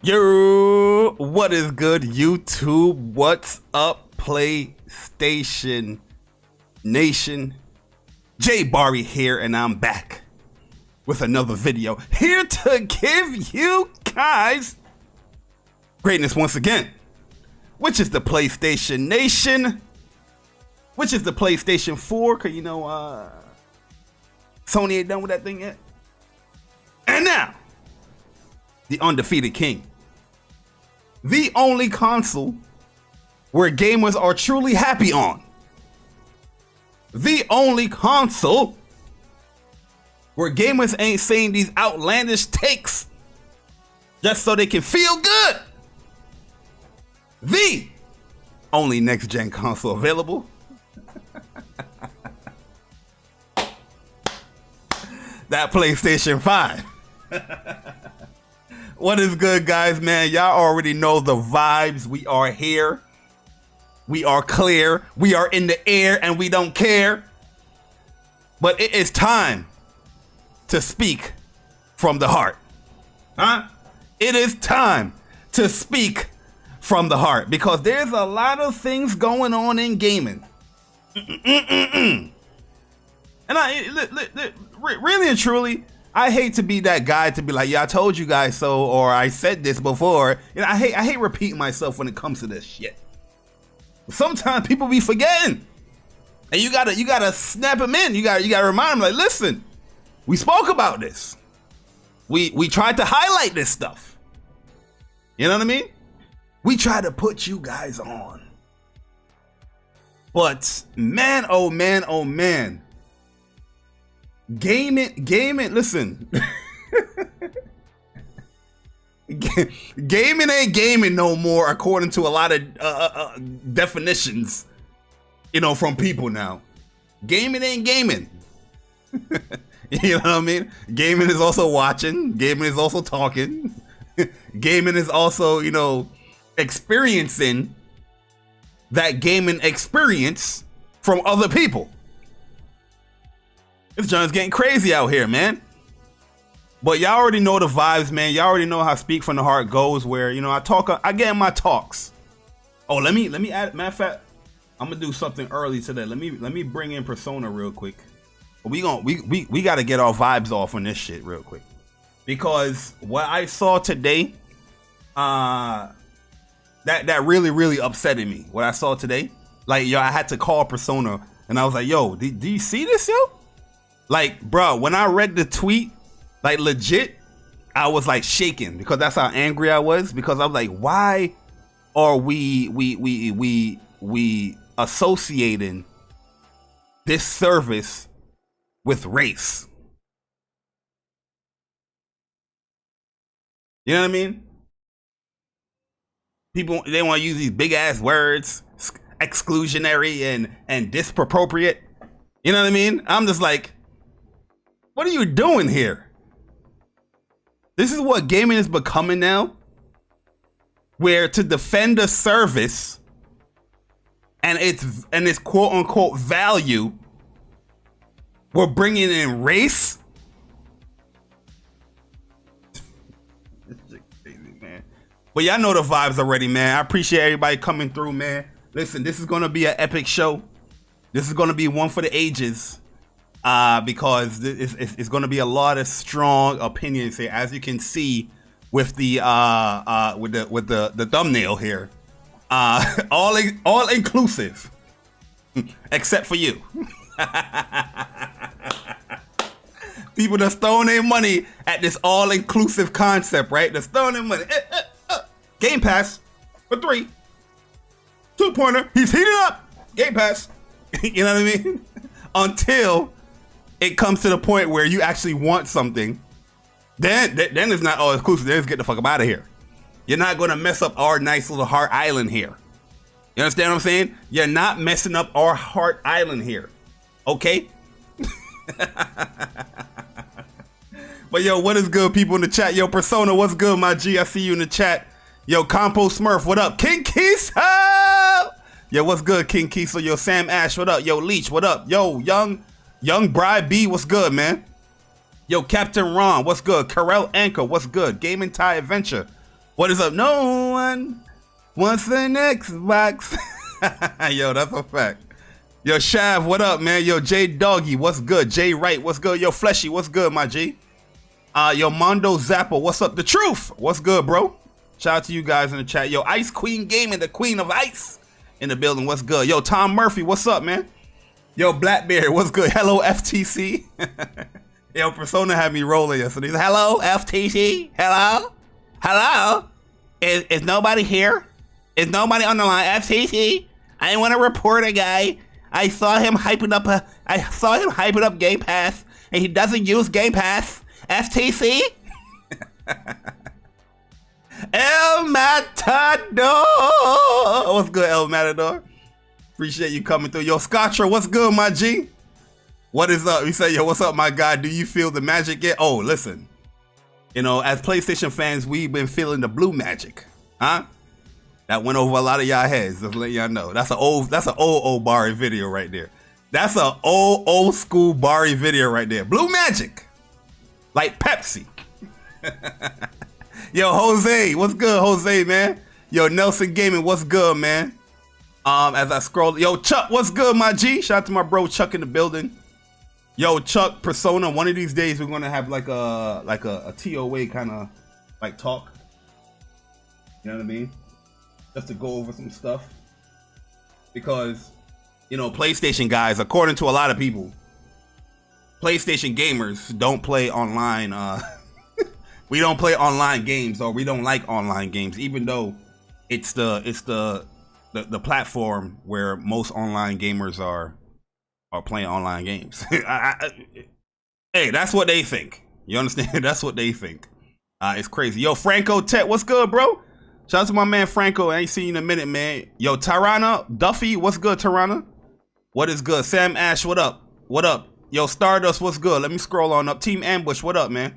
Yo, what is good, YouTube? What's up, PlayStation Nation? Jay Barry here, and I'm back with another video here to give you guys greatness once again, which is the PlayStation Nation, which is the PlayStation 4, because you know, Sony ain't done with that thing yet. And now, the undefeated king. The only console where gamers are truly happy on. The only console where gamers ain't saying these outlandish takes just so they can feel good. The only next-gen console available. That PlayStation 5. What is good, guys, man? Y'all already know the vibes. We are here. We are clear. We are in the air and we don't care. But it is time to speak from the heart. Huh? It is time to speak from the heart because there's a lot of things going on in gaming. And really and truly, I hate to be that guy to be like, yeah, I told you guys so, or I said this before. You know, I hate repeating myself when it comes to this shit. Sometimes people be forgetting, and you gotta snap them in. You gotta remind them, like, listen, we spoke about this. We tried to highlight this stuff. You know what I mean? We tried to put you guys on, but man, oh man, oh man. Gaming, listen. Gaming ain't gaming no more, according to a lot of definitions, you know, from people now. Gaming ain't gaming. You know what I mean? Gaming is also watching. Gaming is also talking. Gaming is also, you know, experiencing that gaming experience from other people. This joint's getting crazy out here, man. But y'all already know the vibes, man. Y'all already know how Speak from the Heart goes, where, you know, I get in my talks. Oh, let me add, matter of fact, I'm gonna do something early today. Let me bring in Persona real quick. We gotta get our vibes off on this shit real quick. Because what I saw today, that really upsetted me. What I saw today, like, yo, I had to call Persona and I was like, yo, do you see this, yo? Like, bro, when I read the tweet, like, legit, I was like shaking because that's how angry I was, because I was like, why are we associating this service with race? You know what I mean? People, they want to use these big ass words, exclusionary and disproportionate. You know what I mean? I'm just like, what are you doing here? This is what gaming is becoming now, where to defend a service and its quote unquote value, we're bringing in race. This is crazy, man. But y'all know the vibes already, man. I appreciate everybody coming through, man. Listen, this is gonna be an epic show. This is gonna be one for the ages. Because it's going to be a lot of strong opinions here, as you can see with the thumbnail here. All inclusive, except for you. People that's throwing their money at this all inclusive concept, right? That's throwing their money. Game Pass for 3. 2-pointer. He's heating up. Game Pass. You know what I mean? Until it comes to the point where you actually want something, then it's not all exclusive. Then just get the fuck up out of here. You're not going to mess up our nice little heart island here. You understand what I'm saying? You're not messing up our heart island here. Okay? But yo, what is good, people in the chat? Yo, Persona, what's good, my G? I see you in the chat. Yo, Compo Smurf, what up? King Kiesel! Yo, what's good, King Kiesel? Yo, Sam Ash, what up? Yo, Leech, what up? Yo, Young Bride B, what's good, man? Yo, Captain Ron, what's good? Karel Anchor, what's good? Gaming Tie Adventure, What is up? No one wants an Xbox. Yo, that's a fact. Yo, Shav, what up, man? Yo, J Doggy, what's good? J Wright, what's good? Yo, Fleshy, what's good, my G? Yo, Mondo Zappa, what's up? The Truth, what's good, bro? Shout out to you guys in the chat. Yo, Ice Queen Gaming, the Queen of Ice in the building, what's good? Yo, Tom Murphy, what's up, man? Yo, Blackberry, what's good? Hello, FTC. Yo, Persona had me rolling yesterday. Hello, FTC. Hello? Hello? Is nobody here? Is nobody on the line? FTC? I want to report a guy. I saw him hyping up Game Pass, and he doesn't use Game Pass. FTC? El Matador. What's good, El Matador? Appreciate you coming through. Yo, Scotcher, what's good, my G? What is up? You say, yo, what's up, my guy? Do you feel the magic yet? Oh, listen. You know, as PlayStation fans, we've been feeling the blue magic. Huh? That went over a lot of y'all heads. Just let y'all know. That's an old Barry video right there. That's an old school Barry video right there. Blue magic. Like Pepsi. Yo, Jose, what's good, Jose, man? Yo, Nelson Gaming, what's good, man? As I scroll, yo, Chuck, what's good, my G? Shout out to my bro Chuck in the building. Yo, Chuck, Persona, one of these days we're gonna have like a TOA kind of like talk. You know what I mean? Just to go over some stuff. Because, you know, PlayStation guys, according to a lot of people, PlayStation gamers don't play online. We don't play online games, or we don't like online games, even though it's the platform where most online gamers are playing online games. Hey, that's what they think. You understand? That's what they think. It's crazy. Yo, Franco Tech, what's good, bro? Shout out to my man Franco. I ain't seen you in a minute, man. Yo, Tirana Duffy, what's good, Tirana? What is good? Sam Ash, what up? What up? Yo, Stardust, what's good? Let me scroll on up. Team Ambush, what up, man?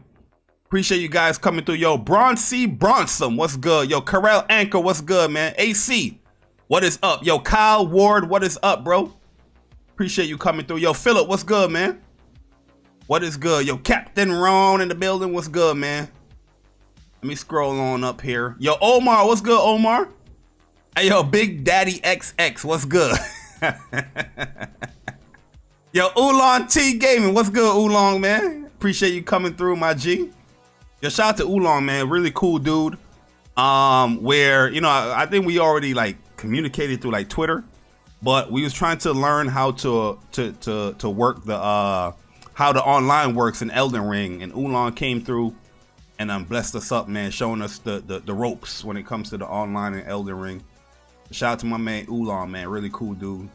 Appreciate you guys coming through. Yo, Bronzy Bronson, what's good? Yo, Karel Anchor, what's good, man? AC, what is up? Yo, Kyle Ward, what is up, bro? Appreciate you coming through. Yo, Philip, what's good, man? What is good? Yo, Captain Ron in the building, what's good, man? Let me scroll on up here. Yo, Omar, what's good, Omar? Hey, yo, Big Daddy XX, what's good? Yo, Oolong T Gaming, what's good, Oolong, man? Appreciate you coming through, my G. Yo, shout out to Oolong, man, really cool dude. Where, you know, I think we already like communicated through like Twitter, but we was trying to learn how to work the how the online works in Elden Ring, and Oolong came through and blessed us up, man, showing us the ropes when it comes to the online and Elden Ring. Shout out to my man Oolong, man, really cool dude.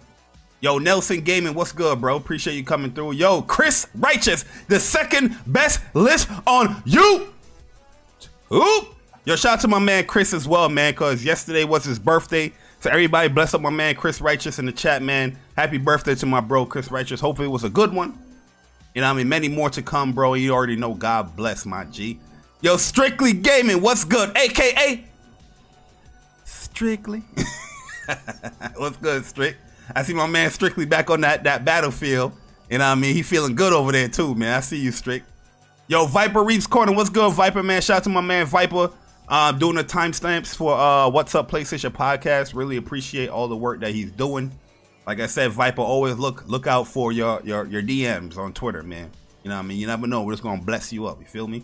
Yo, Nelson Gaming, what's good, bro? Appreciate you coming through. Yo, Chris Righteous, the second best list on you. Oop. Yo, shout out to my man Chris as well, man, because yesterday was his birthday. So everybody bless up my man Chris Righteous in the chat, man. Happy birthday to my bro Chris Righteous. Hopefully it was a good one. You know what I mean? Many more to come, bro. You already know. God bless, my G. Yo, Strictly Gaming, what's good? AKA Strictly. What's good, Strick? I see my man Strictly back on that battlefield. You know what I mean? He feeling good over there too, man. I see you, Strick. Yo, Viper Reeves Corner, what's good, Viper, man? Shout out to my man Viper. Doing the timestamps for What's Up PlayStation podcast. Really appreciate all the work that he's doing. Like I said, Viper, always look out for your DMs on Twitter, man. You know what I mean? You never know. We're just gonna bless you up. You feel me?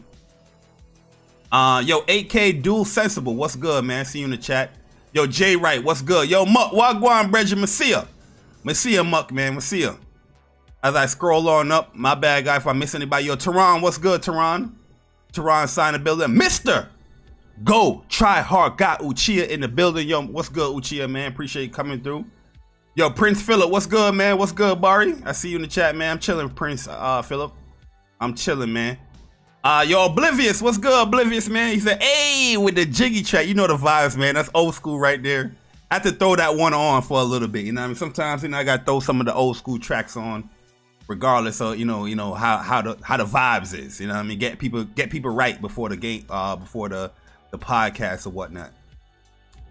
Yo, 8K Dual Sensible, what's good, man? See you in the chat. Yo, Jay Wright, what's good? Yo, Muck, Wagwan, Bridget, Messia, Muck, man, Messia. As I scroll on up, my bad guy if I miss anybody. Yo, Tehran, what's good, Tehran? Tehran sign the building. Mr. Go Try Hard got Uchiha in the building. Yo, what's good, Uchiha, man? Appreciate you coming through. Yo, Prince Philip, what's good, man? What's good, Barry? I see you in the chat, man. I'm chilling, Prince Philip. I'm chilling, man. Yo, Oblivious, what's good, Oblivious, man? He said, hey, with the jiggy track. You know the vibes, man. That's old school right there. I have to throw that one on for a little bit. You know what I mean? Sometimes, you know, I got to throw some of the old school tracks on, regardless of, you know how the vibes is. You know what I mean? Get people right before the game, before the podcast or whatnot.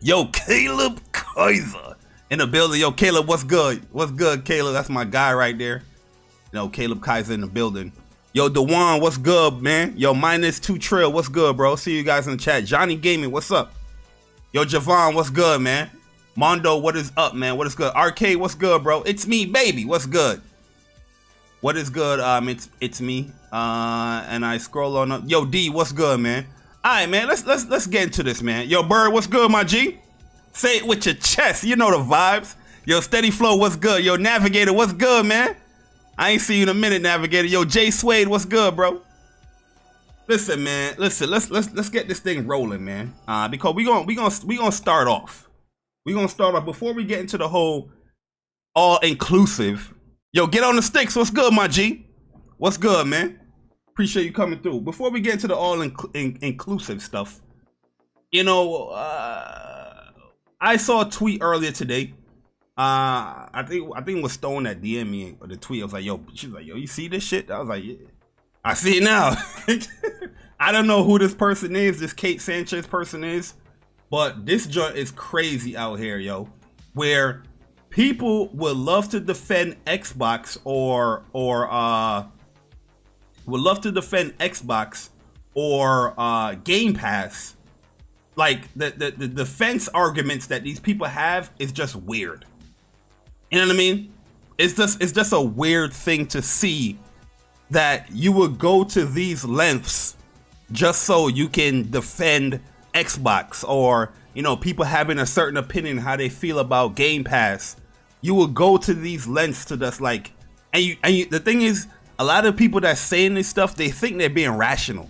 Yo, Caleb Kaiser in the building. Yo, Caleb, what's good? What's good, Caleb? That's my guy right there. You know, Caleb Kaiser in the building. Yo, Dewan, what's good, man? Yo, -2 Trill, what's good, bro? See you guys in the chat. Johnny Gaming, what's up? Yo, Javon, what's good, man? Mondo, what is up, man? What is good? Arcade, what's good, bro? It's me, baby. What's good? What is good? It's me. And I scroll on up. Yo, D, what's good, man? All right, man. Let's get into this, man. Yo, Bird, what's good, my G? Say it with your chest. You know the vibes. Yo, Steady Flow, what's good? Yo, Navigator, what's good, man? I ain't seen you in a minute, Navigator. Yo, Jay Suede, what's good, bro? Listen, man. Listen, let's get this thing rolling, man. Because we gonna start off. We gonna start off before we get into the whole all inclusive. Yo, get on the sticks. What's good, my G? What's good, man? Appreciate you coming through. Before we get into the all inclusive stuff, you know, I saw a tweet earlier today. I think it was Stone that DM'd me or the tweet. I was like, yo, she was like, yo, you see this shit? I was like, yeah, I see it now. I don't know who this person is, this Kate Sanchez person is, but this joint is crazy out here, yo, where people would love to defend Xbox or Game Pass. Like the defense arguments that these people have is just weird. You know what I mean? It's just a weird thing to see that you would go to these lengths just so you can defend Xbox, or, you know, people having a certain opinion how they feel about Game Pass. You would go to these lengths to just like, and you the thing is, a lot of people that saying this stuff, they think they're being rational.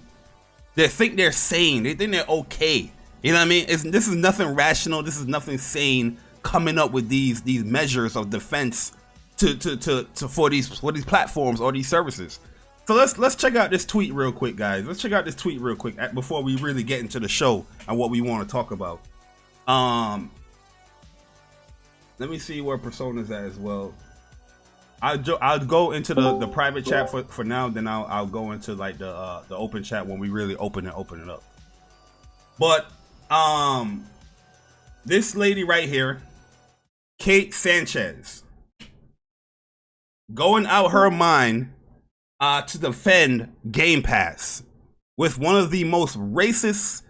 They think they're sane. They think they're okay. You know what I mean? This is nothing rational. This is nothing sane. Coming up with these measures of defense for these platforms or these services. So let's check out this tweet real quick, guys. Let's check out this tweet real quick before we really get into the show and what we want to talk about. Let me see where Persona's at as well. I'll go into the private chat for now. Then I'll go into like the open chat when we really open it up. But this lady right here, Kate Sanchez, going out her mind to defend Game Pass with one of the most racist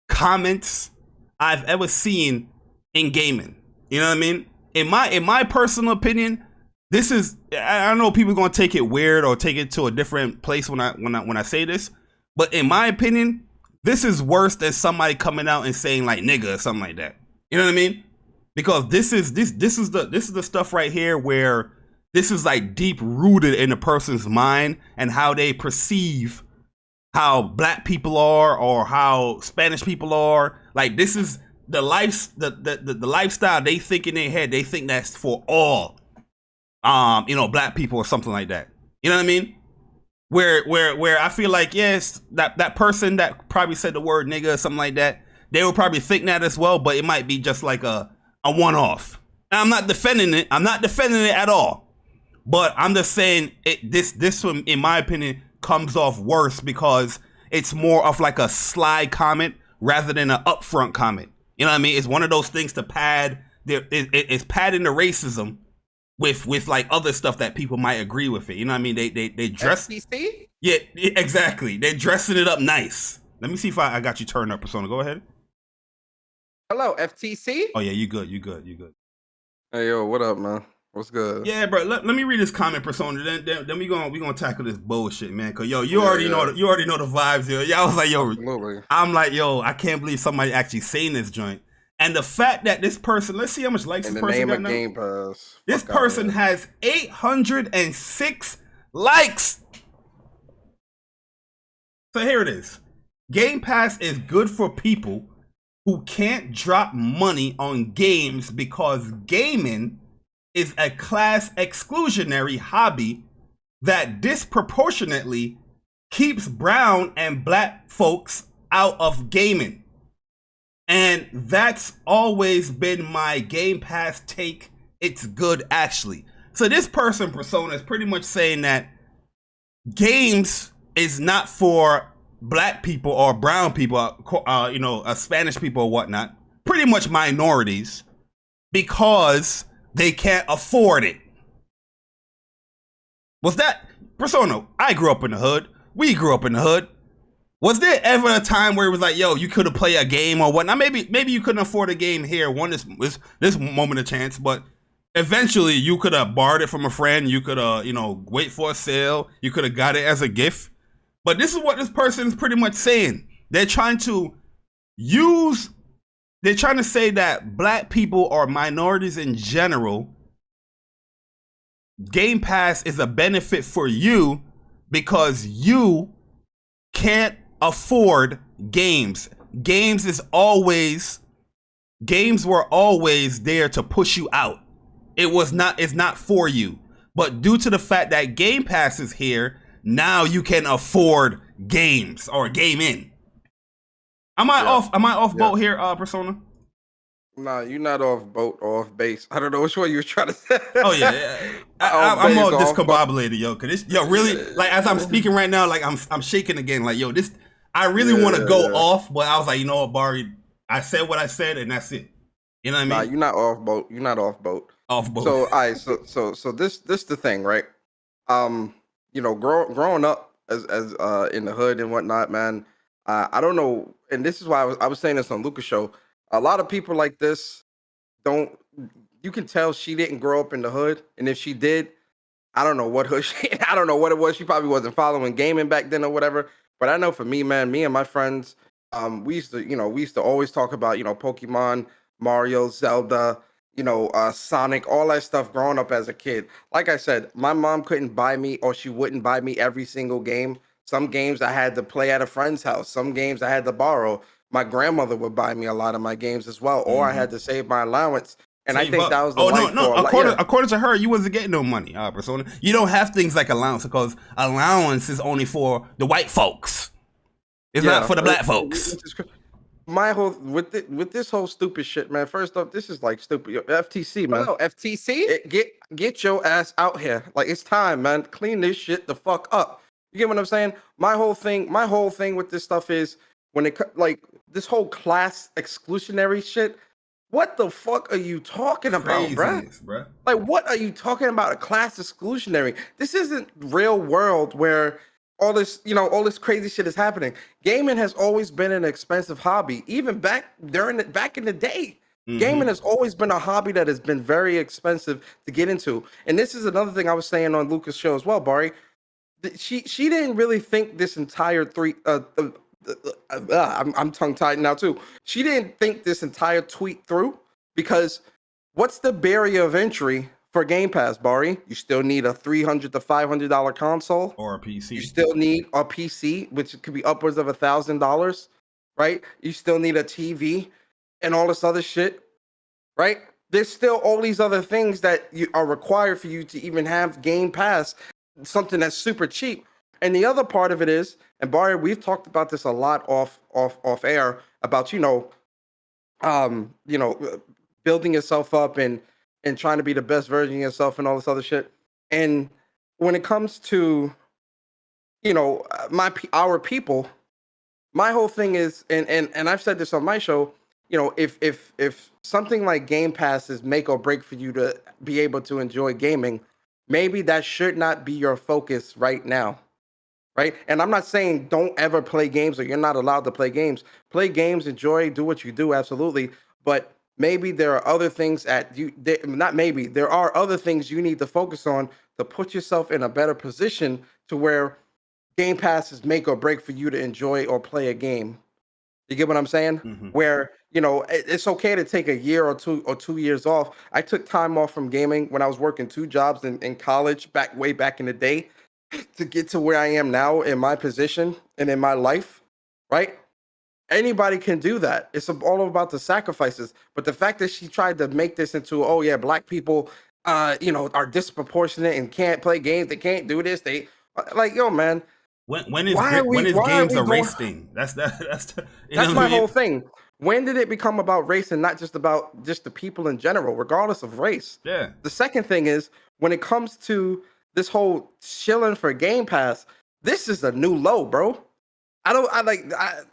comments I've ever seen in gaming. You know what I mean? In my personal opinion, this is, I don't know if people are gonna take it weird or take it to a different place when I say this, but in my opinion, this is worse than somebody coming out and saying like nigga or something like that. You know what I mean? Because this is the stuff right here where this is like deep rooted in a person's mind and how they perceive how black people are or how Spanish people are. Like, this is the lifestyle they think in their head. They think that's for all you know, black people or something like that. You know what I mean? Where I feel like, yes, that person that probably said the word nigga or something like that, they will probably think that as well, but it might be just like a one-off. And I'm not defending it. I'm not defending it at all. But I'm just saying this one, in my opinion, comes off worse because it's more of like a sly comment rather than an upfront comment. You know what I mean? It's one of those things to pad. It's padding the racism with like other stuff that people might agree with it. You know what I mean? They dress. FTC? Yeah, exactly. They're dressing it up nice. Let me see if I got you turned up, Persona. Go ahead. Hello, FTC? Oh yeah, you good. Hey yo, what up, man? What's good? Yeah, bro. Let me read this comment, Persona. Then we gonna tackle this bullshit, man. Cause yo, you already know the vibes, yo. Yeah, I was like, yo, absolutely. I'm like, yo, I can't believe somebody actually saying this joint. And the fact that this person, let's see how much likes this person got now. Game Pass. This person has 806 likes. So here it is. Game Pass is good for people who can't drop money on games because gaming is a class exclusionary hobby that disproportionately keeps brown and black folks out of gaming. And that's always been my Game Pass take. It's good, actually. So this person, Persona, is pretty much saying that games is not for black people or brown people, you know, Spanish people or whatnot, pretty much minorities, because they can't afford it. Was that Persona, I grew up in the hood. We grew up in the hood. Was there ever a time where it was like, yo, you could have played a game or whatnot? Maybe you couldn't afford a game here, this moment of chance, but eventually you could have borrowed it from a friend. You could have, wait for a sale. You could have got it as a gift. But this is what this person is pretty much saying. They're trying to say that black people or minorities in general, Game Pass is a benefit for you because you can't afford games. Games were always there to push you out. It's not for you. But due to the fact that Game Pass is here, now you can afford games or gaming. Am I off boat here, Persona? Nah, you're not off boat or off base. I don't know which one you were trying to say. Oh yeah. I'm all discombobulated, yo. Cause this, really, like as I'm speaking right now, like I'm shaking again. Like, yo, this, I really want to go off, but I was like, you know what, Barry, I said what I said, and that's it. You know what I mean? Nah, you're not off boat. You're not off boat. Off boat. So, all right. So this the thing, right? Growing up as in the hood and whatnot, man. I don't know, and this is why I was saying this on Lucas' show. A lot of people like this you can tell she didn't grow up in the hood. And if she did, I don't know what I don't know what it was. She probably wasn't following gaming back then or whatever. But I know for me, man, me and my friends, we used to always talk about, Pokemon, Mario, Zelda, Sonic, all that stuff growing up as a kid. Like I said, my mom couldn't buy me, or she wouldn't buy me every single game. Some games I had to play at a friend's house. Some games I had to borrow. My grandmother would buy me a lot of my games as well, or I had to save my allowance. And I think that was the life. According to her, you wasn't getting no money, Persona. You don't have things like allowance because allowance is only for the white folks. It's not for the black folks. My whole with this whole stupid shit, man. First off, this is like stupid. FTC, man. Oh, FTC? Get your ass out here. Like, it's time, man. Clean this shit the fuck up. You get what I'm saying? My whole thing with this stuff is when it like this whole class exclusionary shit. What the fuck are you talking about, bruh? Like, what are you talking about? A class exclusionary? This isn't real world where all this crazy shit is happening. Gaming has always been an expensive hobby, even back in the day. Mm-hmm. Gaming has always been a hobby that has been very expensive to get into. And this is another thing I was saying on Lucas' show as well, Barry. She didn't really think this entire I'm tongue-tied now too. She didn't think this entire tweet through, because what's the barrier of entry for Game Pass, Barry? You still need a $300 to $500 console or a PC. You still need a PC, which could be upwards of $1,000, right? You still need a TV and all this other shit, right? There's still all these other things that are required for you to even have Game Pass, something that's super cheap. And the other part of it is, and Barry, we've talked about this a lot off air about, building yourself up and trying to be the best version of yourself and all this other shit. And when it comes to, our people, my whole thing is, and I've said this on my show, if something like Game Pass is make or break for you to be able to enjoy gaming, maybe that should not be your focus right now. Right. And I'm not saying don't ever play games or you're not allowed to play games. Play games, enjoy, do what you do. Absolutely. But maybe there are other things there are other things you need to focus on to put yourself in a better position to where Game Pass is make or break for you to enjoy or play a game. You get what I'm saying? Mm-hmm. Where, it's okay to take a year or 2 years off. I took time off from gaming when I was working 2 jobs in college way back in the day, to get to where I am now in my position and in my life, right? Anybody can do that. It's all about the sacrifices. But the fact that she tried to make this into, black people, are disproportionate and can't play games. They can't do this. They man. When is games a race thing? That's my whole thing. When did it become about race and not just about just the people in general, regardless of race? Yeah. The second thing is, when it comes to this whole shilling for Game Pass, this is a new low, bro.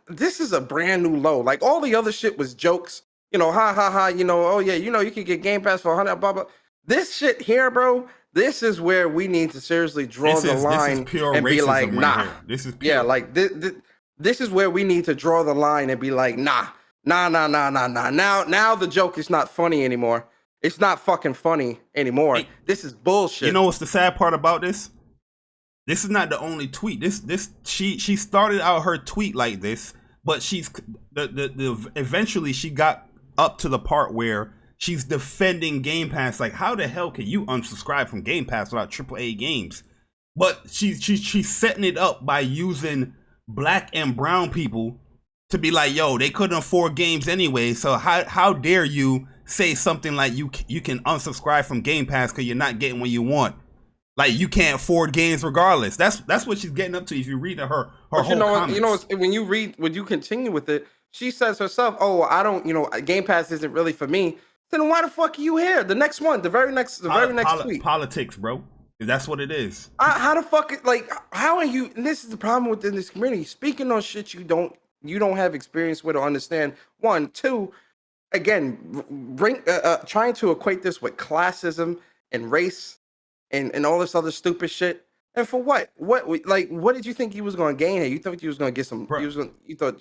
This is a brand new low. Like, all the other shit was jokes. Ha, you can get Game Pass for $100, blah, blah. This shit here, bro, This is where we need to seriously draw This the is line pure and be like, racism right nah. here. This is Yeah, pure. like this is where we need to draw the line and be like, nah. Now the joke is not funny anymore. It's not fucking funny anymore. Hey, This is bullshit. you know what's the sad part about this? This is not the only tweet. She started out her tweet like this, but she's eventually she got up to the part where she's defending Game Pass. Like, how the hell can you unsubscribe from Game Pass without AAA games? But she's setting it up by using black and brown people to be like, yo, they couldn't afford games anyway. So how dare you say something like you can unsubscribe from Game Pass because you're not getting what you want? Like, you can't afford games regardless. That's what she's getting up to. If you read her But whole comments. you know, when you continue with it, she says herself, "Oh, I don't, Game Pass isn't really for me." Then why the fuck are you here? The next one, the very next tweet. Politics, bro. That's what it is. How the fuck, like, how are you? And this is the problem within this community. Speaking on shit you don't have experience with or understand. One, two, again, trying to equate this with classism and race and all this other stupid shit. And for what? What did you think you was gonna gain here? You thought you was gonna get some? Bro, You thought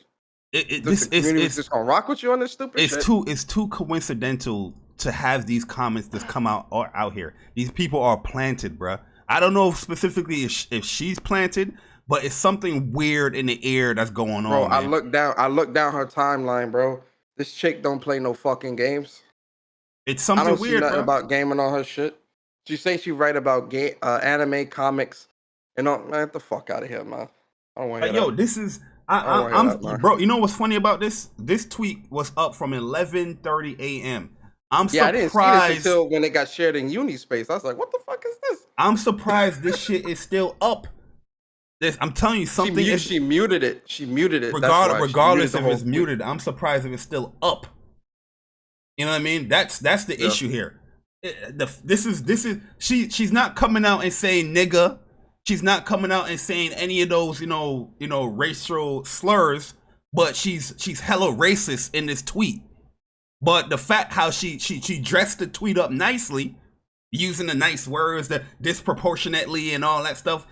this community was just gonna rock with you on this stupid shit? It's too coincidental to have these comments that come out here. These people are planted, bruh. I don't know specifically if she's planted, but it's something weird in the air that's going on. Bro, man. I look down her timeline, bro. This chick don't play no fucking games. It's something I don't weird, see nothing bro. about gaming on her shit. She say she write about anime, comics, and all. Man, get the fuck out of here, man. I don't want to hear that. This is bro. You know what's funny about this? This tweet was up from 11:30 a.m. I'm surprised. I didn't see this until when it got shared in Unispace. I was like, what the fuck is this? I'm surprised this shit is still up. I'm telling you something. She muted it. She muted it. Regardless if it's muted, I'm surprised if it's still up. You know what I mean? That's the issue here. She's not coming out and saying nigga. She's not coming out and saying any of those, racial slurs, but she's hella racist in this tweet. But the fact how she dressed the tweet up nicely, using the nice words, the disproportionately and all that stuff,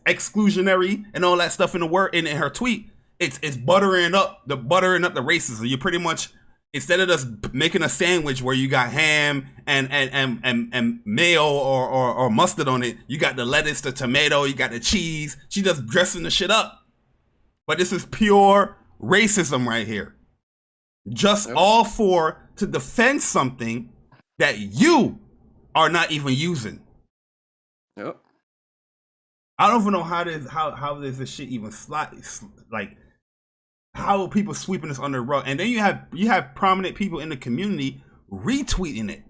exclusionary and all that stuff in the word in her tweet, it's buttering up the racism. You pretty much, instead of just making a sandwich where you got ham and mayo or mustard on it, you got the lettuce, the tomato, you got the cheese. She just dressing the shit up. But this is pure racism right here. Just all to defend something that you are not even using. Yep. I don't even know how this shit even like. How are people sweeping this under the rug? And then you have prominent people in the community retweeting it.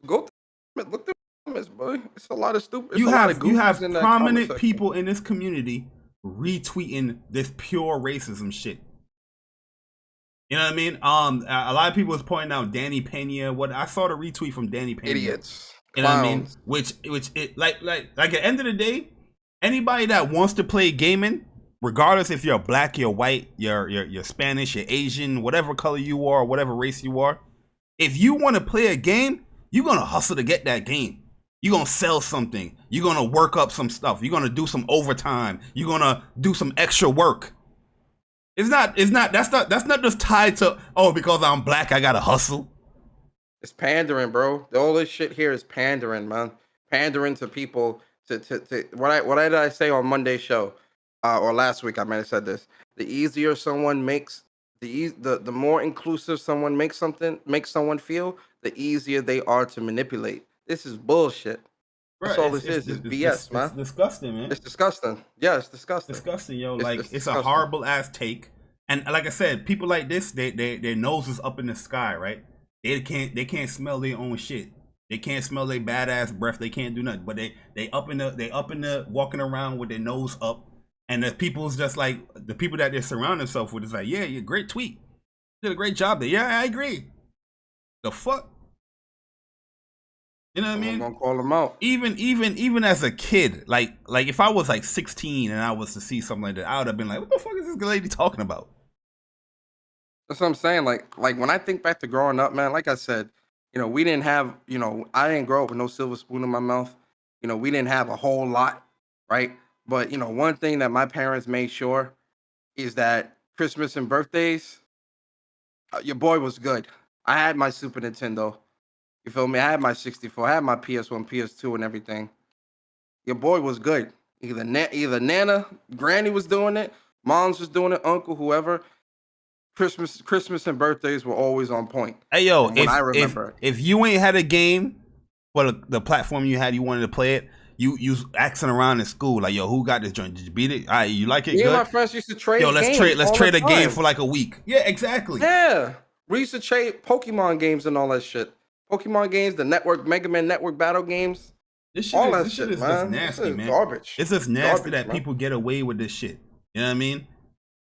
Go look through the comments, boy. It's a lot of stupid. You have prominent people in this community retweeting this pure racism shit. You know what I mean? A lot of people was pointing out Danny Pena. What I saw the retweet from Danny Pena. Idiots. You know what I mean? Which it like at the end of the day, anybody that wants to play gaming, regardless if you're black, you're white, you're Spanish, you're Asian, whatever color you are, whatever race you are, if you want to play a game, you're gonna hustle to get that game. You're gonna sell something. You're gonna work up some stuff. You're gonna do some overtime. You're gonna do some extra work. That's not just tied to, oh, because I'm black, I gotta hustle. It's pandering, bro. All this shit here is pandering, man. Pandering to people. To what did I say on Monday's show? Or last week, I might have said this. The easier someone makes, the more inclusive someone makes someone feel, the easier they are to manipulate. This is bullshit. That's all this is. It's BS, man. It's disgusting, man. It's disgusting. Yeah, it's disgusting. Disgusting, yo. It's a horrible ass take. And like I said, people like this, their nose is up in the sky, right? They can't smell their own shit. They can't smell their badass breath. They can't do nothing. But they up in the walking around with their nose up. And the people's just like, the people that they surround themselves with is like, yeah, you're a great tweet. You did a great job there. Yeah, I agree. The fuck? You know what I mean? I'm gonna call them out. Even as a kid, like if I was like 16 and I was to see something like that, I would have been like, what the fuck is this lady talking about? That's what I'm saying. Like when I think back to growing up, man, like I said, we didn't have, I didn't grow up with no silver spoon in my mouth. We didn't have a whole lot, right? But one thing that my parents made sure is that Christmas and birthdays, your boy was good. I had my Super Nintendo. You feel me? I had my 64. I had my PS1, PS2, and everything. Your boy was good. Either Nana, Granny was doing it, Mom's was doing it, Uncle, whoever. Christmas and birthdays were always on point. Hey yo, From what I remember. if you ain't had a game for the platform you had, you wanted to play it, you asking around in school like, yo, who got this joint? Did you beat it? All right, you like it? Me Good. and my friends used to trade. Yo, let's trade a time. game for like a week. Yeah, exactly. Yeah, we used to trade Pokemon games and all that shit. Pokemon games, the network, Mega Man Network battle games. This shit is man. just nasty, this is man. Garbage. It's just nasty that man. people get away with this shit. You know what I mean?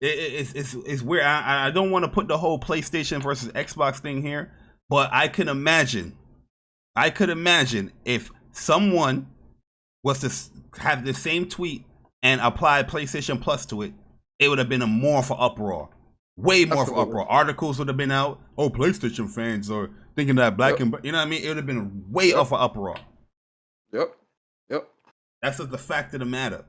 It's weird. I don't want to put the whole PlayStation versus Xbox thing here, but I could imagine if someone was to have the same tweet and apply PlayStation Plus to it, it would have been a more for uproar. Way more for uproar. Articles would have been out. Oh, PlayStation fans are thinking that black and, you know what I mean? It would have been way up for uproar. Yep. That's just the fact of the matter.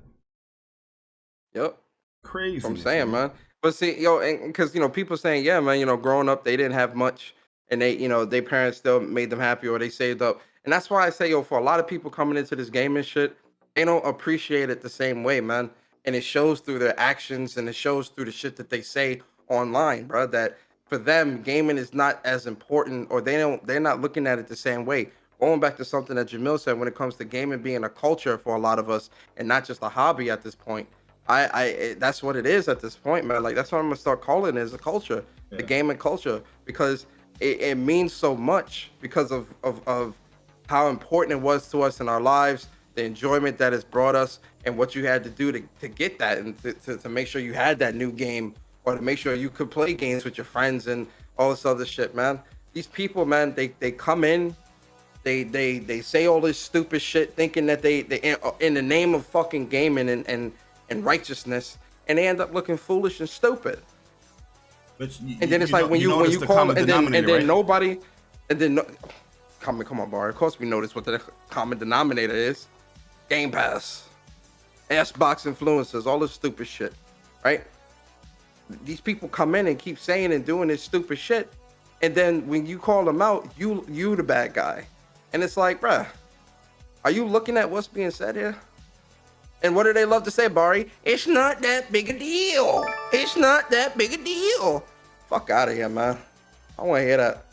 Yep. Crazy. I'm saying, man. But see, because people saying, yeah, man, growing up they didn't have much, and they, their parents still made them happy or they saved up, and that's why I say, for a lot of people coming into this gaming shit, they don't appreciate it the same way, man, and it shows through their actions and it shows through the shit that they say online, bro. That for them, gaming is not as important, or they're not looking at it the same way. Going back to something that Jamil said, when it comes to gaming being a culture for a lot of us and not just a hobby at this point. That's what it is at this point, man. Like, that's what I'm gonna start calling it, as a culture, the gaming culture, because it means so much because of how important it was to us in our lives, the enjoyment that it's brought us, and what you had to do to get that, and to make sure you had that new game, or to make sure you could play games with your friends and all this other shit, man. These people, man, they come in, they say all this stupid shit, thinking that they in the name of fucking gaming and righteousness, and they end up looking foolish and stupid. And then it's like when you call, and then right? Nobody, and then come on, Bar. Of course we notice what the common denominator is: Game Pass, Xbox influencers, all this stupid shit, right? These people come in and keep saying and doing this stupid shit, and then when you call them out, you the bad guy, and it's like, bruh, are you looking at what's being said here? And what do they love to say, Bari? It's not that big a deal. It's not that big a deal. Fuck out of here, man. I want to hear that.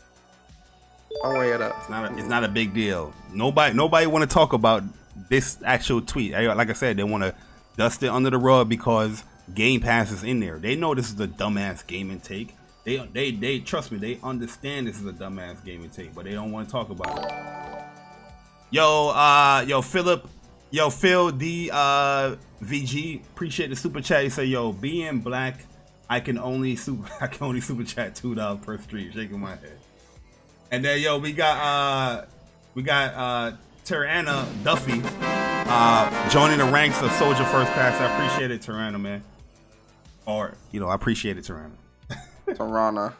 It's not a big deal. Nobody want to talk about this actual tweet. Like I said, they want to dust it under the rug because Game Pass is in there. They know this is a dumbass gaming take. They trust me. They understand this is a dumbass gaming take, but they don't want to talk about it. Yo, Phil D VG, appreciate the super chat. He said, yo, being black, I can only super chat $2 per stream. Shaking my head. And then we got Tirana Duffy joining the ranks of Soldier First Class. I appreciate it, Tirana, man. Or I appreciate it, Tirana. Tirana.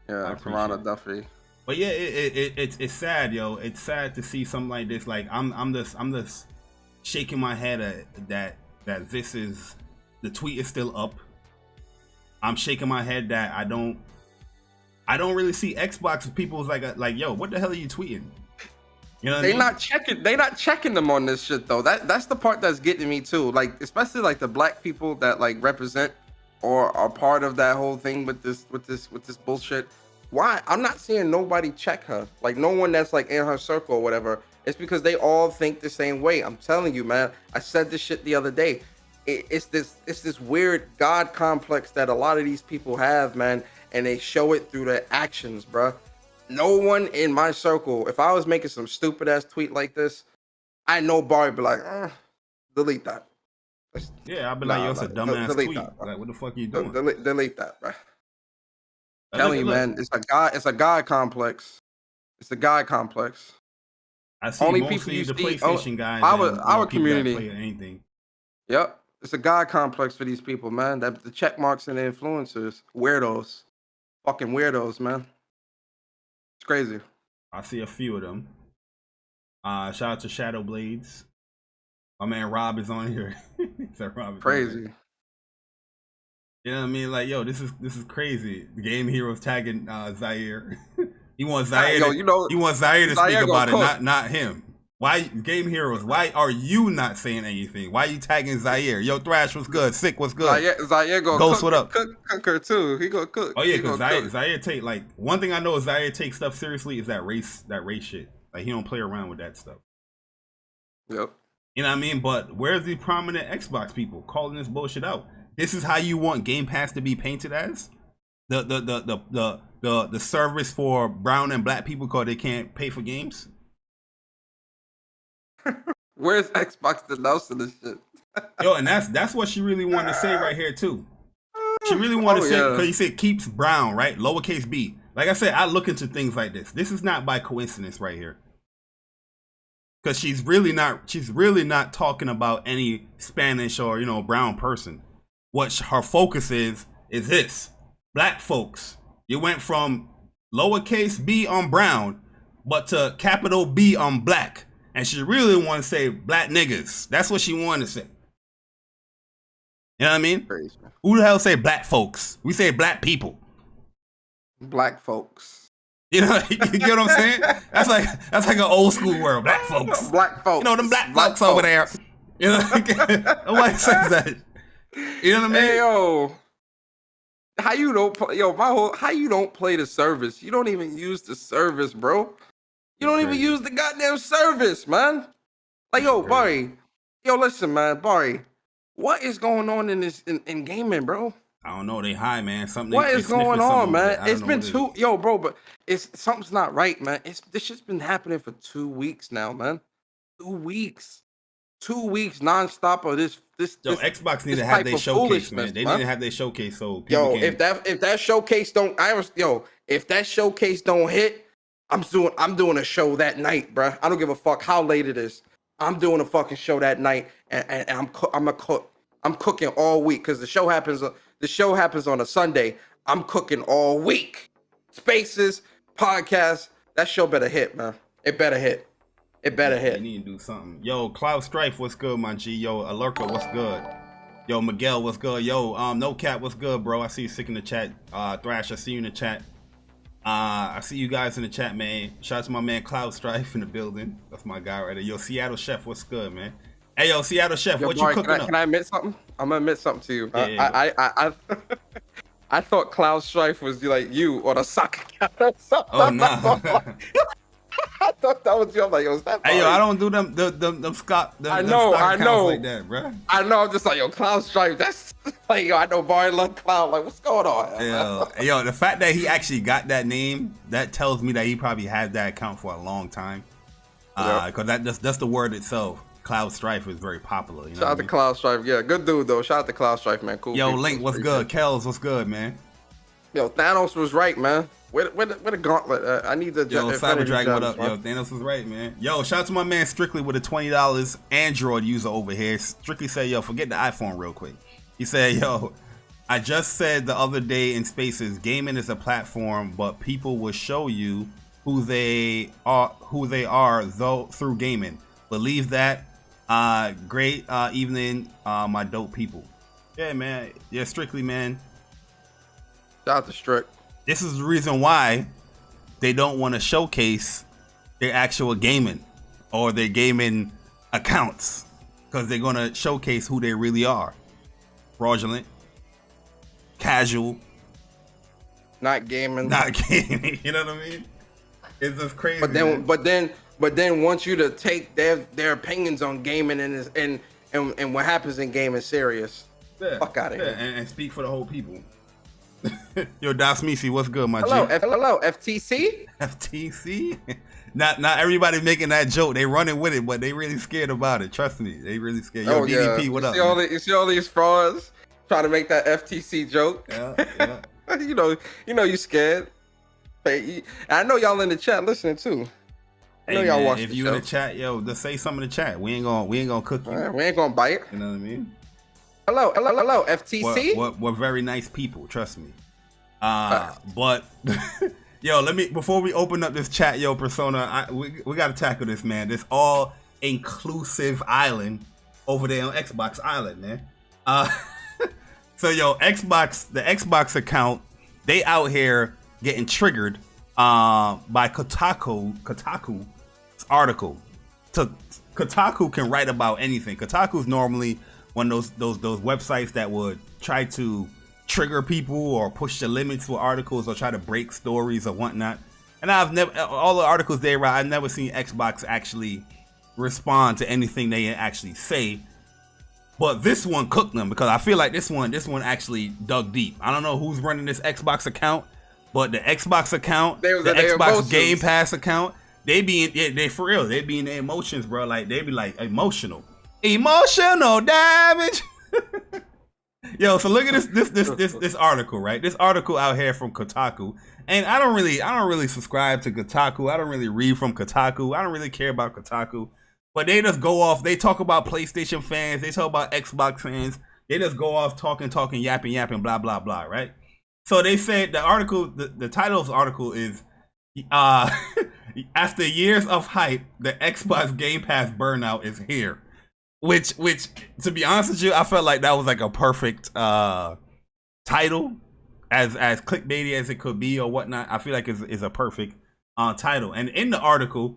Yeah, Tirana Duffy. But yeah, it's sad, yo. It's sad to see something like this. Like I'm just shaking my head at that this is, the tweet is still up. I'm shaking my head that I don't really see Xbox people's like, yo, what the hell are you tweeting? You know what I mean? They not checking them on this shit though. That's the part that's getting me too. Like, especially like the black people that like represent or are part of that whole thing with this bullshit. Why? I'm not seeing nobody check her. Like, no one that's like in her circle or whatever. It's because they all think the same way. I'm telling you, man. I said this shit the other day. It's this weird God complex that a lot of these people have, man, and they show it through their actions, bruh. No one in my circle, if I was making some stupid ass tweet like this, I know Barry would be like, delete that. Yeah, I'd be like, yo, it's a dumbass tweet. Like, what the fuck are you doing? Delete that, bruh. Telling you, man, it's a God complex. It's a God complex. I see only people you the PlayStation guys. Our community. Play anything. Yep, it's a God complex for these people, man. That the check marks and the influencers, weirdos, fucking weirdos, man. It's crazy. I see a few of them. Shout out to Shadow Blades. My man Rob is on here. Rob is Crazy. You know what I mean? Like, yo, this is crazy. The Game Heroes tagging Zaire. He wants Zaire. He wants Zaire to speak about it, not him. Why, Game Heroes? Why are you not saying anything? Why are you tagging Zaire? Yo, Thrash was good. Sick was good. Zaire go Ghost, cook, what up? Cook her too. He go cook. Oh yeah, because Zaire take, like, one thing I know is Zaire takes stuff seriously is that race shit. Like, he don't play around with that stuff. Yep. You know what I mean? But where's the prominent Xbox people calling this bullshit out? This is how you want Game Pass to be painted as? The service for brown and black people because they can't pay for games? Where's Xbox denouncing this shit? Yo, and that's what she really wanted to say right here too. She really wanted to say, because you said keeps brown, right? Lowercase b. Like I said, I look into things like this. This is not by coincidence right here. Because she's really not talking about any Spanish or, you know, brown person. What her focus is this. Black folks. You went from lowercase b on brown, but to capital B on black. And she really want to say black niggas. That's what she wanted to say. You know what I mean? Crazy. Who the hell say black folks? We say black people. Black folks. You know, you get what I'm saying? That's like an old school word. Black folks. Black folks. You know, them black folks over there. You know, nobody says that. You know what I mean? Hey, yo. How you don't play? Yo, how you don't play the service? You don't even use the service, bro. You don't even use the goddamn service, man. Like, yo, Barry. Yo, listen, man, Barry. What is going on in gaming, bro? I don't know. They high, man. What is going on, man? It's been bro, but something's not right, man. This shit's been happening for 2 weeks now, man. 2 weeks. 2 weeks nonstop of this. Yo, Xbox need to have their showcase, man. They need to have their showcase so people if that showcase don't, if that showcase don't hit, I'm doing a show that night, bro. I don't give a fuck how late it is. I'm doing a fucking show that night, and I'm cooking all week because the show happens on a Sunday. I'm cooking all week. Spaces, podcasts. That show better hit, man. It better hit. It better hit. You need to do something. Yo, Cloud Strife, what's good, my G? Yo, Alurka, what's good? Yo, Miguel, what's good? Yo, No Cap, what's good, bro? I see you sick in the chat. Thrash, I see you in the chat. I see you guys in the chat, man. Shout out to my man Cloud Strife in the building. That's my guy right there. Yo, Seattle Chef, what's good, man? Hey, yo, Seattle Chef, what you cooking up? Can I admit something? I'm gonna admit something to you. Yeah, I thought Cloud Strife was like you or the soccer guy or something. Oh, nah. I thought that was you. I'm like, yo, is that Hey, yo, I don't do them Scott. I know like that, bro. I know. I'm just like, yo, Cloud Strife. That's like, yo, I know Barry love Cloud. Like, what's going on? Yo, the fact that he actually got that name, that tells me that he probably had that account for a long time. Because that's the word itself. Cloud Strife is very popular. You know Shout out to Cloud Strife. Yeah, good dude though. Shout out to Cloud Strife, man. Cool. Yo, Link, what's good? Kells, what's good, man? Yo, Thanos was right, man. Where the gauntlet? I need the. Yo, Cyber Dragon, what up? Yo, Thanos was right, man. Yo, shout out to my man Strictly with a $20 Android user over here. Strictly said, yo, forget the iPhone real quick. He said, yo, I just said the other day in Spaces, gaming is a platform, but people will show you who they are though through gaming. Believe that. Great evening, my dope people. Yeah, man. Yeah, Strictly, man. Shout out to Strick. This is the reason why they don't want to showcase their actual gaming or their gaming accounts, because they're going to showcase who they really are. Fraudulent, casual, not gaming. You know what I mean? It's just crazy. But then want you to take their opinions on gaming and what happens in gaming serious. Yeah, fuck out of here. And speak for the whole people. Yo, Das Misi, what's good, my G? Hello, FTC? FTC? Not everybody making that joke. They running with it, but they really scared about it. Trust me, they really scared. Yo, DDP, what up? You see all these frauds trying to make that FTC joke? Yeah. you know you scared. I know y'all in the chat listening too. I know y'all watching. If you in the chat, yo, just say something in the chat. We ain't gonna cook you. We ain't gonna bite. You know what I mean? Hello, FTC. We're very nice people, trust me. But Yo, let me, before we open up this chat, yo, Persona, we got to tackle this, man. This all inclusive island over there on Xbox Island, man. So, yo, the Xbox account, they out here getting triggered by Kotaku's article. So Kotaku can write about anything. Kotaku's normally one of those websites that would try to trigger people or push the limits with articles or try to break stories or whatnot. And I've never, all the articles they write, I've never seen Xbox actually respond to anything they actually say. But this one cooked them, because I feel like this one actually dug deep. I don't know who's running this Xbox account, but the Xbox account, the Xbox Game Pass account, they for real, they be in their emotions, bro. Like, they be like emotional damage. Yo, so look at this article, right? This article out here from Kotaku, and I don't really subscribe to Kotaku. I don't really read from Kotaku. I don't really care about Kotaku, but they just go off. They talk about PlayStation fans. They talk about Xbox fans. They just go off talking, yapping, blah blah blah, right? So they said the article, the title of the article is, after years of hype, the Xbox Game Pass burnout is here. Which, to be honest with you, I felt like that was like a perfect title, as clickbaity as it could be or whatnot. I feel like it's a perfect title. And in the article,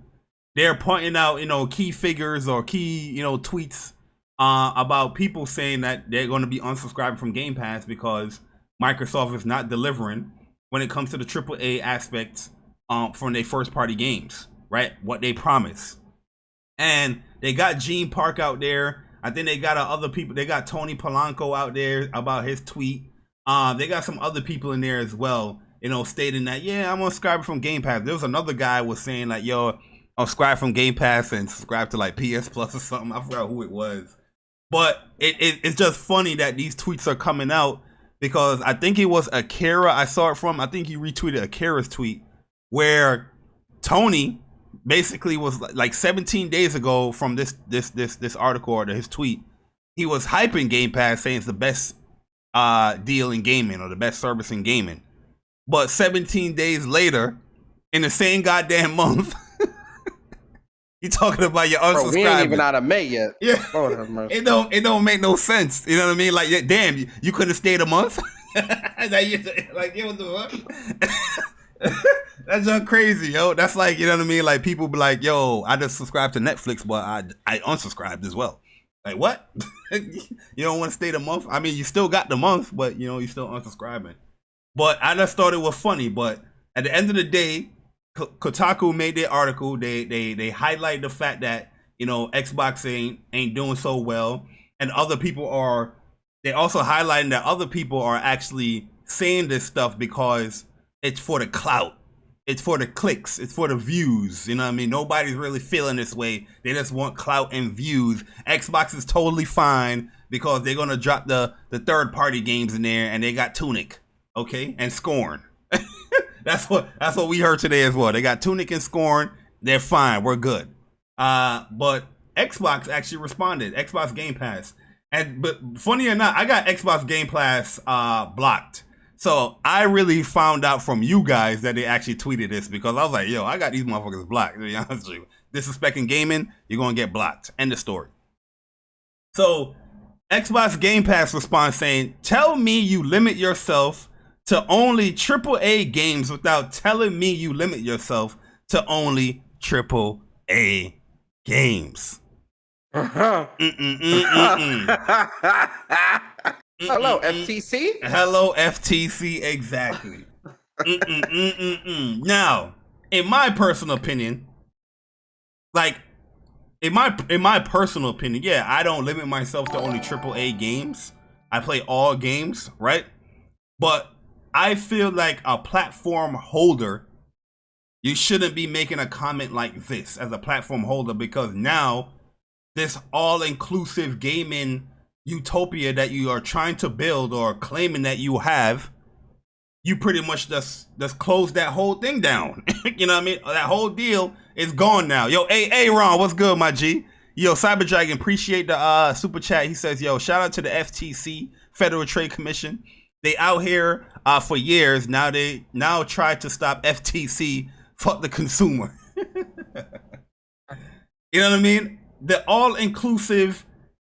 they're pointing out, key figures or key, tweets about people saying that they're going to be unsubscribing from Game Pass because Microsoft is not delivering when it comes to the AAA aspects from their first party games, right? What they promise. And they got Gene Park out there. I think they got other people. They got Tony Polanco out there about his tweet. They got some other people in there as well, stating that, yeah, I'm subscribing from Game Pass. There was another guy was saying like, yo, I'll subscribe from Game Pass and subscribe to like PS Plus or something. I forgot who it was. But it's just funny that these tweets are coming out, because I think it was Akira I saw it from. I think he retweeted Akira's tweet where Tony basically was like 17 days ago from this article or his tweet, he was hyping Game Pass, saying it's the best deal in gaming or the best service in gaming. But 17 days later, in the same goddamn month, you talking about your unsubscribing. Bro, we ain't even out of May yet. Yeah, it don't make no sense. You know what I mean? Like, damn, you couldn't have stayed a month. Like, yo, what the fuck? That's just crazy, yo. That's like, you know what I mean? Like, people be like, yo, I just subscribed to Netflix, but I unsubscribed as well. Like, what? You don't want to stay the month? I mean, you still got the month, but you still unsubscribing. But I just thought it was funny. But at the end of the day, Kotaku made their article. They highlight the fact that, Xbox ain't doing so well, and other people are. They also highlighting that other people are actually saying this stuff because it's for the clout. It's for the clicks. It's for the views. You know what I mean? Nobody's really feeling this way. They just want clout and views. Xbox is totally fine because they're going to drop the third-party games in there, and they got Tunic, okay, and Scorn. That's what we heard today as well. They got Tunic and Scorn. They're fine. We're good. But Xbox actually responded. Xbox Game Pass. But funny or not, I got Xbox Game Pass blocked. So I really found out from you guys that they actually tweeted this, because I was like, yo, I got these motherfuckers blocked. To be honest with you, disrespecting gaming, you're gonna get blocked. End of story. So Xbox Game Pass responds saying, tell me you limit yourself to only AAA games without telling me you limit yourself to only AAA games. Hello, FTC? Hello, FTC, exactly. Now, in my personal opinion, yeah, I don't limit myself to only AAA games. I play all games, right? But I feel like a platform holder, you shouldn't be making a comment like this as a platform holder, because now this all-inclusive gaming utopia that you are trying to build or claiming that you have, you pretty much just close that whole thing down. You know what I mean? That whole deal is gone now. Yo, hey Ron, what's good, my G? Yo, Cyber Dragon, appreciate the super chat. He says, yo, shout out to the FTC, Federal Trade Commission. They out here for years. Now they try to stop FTC. Fuck the consumer. You know what I mean? The all-inclusive,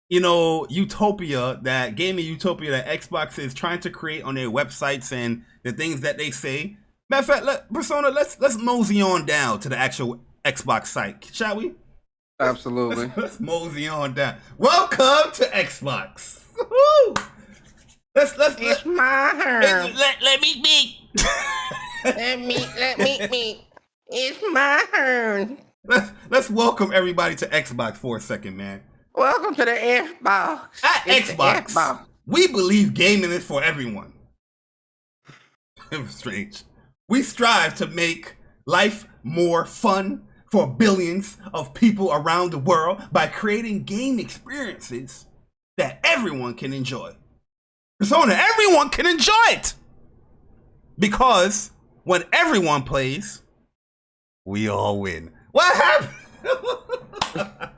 utopia, that gaming utopia that Xbox is trying to create on their websites and the things that they say. Matter of fact, Persona, let's mosey on down to the actual Xbox site, shall we? Absolutely. Let's mosey on down. Welcome to Xbox. Woo! It's my turn. Let me be. Let me. It's my turn. Let's welcome everybody to Xbox for a second, man. Welcome to the Xbox. At Xbox, we believe gaming is for everyone. It was strange. We strive to make life more fun for billions of people around the world by creating game experiences that everyone can enjoy. Persona, everyone can enjoy it! Because when everyone plays, we all win. What happened?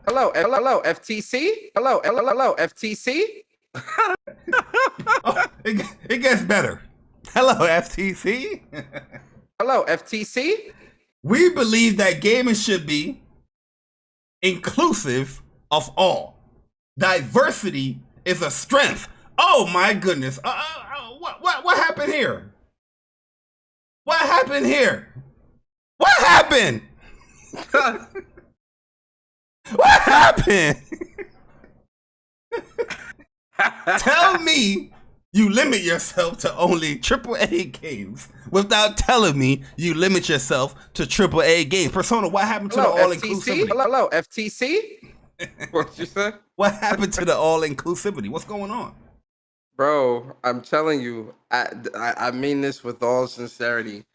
Hello, FTC. Hello, FTC. Oh, it gets better. Hello, FTC. Hello, FTC. We believe that gaming should be inclusive of all. Diversity is a strength. Oh my goodness. What happened here? What happened here? What happened? What happened? Tell me you limit yourself to only AAA games without telling me you limit yourself to AAA games. Persona, what happened to the all-inclusivity? Hello, FTC. What you say? What happened to the all-inclusivity? What's going on? Bro, I'm telling you, I mean this with all sincerity.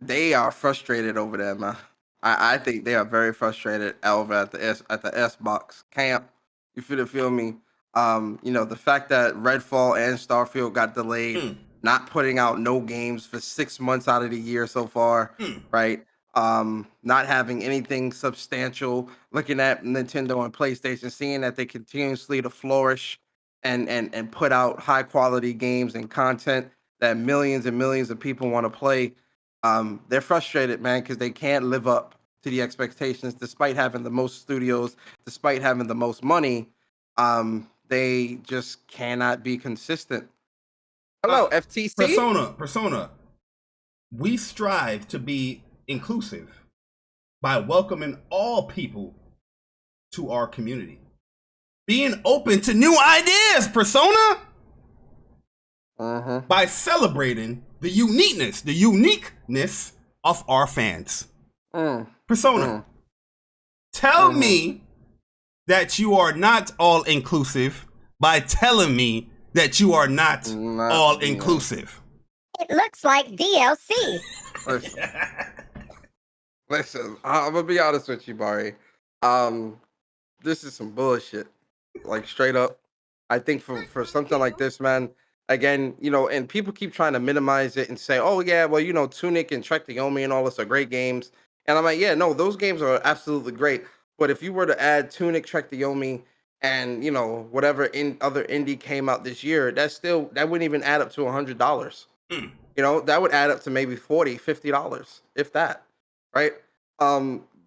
They are frustrated over there, man. I think they are very frustrated over at the Xbox camp. You feel me? The fact that Redfall and Starfield got delayed, not putting out no games for 6 months out of the year so far, right? Not having anything substantial, looking at Nintendo and PlayStation, seeing that they continuously to flourish and put out high quality games and content that millions and millions of people want to play. They're frustrated, man, because they can't live up to the expectations despite having the most studios, despite having the most money. They just cannot be consistent. Hello, FTC. Persona. We strive to be inclusive by welcoming all people to our community. Being open to new ideas, Persona. By celebrating the uniqueness of our fans. Persona, tell me that you are not all inclusive by telling me that you are not all inclusive. It looks like DLC. Listen, I'm gonna be honest with you, Barry. This is some bullshit. Like straight up. I think for something like this, man. Again, and people keep trying to minimize it and say, "Oh yeah, well, Tunic and Trek the Yomi and all this are great games." And I'm like, "Yeah, no, those games are absolutely great." But if you were to add Tunic, Trek the Yomi, and whatever other indie came out this year, that wouldn't even add up to $100. That would add up to maybe $40, $50, if that, right?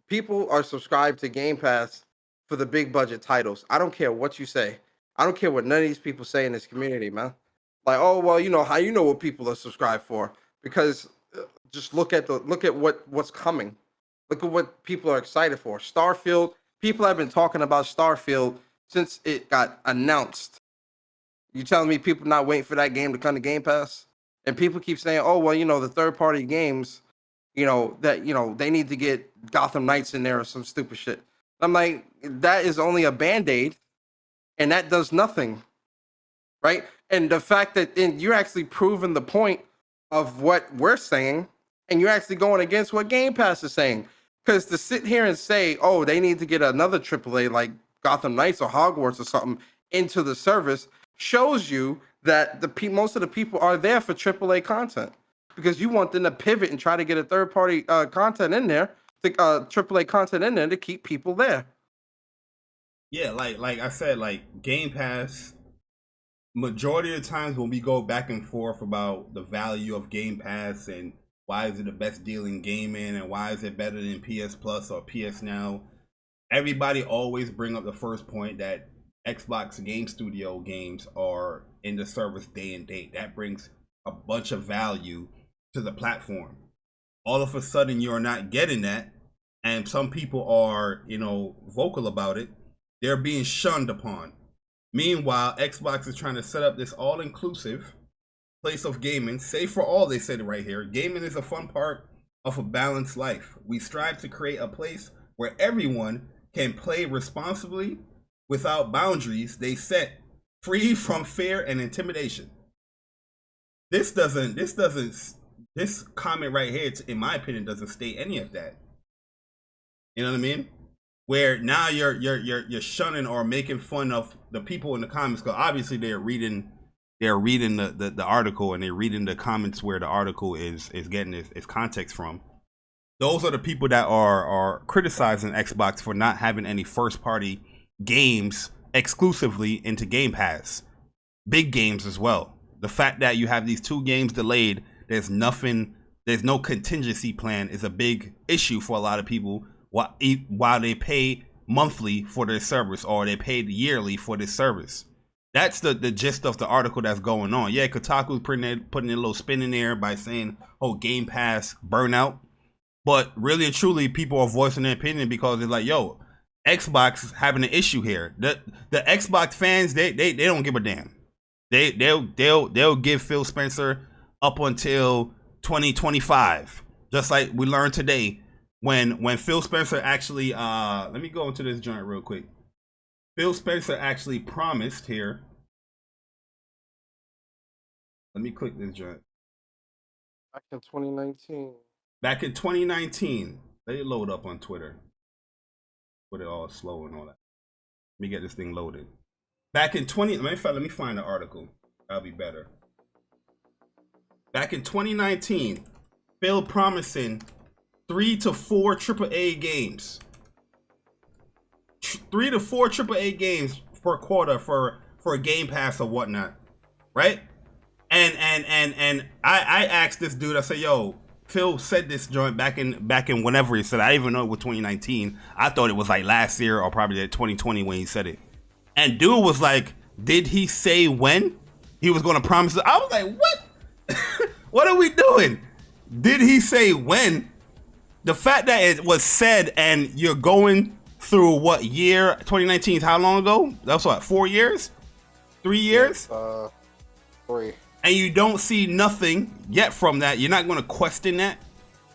People are subscribed to Game Pass for the big budget titles. I don't care what you say. I don't care what none of these people say in this community, man. Like, oh well, how you know what people are subscribed for? Because just look at what's coming. Look at what people are excited for. Starfield. People have been talking about Starfield since it got announced. You telling me people not waiting for that game to come to Game Pass? And people keep saying, oh well, the third party games, that they need to get Gotham Knights in there or some stupid shit. I'm like, that is only a band-aid, and that does nothing. Right? And the fact that you're actually proving the point of what we're saying, and you're actually going against what Game Pass is saying. Because to sit here and say, oh, they need to get another AAA like Gotham Knights or Hogwarts or something into the service shows you that most of the people are there for AAA content. Because you want them to pivot and try to get a third-party content in there, AAA content in there to keep people there. Yeah, like I said, like Game Pass majority of the times when we go back and forth about the value of Game Pass and why is it the best deal in gaming and why is it better than PS Plus or PS Now, everybody always bring up the first point that Xbox Game Studio games are in the service day and date. That brings a bunch of value to the platform. All of a sudden, you're not getting that, and some people are, vocal about it. They're being shunned upon. Meanwhile, Xbox is trying to set up this all-inclusive place of gaming. Save for all, they said it right here. Gaming is a fun part of a balanced life. We strive to create a place where everyone can play responsibly without boundaries they set, free from fear and intimidation. This comment right here, in my opinion, doesn't state any of that. You know what I mean? Where now you're shunning or making fun of the people in the comments, because obviously they're reading the article and they're reading the comments where the article is getting its context from. Those are the people that are criticizing Xbox for not having any first party games exclusively into Game Pass. Big games as well. The fact that you have these 2 games delayed, there's no contingency plan is a big issue for a lot of people while they pay monthly for their service or they paid yearly for this service. That's the gist of the article that's going on. Yeah, Kotaku putting a little spin in there by saying, oh, Game Pass burnout. But really and truly, people are voicing their opinion because they're like, yo, Xbox is having an issue here. The Xbox fans, they don't give a damn. They'll give Phil Spencer up until 2025. Just like we learned today when Phil Spencer actually let me go into this joint real quick. Phil Spencer actually promised here. Let me click this joint. Back in 2019. Back in 2019. Let it load up on Twitter. Put it all slow and all that. Let me get this thing loaded. Back in let me find the article. That'll be better. Back in 2019, Phil promising 3 to 4 AAA games. 3 to 4 AAA games per quarter for a Game Pass or whatnot, right? And I asked this dude. I said, "Yo, Phil said this joint back in whenever he said it. I didn't even know it was 2019. I thought it was like last year or probably 2020 when he said it." And dude was like, "Did he say when he was going to promise it?" I was like, "What? What are we doing? Did he say when?" The fact that it was said and you're going through what year? 2019 is how long ago? That's what, 4 years? 3 years? 3. And you don't see nothing yet from that. You're not going to question that.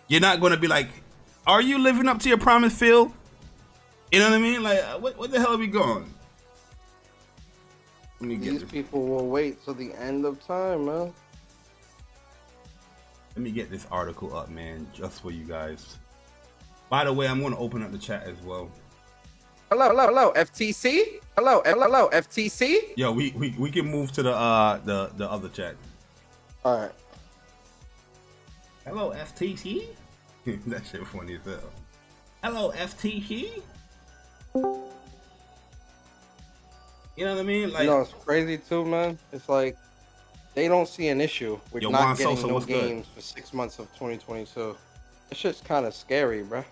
You're not going to be like, are you living up to your promise, Phil? You know what I mean? Like, what the hell are we going? Let me get These people will wait till the end of time, man. Let me get this article up, man, just for you guys. By the way, I'm going to open up the chat as well. Hello, FTC. Hello, FTC. Yo, we can move to the other chat. All right. Hello, FTC. That shit funny as hell. Hello, FTC. You know what I mean? Like, it's crazy too, man. It's like they don't see an issue with not getting no games for 6 months of 2022. That shit's kind of scary, bro.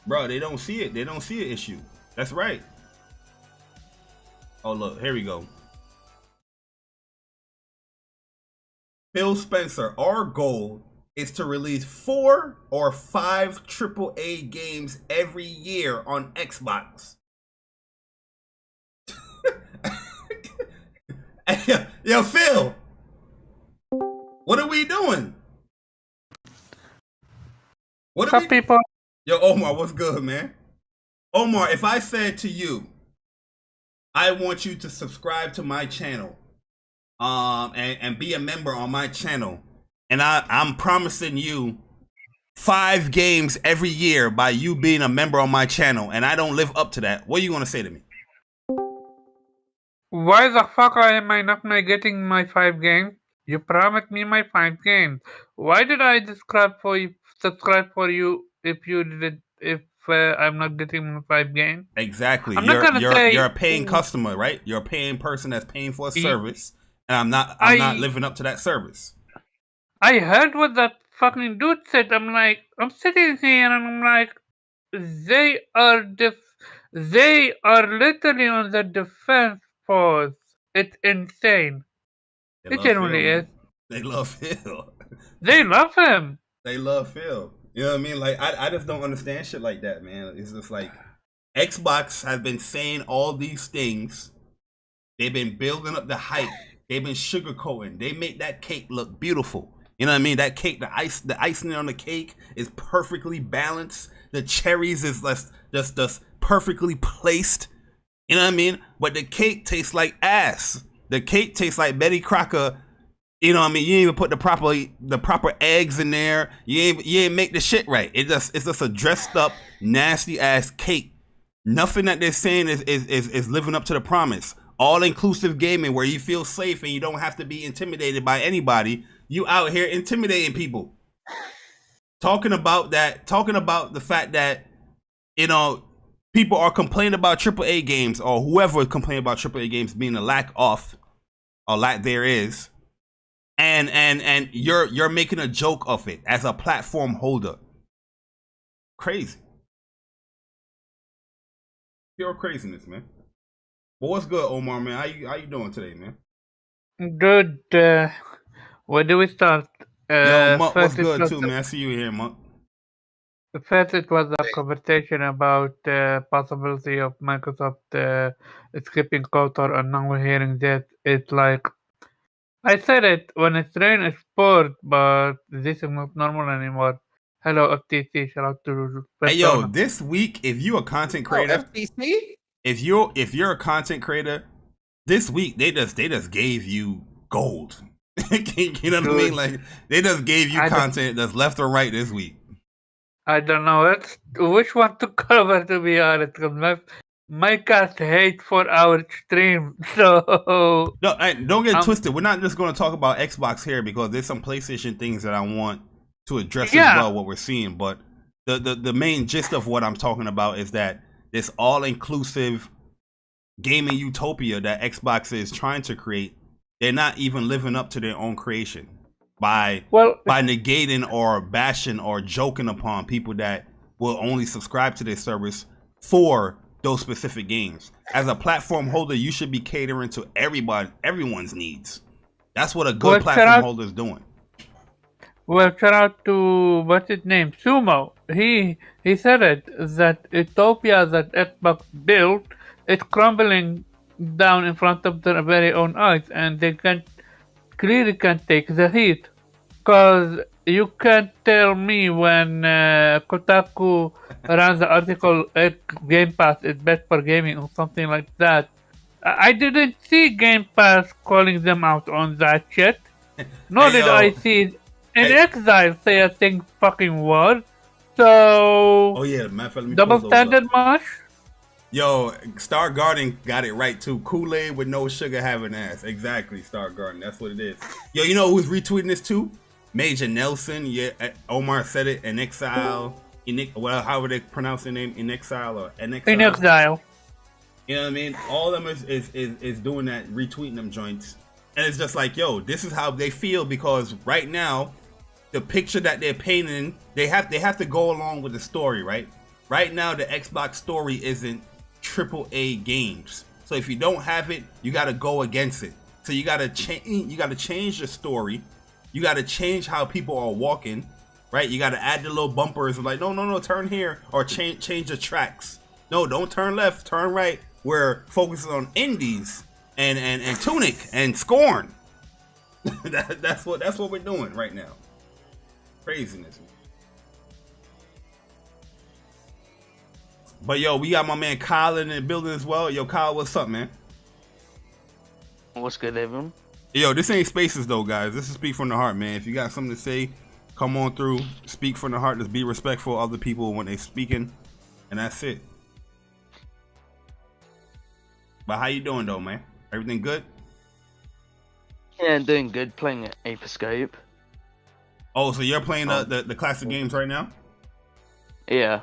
Bro, they don't see it. They don't see an issue. That's right. Oh, look, here we go. Phil Spencer, our goal is to release 4 or 5 AAA games every year on Xbox. Yo, Phil, what are we doing? What are we people? Yo, Omar, what's good, man? Omar, if I said to you, I want you to subscribe to my channel, and be a member on my channel, and I'm promising you 5 games every year by you being a member on my channel, and I don't live up to that, what are you gonna say to me? Why the fuck am I not getting my 5 games? You promised me my 5 games. Why did I subscribe for you if I'm not getting my 5 games? Exactly. I'm not gonna say you're a paying customer, right? You're a paying person that's paying for a service, and I'm not living up to that service. I heard what that fucking dude said. I'm sitting here and I'm like, they are they are literally on the defense force. It's insane. They It love Phil, genuinely is. man. They love Phil. They love him. They love Phil. You know what I mean? Like I just don't understand shit like that, man. It's just like Xbox has been saying all these things. They've been building up the hype. They've been sugarcoating. They make that cake look beautiful. You know what I mean? That cake, the icing on the cake is perfectly balanced. The cherries is just perfectly placed. You know what I mean? But the cake tastes like ass. The cake tastes like Betty Crocker. You know what I mean? You ain't even put the proper eggs in there. You ain't make the shit right. It's just a dressed up nasty ass cake. Nothing that they're saying is living up to the promise. All inclusive gaming where you feel safe and you don't have to be intimidated by anybody. You out here intimidating people. Talking about the fact that, you know, people are complaining about AAA games, or whoever is complaining about AAA games being a lack of, or lack there is. And you're making a joke of it as a platform holder. Crazy. Pure craziness, man. But what's good, Omar, man? How you doing today, man? Good. Where do we start? Yo, Mutt, what's First, it good was too, man? I see you here, Mutt. first it was a conversation about the possibility of Microsoft skipping Kotor, and now we're hearing that it's like, I said it when it's rain, it's sport, but this is not normal anymore. Hello, FTC. Shout out to Hey, yo, Persona. this week, if you're a content Oh, creator, FTC? if you're a content creator, this week they just gave you gold. You know what I mean? Like they just gave you content that's left or right this week. I don't know which one to cover, to be honest, because my cat hates for our stream. So No, don't get twisted. We're not just going to talk about Xbox here because there's some PlayStation things that I want to address as well, what we're seeing. But the main gist of what I'm talking about is that this all-inclusive gaming utopia that Xbox is trying to create, they're not even living up to their own creation by negating or bashing or joking upon people that will only subscribe to their service for those specific games. As a platform holder, you should be catering to everyone's needs. That's what a good platform holder is doing. Well, shout out to what's his name, Sumo. He said it, that utopia that Xbox built is crumbling down in front of their very own eyes, and they clearly can't take the heat. Cause you can't tell me when Kotaku runs the article Game Pass is best for gaming or something like that. I didn't see Game Pass calling them out on that shit. Nor did I see Exile say a thing fucking word. So oh yeah, matter of fact, double standard much? Yo, Star Garden got it right too. Kool-Aid with no sugar having ass. Exactly, Star Garden. That's what it is. Yo, you know who's retweeting this too? Major Nelson. Yeah, Omar said it. In Exile. Well, how would they pronounce their name? In Exile or In Exile? In Exile. You know what I mean? All of them is doing that, retweeting them joints. And it's just like, yo, this is how they feel, because right now, the picture that they're painting, they have to go along with the story, right? Right now, the Xbox story isn't AAA games. So if you don't have it, you got to go against it. So you got to change the story. You got to change how people are walking, right? You got to add the little bumpers like, no, turn here, or change the tracks. No, don't turn left, turn right. We're focusing on indies and Tunic and Scorn. that's what we're doing right now. Craziness. But yo, we got my man Kyle in the building as well. Yo, Kyle, what's up, man? What's good, everyone? Yo, this ain't Spaces though, guys. This is Speak from the Heart, man. If you got something to say, come on through. Speak from the heart. Just be respectful of other people when they speaking, and that's it. But how you doing though, man? Everything good? Yeah, I'm doing good. Playing at Aperscope. Oh, so you're playing the classic games right now? Yeah.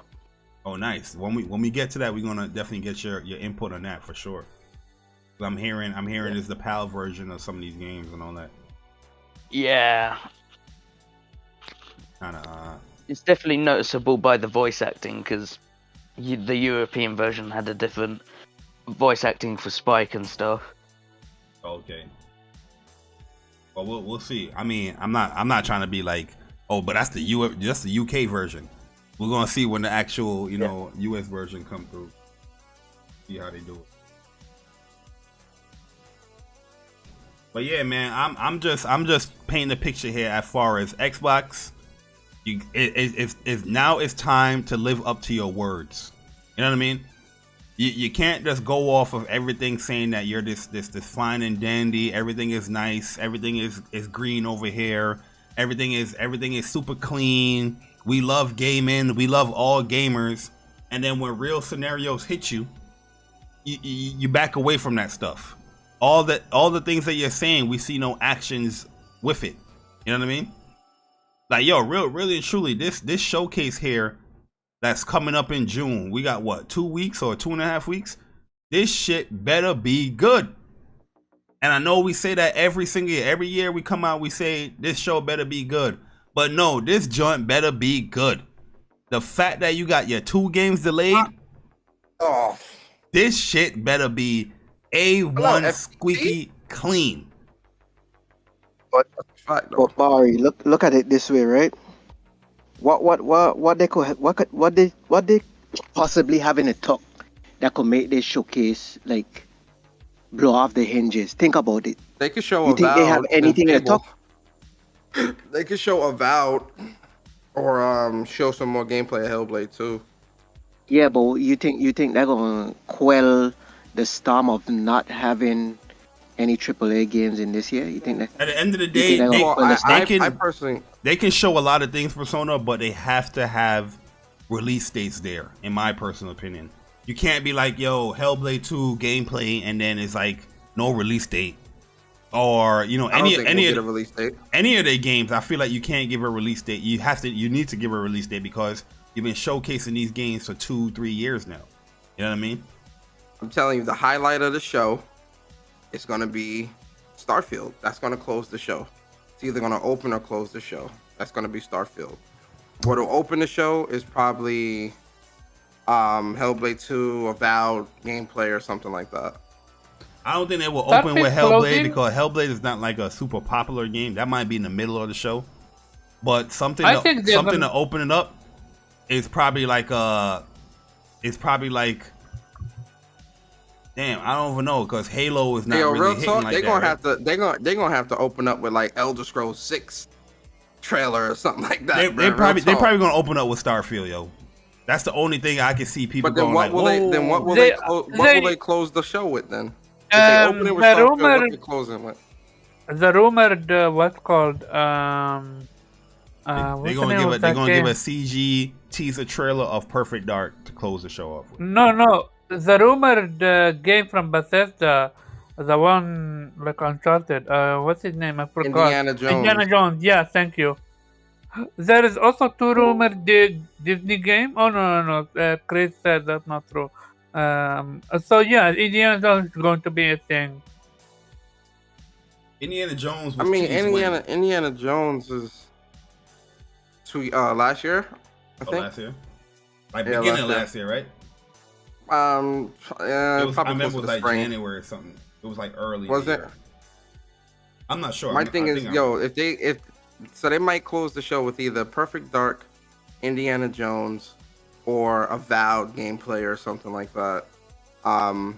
Oh, nice. When we get to that, we're gonna definitely get your input on that for sure. I'm hearing is the PAL version of some of these games and all that. Yeah, Kind of. it's definitely noticeable by the voice acting because the European version had a different voice acting for Spike and stuff. Okay. Well, we'll see. I mean, I'm not trying to be like, oh, but that's the UK version. We're gonna see when the actual US version come through. See how they do it. But yeah, man, I'm just painting a picture here as far as Xbox. It's now it's time to live up to your words. You know what I mean? You can't just go off of everything saying that you're this fine and dandy. Everything is nice. Everything is green over here. Everything is super clean. We love gaming. We love all gamers. And then when real scenarios hit you, you back away from that stuff. All the things that you're saying, we see no actions with it. You know what I mean? Like, yo, really and truly, this showcase here that's coming up in June. We got what, 2 weeks or 2.5 weeks? This shit better be good. And I know we say that every single year. Every year we come out, we say this show better be good. But no, this joint better be good. The fact that you got your 2 games delayed, this shit better be A1 squeaky clean. But Barry, look at it this way, right? What they possibly have in a talk that could make this showcase like blow off the hinges? Think about it. They could show. You think they have anything in a talk? They could show Avowed, or show some more gameplay of Hellblade 2. Yeah, but you think they're gonna quell the storm of not having any AAA games in this year? You think that at the end of the day, they can show a lot of things, Persona, but they have to have release dates there, in my personal opinion. You can't be like, yo, Hellblade 2 gameplay, and then it's like no release date. Or, any of their games, I feel like you can't give a release date. You need to give a release date because you've been showcasing these games for 2-3 years now. You know what I mean? I'm telling you, the highlight of the show is going to be Starfield. That's going to close the show. It's either going to open or close the show. That's going to be Starfield. What will open the show is probably Hellblade 2, Avowed gameplay or something like that. I don't think they will open with Hellblade because Hellblade is not like a super popular game. That might be in the middle of the show. But something to open it up is probably like damn, I don't even know because Halo is not really hitting like that. They're gonna have to open up with like Elder Scrolls 6 trailer or something like that. They're probably gonna open up with Starfield, yo. That's the only thing I can see people going like. What will they close the show with then? If they open it with Starfield, what they closing with? The rumored what's called they're gonna give a CG teaser trailer of Perfect Dark to close the show off with. No, the rumored game from Bethesda, the one like Uncharted. What's his name? I forgot. Indiana Jones. Yeah, thank you. There is also 2 rumored Disney game. Oh no. Chris said that's not true. So yeah, Indiana Jones is going to be a thing. Indiana Jones. Indiana Jones is last year. I think last year, like beginning of last year, right? I remember it was like spring. January or something. It was like early. Was it? I'm not sure. My thing is, they might close the show with either Perfect Dark, Indiana Jones, or Avowed gameplay or something like that. I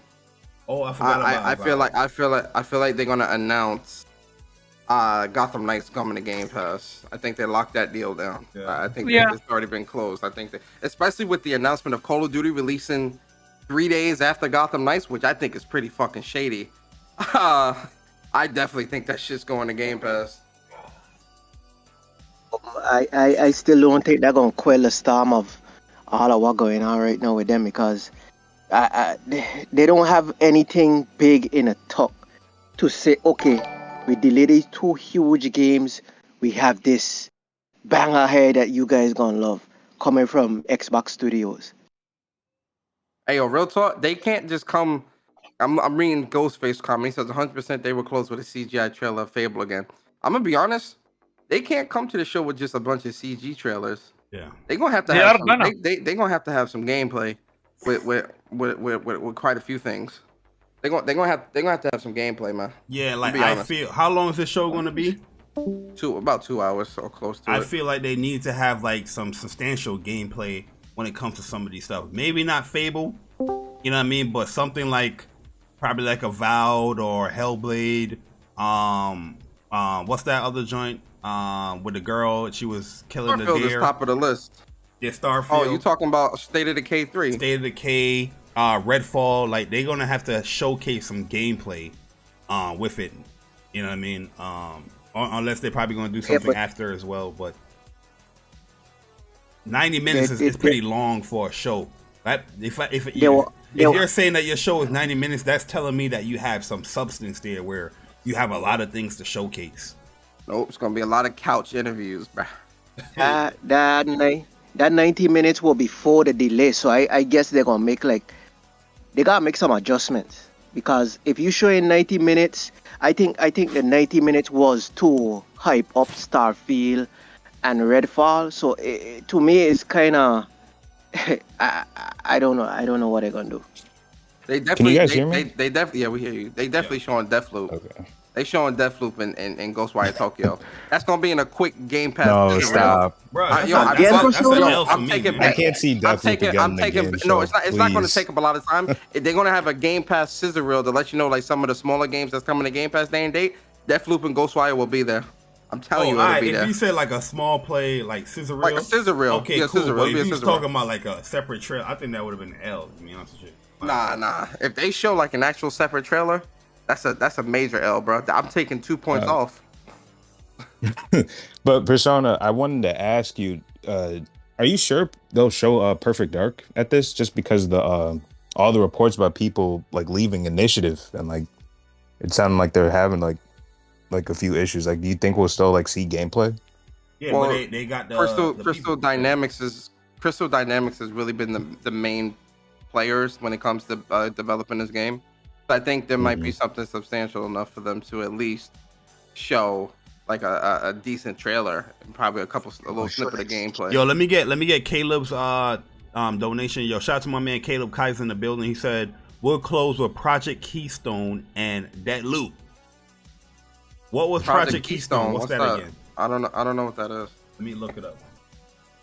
forgot about Avowed. I feel like they're gonna announce Gotham Knights coming to Game Pass. I think they locked that deal down. I think it's already been closed. I think especially with the announcement of Call of Duty releasing 3 days after Gotham Knights, which I think is pretty fucking shady. I definitely think that shit's going to Game Pass. I still don't think they're gonna quell the storm of all of what's going on right now with them because they don't have anything big in a talk to say, okay, we delayed these 2 huge games. We have this banger here that you guys gonna love coming from Xbox Studios. Hey, real talk, they can't just come I'm reading Ghostface comment. He says 100% they were close with a CGI trailer of Fable again. I'm gonna be honest. They can't come to the show with just a bunch of CG trailers. Yeah. They're gonna have to They have are some. gonna. They gonna have to have some gameplay with quite a few things. They're gonna have to have some gameplay, man. Yeah, like be I honest. feel. How long is this show going to be? About 2 hours or close to I it. feel like they need to have like some substantial gameplay when it comes to some of these stuff. Maybe not Fable, you know what I mean, but something like probably like Avowed or Hellblade. What's that other joint? With the girl, she was killing the Starfield is deer. top of the list. Yeah, Starfield. Oh, you talking about State of Decay 3? State of Decay, Redfall. Like they're gonna have to showcase some gameplay, with it. You know what I mean? Unless they're probably gonna do something after as well. But 90 minutes is pretty long for a show. That if you're saying that your show is 90 minutes, that's telling me that you have some substance there where you have a lot of things to showcase. Nope, it's gonna be a lot of couch interviews, bro. That 90 minutes will be before the delay, so I guess they're gonna make they gotta make some adjustments, because if you show in 90 minutes, I think the 90 minutes was to hype up Starfield and Redfall. So to me, it's kind of I don't know what they're gonna do. They definitely. Can you guys hear me? They definitely. Yeah, we hear you. They definitely showing Deathloop. Okay. They showing Deathloop in Ghostwire Tokyo. That's gonna be in a quick Game Pass. No, video. stop. Bro, That's an L for I'm me, taking man. back. I can't see Deathloop again I'm in the taking. game, No, so it's not. It's not going to please. take up a lot of time. They're going to have a Game Pass scissor reel to let you know, like some of the smaller games that's coming to Game Pass day and date. Deathloop and Ghostwire will be there. I'm telling you, it'll be if there. you said like a small play, like scissor reel, Like a scissor reel. okay, Yeah, cool. scissor But reel. if It'll be you a was scissor reel. talking about like a separate trail, I think that would have been an L. To be honest with you. Nah. If they show like an actual separate trailer, that's a major L, bro. I'm taking 2 points off. But Persona, I wanted to ask you, are you sure they'll show Perfect Dark at this? Just because the all the reports about people like leaving Initiative, and like it sounded like they're having like a few issues. Like, do you think we'll still like see gameplay? Yeah, Well, but they got the Crystal people. Dynamics has really been the main players when it comes to developing this game. So I think there might be something substantial enough for them to at least show like a decent trailer and probably a little snippet of gameplay. Yo, let me get Caleb's donation. Yo, shout out to my man Caleb Kaiser in the building. He said we'll close with Project Keystone and That Loop. What was Project Keystone? What's that again? I don't know what that is. Let me look it up.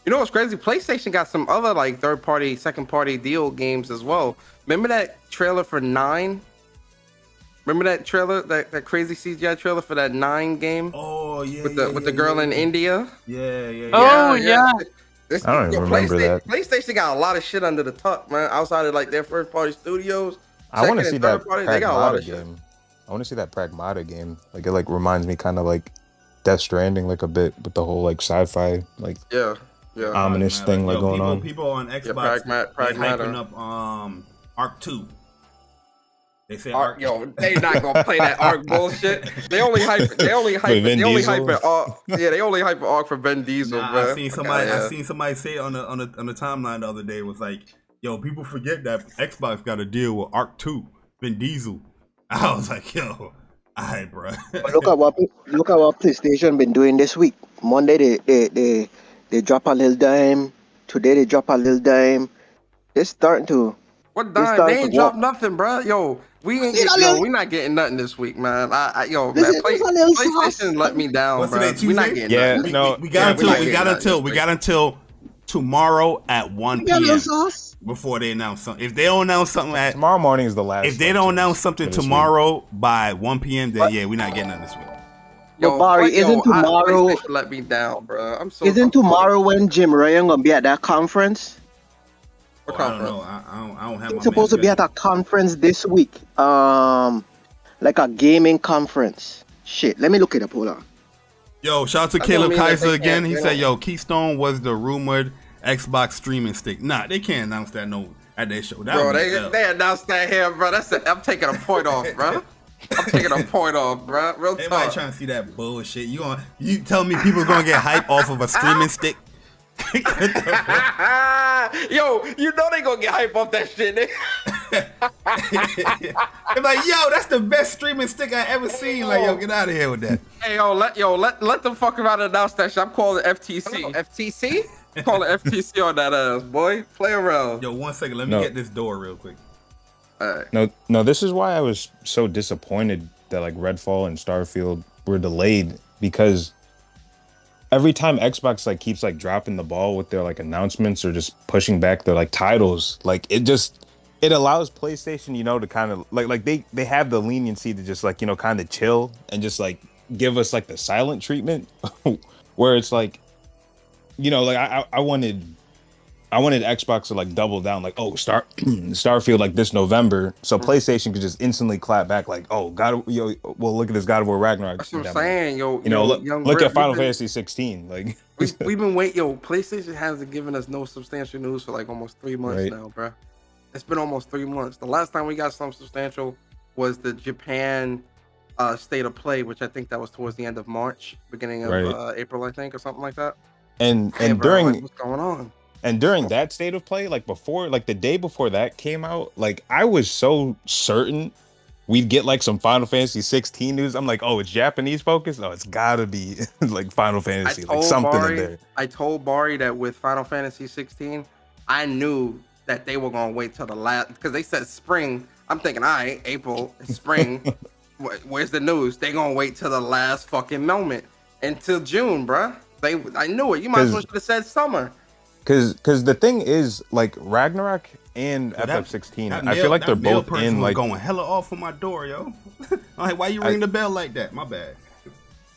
You know what's crazy? PlayStation got some other like third-party, second-party deal games as well. Remember that trailer for 9? Remember that trailer, that crazy CGI trailer for that 9 game? Oh yeah, with the girl in India. Yeah. Oh yeah. I don't even remember that. PlayStation got a lot of shit under the tuck, man. Outside of like their first-party studios. I want to see that they got a lot of Pragmata shit. game. I want to see that Pragmata game. Like it like reminds me kind of like Death Stranding, like a bit with the whole like sci-fi like Yeah. ominous thing like going on. People on Xbox they Pragmata. hyping up Arc 2. They say Arc, yo, they not gonna play that Arc bullshit. They only hype Vin Diesel? they only hype Arc for Ben Diesel, Nah, bro. I seen somebody say it on the timeline the other day, was like, yo, people forget that Xbox got a deal with Arc 2, Vin Diesel. I was like, yo, alright, bro. But look at what PlayStation been doing this week. Monday they drop a little dime. Today they drop a little dime. They're starting to. What dime? They ain't dropped nothing, bro. Yo, we not getting nothing this week, man. PlayStation let me down, What's bro. today, We not Tuesday? getting Yeah, nothing. no. We got until tomorrow at 1 p.m. before they announce something. If they don't announce something Tomorrow morning is the last. if they don't announce something tomorrow by 1 p.m., then yeah, we're not getting nothing this week. Yo, Barry, isn't tomorrow? PlayStation let me down, bro. I'm so. Isn't tomorrow when Jim Ryan gonna be at that conference? I don't know. I don't have. He's supposed to be at a conference this week. Like a gaming conference. Shit, let me look it up. Hold on. Yo, shout out to That Caleb don't mean that Kaiser they again. can't, He you said, know. "Yo, Keystone was the rumored Xbox streaming stick." Nah, they can't announce that at their show. That Bro, would be hell. they announced that here, bro. I'm taking a point off, bro. I'm taking a point off, bro. Real Everybody talk. trying to see that bullshit. You telling me people gonna get hype off of a streaming stick? Yo, you know they gonna get hype off that shit, nigga. I'm like, yo, that's the best streaming stick I ever seen. Like, yo, get out of here with that. Hey, let the fucker out announce that shit. I'm calling FTC. FTC? Call it FTC on that ass, boy. Play around. Yo, 1 second. Let me get this door real quick. No, this is why I was so disappointed that like Redfall and Starfield were delayed, because every time Xbox like keeps like dropping the ball with their like announcements or just pushing back their like titles, like it allows PlayStation, you know, to kind of like they have the leniency to just like, you know, kind of chill and just like give us like the silent treatment where it's like, you know, like I wanted Xbox to like double down, like, oh, Starfield like this November, so PlayStation could just instantly clap back, like, oh, well, look at this God of War Ragnarok. That's what I'm saying, yo. You know, look at Final Fantasy 16. Like, we've been waiting. Yo, PlayStation hasn't given us no substantial news for like almost 3 months now, bro. It's been almost 3 months. The last time we got something substantial was the Japan State of Play, which I think that was towards the end of March, beginning of April, I think, or something like that. And bro, during like, what's going on? And during that State of Play, like before, like the day before that came out, like I was so certain we'd get like some Final Fantasy 16 news. I'm like, oh, it's Japanese focused? No, it's gotta be like Final Fantasy, like something in there. I told Bari that with Final Fantasy 16, I knew that they were gonna wait till the last, because they said spring. I'm thinking, all right, April, spring. Where's the news? They gonna wait till the last fucking moment until June, bruh. I knew it. You might as well should have said summer. Because the thing is, like Ragnarok and FF16, I feel like they're both in like going hella off on my door, yo. Like, why you ring the bell like that? My bad.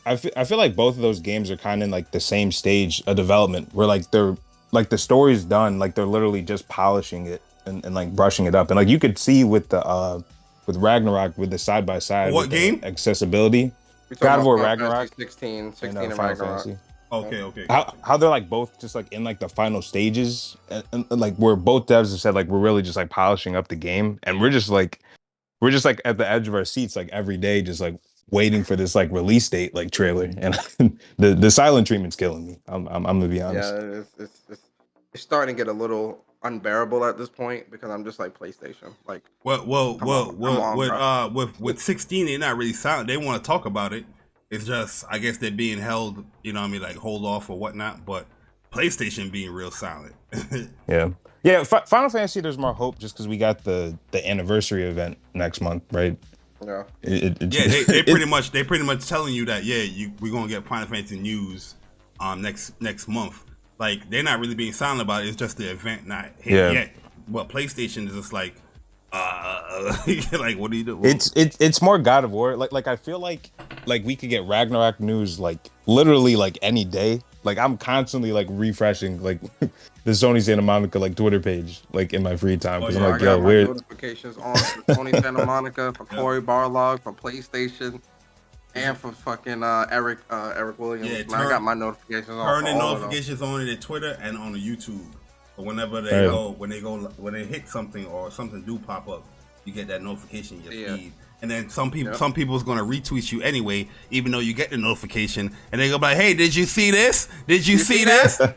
I feel like both of those games are kind of in like the same stage of development, where like they're like the story's done, like they're literally just polishing it and like brushing it up, and like you could see with the with Ragnarok with the side by side. What game? Accessibility. God of War Ragnarok. 16 and Ragnarok. Okay. How they're like both just like in like the final stages, and like where both devs have said like we're really just like polishing up the game, and we're just like at the edge of our seats like every day, just like waiting for this like release date like trailer, and the silent treatment's killing me. I'm gonna be honest. Yeah, it's starting to get a little unbearable at this point, because I'm just like PlayStation. Like, with 16, they're not really silent. They want to talk about it. It's just, I guess they're being held, you know what I mean, like hold off or whatnot, but PlayStation being real silent. Yeah. Final Fantasy, there's more hope just because we got the anniversary event next month, right? Yeah. They pretty much telling you that, we're gonna get Final Fantasy news next month. Like, they're not really being silent about it. It's just the event not hit yet. But PlayStation is just like, like, what do you do? It's more God of War. Like I feel like we could get Ragnarok news like literally like any day. Like I'm constantly like refreshing like the Sony Santa Monica like Twitter page like in my free time, because I'm like, yo, weird notifications on for Sony Santa Monica, for Corey Barlog, for PlayStation, and for fucking Eric Williams. Yeah, I got my notifications on. Turn the notifications on in Twitter and on the YouTube. But whenever when they hit something or something do pop up, you get that notification in your feed. And then some people's gonna retweet you anyway, even though you get the notification, and they go like, "Hey, did you see this? Did you see this? Did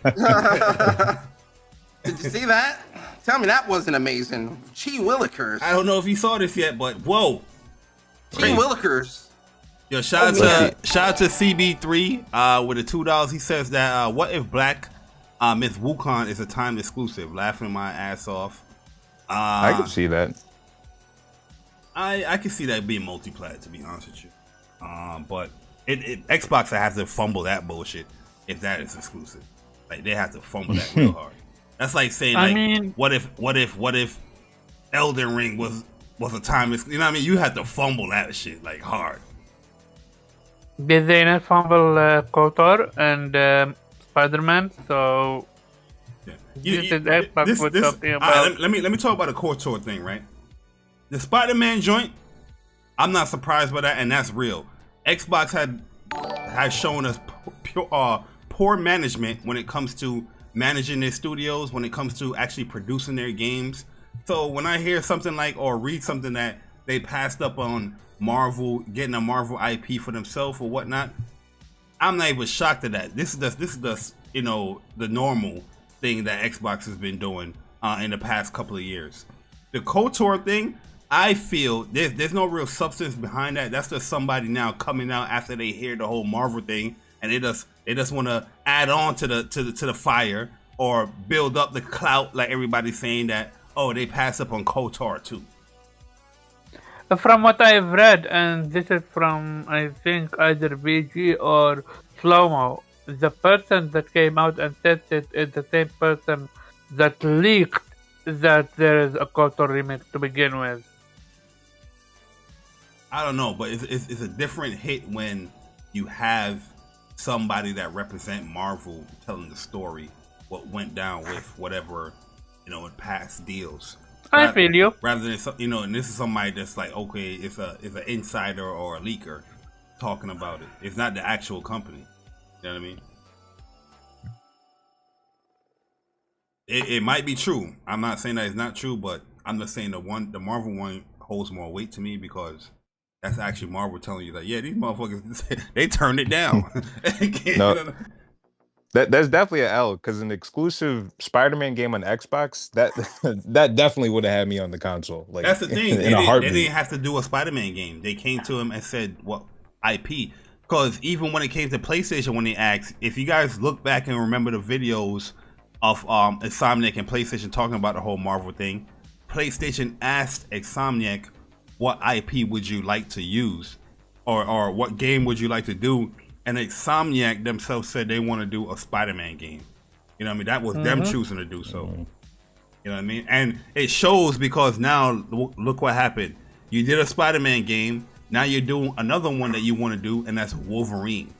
you see that? Tell me that wasn't amazing." Gee Willikers. I don't know if you saw this yet, but whoa. Gee Willikers. Yo, shout out to CB3 with the $2. He says that what if Black Myth Wukong is a time exclusive? Laughing my ass off. I can see that. I can see that being multiplayer, to be honest with you. But Xbox has to fumble that bullshit if that is exclusive. Like, they have to fumble that real hard. That's like saying, like, what if Elden Ring was a time, you know what I mean? You have to fumble that shit like hard. Did they not fumble KOTOR and Spider-Man? So Xbox was talking about. Let me talk about the KOTOR thing, right? The Spider-Man joint, I'm not surprised by that, and that's real. Xbox has shown us poor management when it comes to managing their studios, when it comes to actually producing their games. So when I hear something like, or read something that they passed up on Marvel, getting a Marvel IP for themselves or whatnot, I'm not even shocked at that. This is just you know, the normal thing that Xbox has been doing in the past couple of years. The KOTOR thing, I feel there's no real substance behind that. That's just somebody now coming out after they hear the whole Marvel thing, and they just want to add on to the fire or build up the clout, like everybody's saying that, oh, they pass up on KOTOR too. From what I've read, and this is from, I think, either BG or Slomo, the person that came out and said it is the same person that leaked that there is a KOTOR remake to begin with. I don't know, but it's a different hit when you have somebody that represent Marvel telling the story, what went down with whatever, in past deals. I feel you. Rather than, and this is somebody that's like, okay, it's an insider or a leaker talking about it. It's not the actual company. You know what I mean? It might be true. I'm not saying that it's not true, but I'm just saying the Marvel one holds more weight to me because that's actually Marvel telling you that, yeah, these motherfuckers, they turned it down. No. That's definitely an L, because an exclusive Spider-Man game on Xbox, that definitely would have had me on the console. Like, that's the thing. In a heartbeat. They didn't have to do a Spider-Man game. They came to him and said, what IP? Because even when it came to PlayStation, when they asked, if you guys look back and remember the videos of Insomniac and PlayStation talking about the whole Marvel thing, PlayStation asked Insomniac, what IP would you like to use? Or what game would you like to do? And Insomniac themselves said they want to do a Spider-Man game. You know what I mean? That was them choosing to do so. You know what I mean? And it shows because now, look what happened. You did a Spider-Man game. Now you're doing another one that you want to do, and that's Wolverine.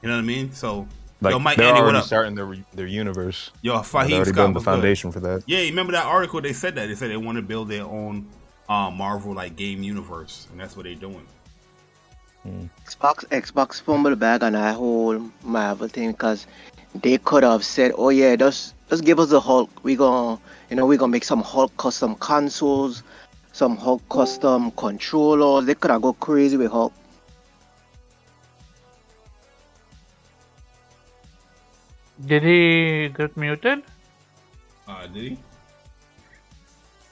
You know what I mean? So, like, yo, Mike they're Andy, already starting their universe. Yo, They've Fahim already Scott built the was foundation good. for that. Yeah, you remember that article? They said that. They said they want to build their own Marvel like game universe, and that's what they're doing. Xbox fumbled the bag on that whole Marvel thing because they could have said, "Oh yeah, just give us the Hulk. We gonna make some Hulk custom consoles, some Hulk custom controllers." They could have go crazy with Hulk. Did he get muted? Did he?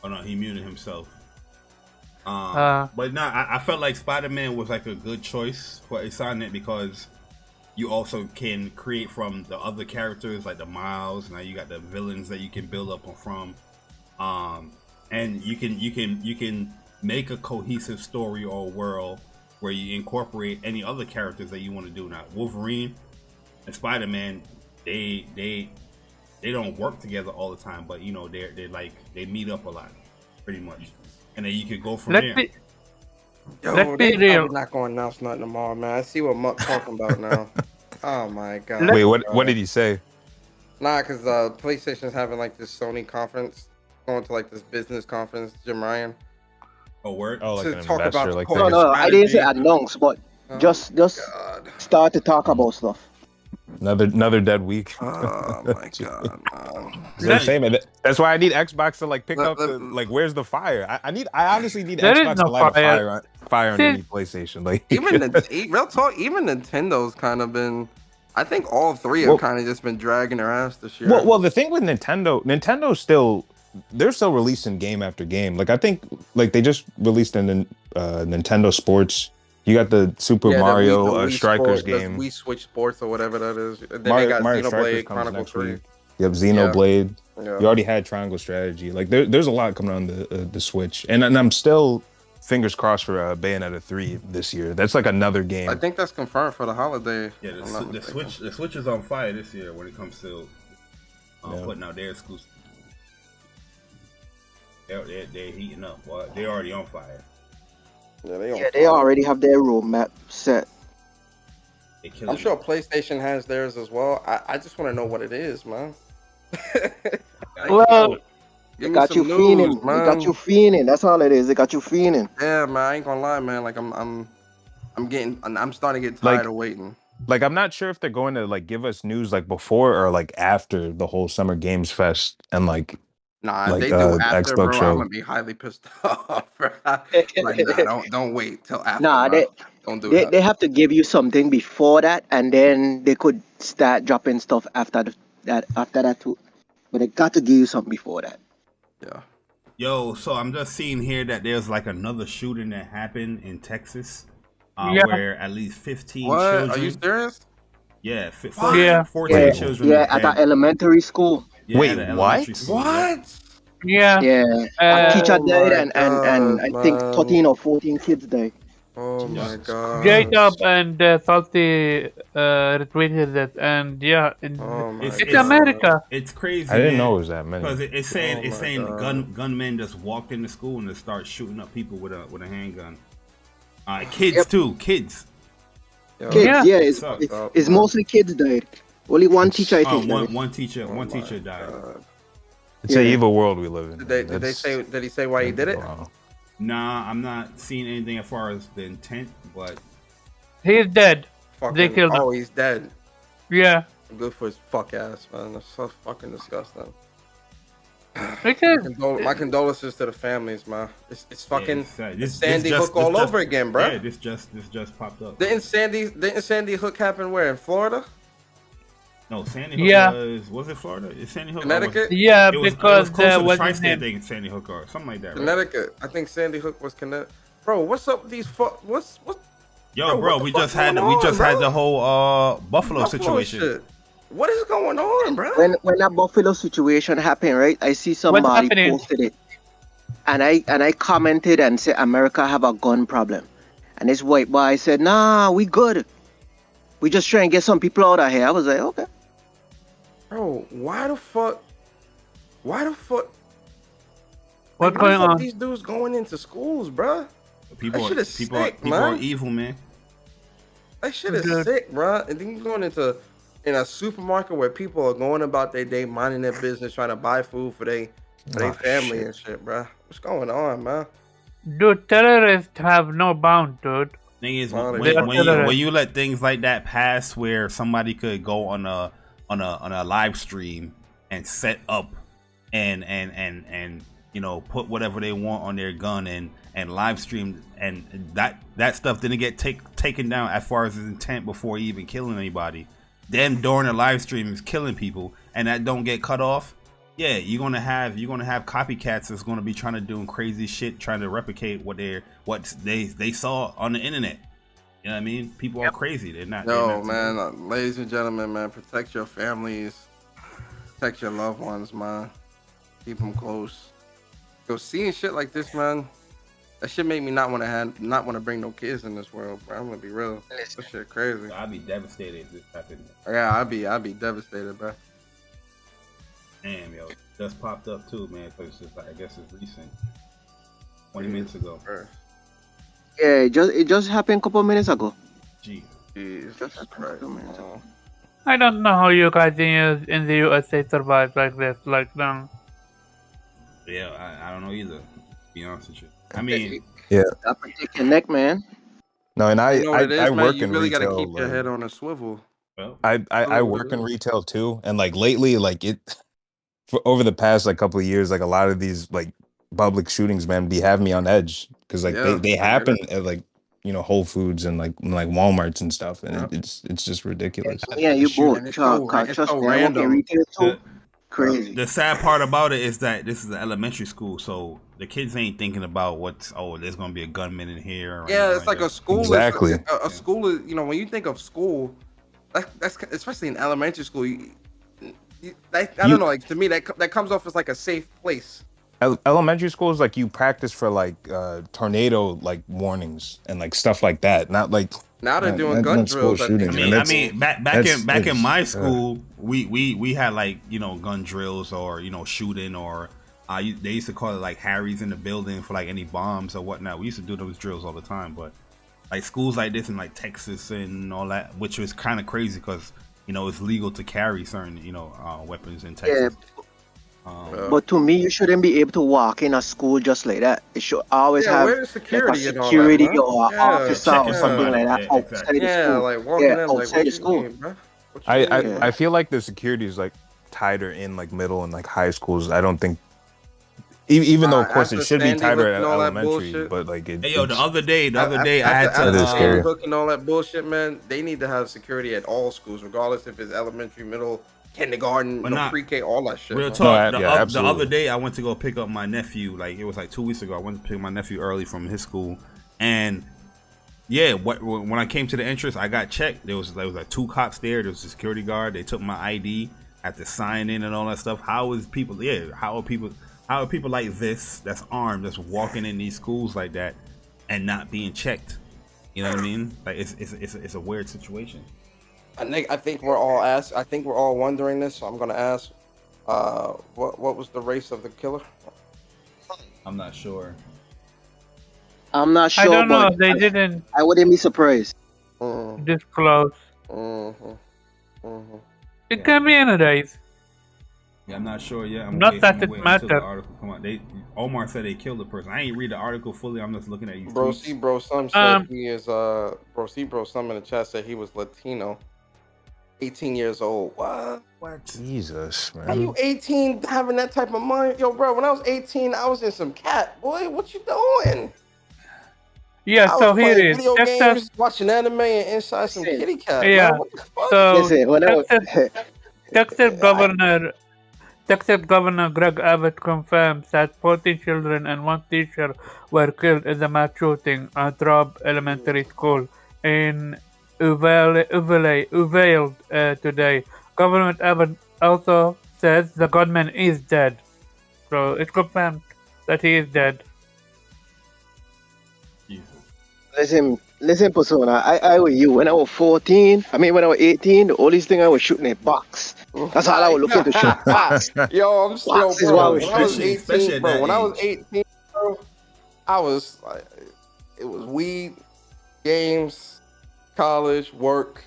Oh no, he muted himself. But no, I felt like Spider-Man was like a good choice for Insomniac because you also can create from the other characters like the Miles. Now you got the villains that you can build up from, and you can make a cohesive story or world where you incorporate any other characters that you want to do. Now Wolverine and Spider-Man, they don't work together all the time, but they meet up a lot, pretty much. And then you could go from there. Let's be real. Not going to announce nothing tomorrow, man. I see what Mutt's talking about now. Oh my god. Wait, what did he say? Nah, because PlayStation's having like this Sony conference, going to like this business conference. Jim Ryan. Oh, word. Oh, like to an talk investor, about like No, I didn't say announce, but just start to talk about stuff. Another dead week. Oh my god, man. That's why I need Xbox to like pick up where's the fire? I honestly need Xbox to light a fire underneath PlayStation. Like even real talk, even Nintendo's kind of been. I think all three have kind of just been dragging their ass this year. Well, the thing with Nintendo's still releasing game after game. Like I think like they just released a Nintendo Sports. You got the Super Mario Strikers game. Wii Switch Sports or whatever that is. And then Mario they got Xenoblade Chronicle 3. Yep, Xenoblade. Yeah. You already had Triangle Strategy. Like there's a lot coming on the Switch, and I'm still fingers crossed for Bayonetta 3 this year. That's like another game. I think that's confirmed for the holiday. Yeah, the Switch is on fire this year when it comes to putting out their exclusive. They're heating up. Well, they're already on fire. Yeah, they already have their roadmap set. I'm sure PlayStation has theirs as well. I just want to know what it is, man. Well, They got you fiending, man. They got you fiending. That's all it is. They got you fiending. Yeah, man. I ain't gonna lie, man. Like I'm starting to get tired of waiting. Like I'm not sure if they're going to like give us news like before or like after the whole Summer Games Fest and like. Nah, like, if they do after, bro, show. I'm gonna be highly pissed off. Like, nah, don't wait till after. Nah, don't do that. They have to give you something before that, and then they could start dropping stuff after that too. But they got to give you something before that. Yeah. Yo, so I'm just seeing here that there's like another shooting that happened in Texas, Yeah. where at least 15 What? children. Are you serious? Yeah, Yeah. 14 children. Yeah, is at dead. an elementary school. Yeah, Wait, at an elementary what? school. Yep. What? Yeah. Yeah, a teacher Oh died, my and I God, think man. 13 or 14 kids died. Oh my Jesus God. Jacob and Salty retweeted it, and yeah, Oh my it's God. America. It's crazy. I didn't man, know it was that many. because it's saying Oh it's my saying God. gunmen just walked into school and just start shooting up people with a handgun. Kids Yep. too. Kids. Yo, Kids, Yeah. yeah, What's up? it's man. mostly kids died. Only one teacher, I Oh, think, died. one teacher. Oh One my teacher died. God. It's an Yeah. evil world we live in. Did they That's- say? Did he say why he did it? Wow. Nah, I'm not seeing anything as far as the intent, but He's dead. They Fucking, killed him. oh, he's dead. Yeah. Good for his fuck ass, man. That's so fucking disgusting. Because My condolences to the families, man. It's fucking yeah, it's Sandy Hook all this over again, bro. Yeah, this just popped up. Didn't Sandy Hook happen where in Florida, No, Sandy Hook Yeah. was it Florida? Is Sandy Hook? Connecticut, yeah, It was because close to the what's his tri-state name? thing, Sandy Hook or something like that, right? Connecticut? I think Sandy Hook was Connecticut. Bro, what's up with these what's Yo, Bro, bro, what the we fuck just had going we on, just bro? had the whole Buffalo situation. shit? What is going on, bro? When that Buffalo situation happened, right? I see somebody happening? posted it, and I commented and said America have a gun problem, and this white boy said, "Nah, we good. We just trying to get some people out of here." I was like, okay. Bro, why the fuck? What's Like, going up on? These dudes going into schools, bro. People, That shit is people, sick, people are man. evil, man. That shit is Dude. sick, bro. And then you going into in a supermarket where people are going about their day, minding their business, trying to buy food for their Oh, family shit. and shit, bro. What's going on, man? Dude, terrorists have no bound, dude. Thing is, Well, when, they when, are you, terrorists. when you let things like that pass, where somebody could go on a live stream and set up and you know put whatever they want on their gun and live stream, and that stuff didn't get taken down as far as his intent before even killing anybody. Then during the live stream is killing people, and that don't get cut off. Yeah, you're gonna have copycats that's gonna be trying to do crazy shit, trying to replicate what they saw on the internet. You know what I mean? People are crazy. They're not. Yo, man, ladies and gentlemen, man, protect your families, protect your loved ones, man. Keep them close. Yo, seeing shit like this, man, that shit made me not want to bring no kids in this world, bro. I'm gonna be real. That shit crazy. I'd be devastated if this happened. Yeah, I'd be devastated, bro. Damn, yo, just popped up too, man. So it's just like, I guess it's recent, 20 minutes ago. Yeah, it just happened a couple minutes ago. Gee, Jesus Christ, man. I don't know how you guys in the USA survive like this, like them. yeah, I don't know either. To be honest with you, I mean, That protect your neck, man. No, and You know what it is, I man? work You in really retail. gotta keep your like, head on a swivel. well, I work in retail too, and like lately, like for over the past like couple of years, like a lot of these like public shootings, man, be having me on edge because like Yeah, they I happen get at like Whole Foods and like Walmarts and stuff, and Yep. it's just ridiculous. Yeah, you both. And it's so Trust me, I work in random. retail too. the, Crazy. the sad part about it is that this is an elementary school, so the kids ain't thinking about there's gonna be a gunman in here. Or Yeah, anything it's like a that. school. Exactly. A school is, when you think of school, that's especially in elementary school. I don't know. Like to me, that comes off as like a safe place. Elementary school is like you practice for like tornado like warnings and like stuff like that, not like Now they're doing not gun school drills. shootings. I and mean, that's- back in my it's, school, we had like gun drills or shooting or they used to call it like Harry's in the building for like any bombs or whatnot. We used to do those drills all the time, but like schools like this in like Texas and all that, which was kind of crazy because it's legal to carry certain weapons in Texas. But to me, you shouldn't be able to walk in a school just like that. It should always have where's the security like and a all security that, man? or Yeah, officer checking or something somebody. like that Yeah, outside the Yeah, school. like walking in, like outside what the you school. mean, bro? What you mean? I feel like the security is like tighter in like middle and like high schools. I don't think even though of course it after should be Sandy tighter Hook at and all that elementary, bullshit. but like Hey yo, the other day I had After That is to scary. Sandy Hook and all that bullshit, man. They need to have security at all schools, regardless if it's elementary, middle, kindergarten, But not- pre-K, all that shit. Real man. talk. No, the, yeah, the absolutely. other day, I went to go pick up my nephew. Like it was like 2 weeks ago. I went to pick my nephew early from his school, and yeah, when I came to the entrance, I got checked. There was like 2 cops there. There was a security guard. They took my ID, had to sign in and all that stuff. How are people like this that's armed, that's walking in these schools like that and not being checked? You know what I mean? Like it's a weird situation. I think we're all wondering this, so I'm gonna ask, what was the race of the killer? I'm not sure. I'm not sure, I don't know. but They didn't I wouldn't be surprised. Mm, disclose. It can be any race. Yeah, I'm not sure yet. I'm Not wait, that I'm gonna it wait until the matters. article come out. Omar said they killed the person. I ain't read the article fully. I'm just looking at you. Bro, some said Um, he is some in the chat said he was Latino, 18 years old. What? Jesus, Are man. you 18 having that type of mind? Yo, bro, when I was 18, I was in some cat. Boy, what you doing? Yeah, I so was here playing it is. video Texas, games, watching anime, and inside some Listen. kitty cat. yeah. Man. What the fuck? So Listen, when I was, Texas Governor Greg Abbott confirms that 14 children and 1 teacher were killed in the mass shooting at Robb Elementary School in Uvalde today. Governor Abbott also says the gunman is dead. So it's confirmed that he is dead. listen, Persona. I with you. When I was 14, when I was 18, the only thing I was shooting a box. That's all I was looking to shoot. Box. Yo, Box is bro, what I was when I was shooting. Especially 18, at bro, that when I was age. 18, bro, I was like, it was weed, games, college, work,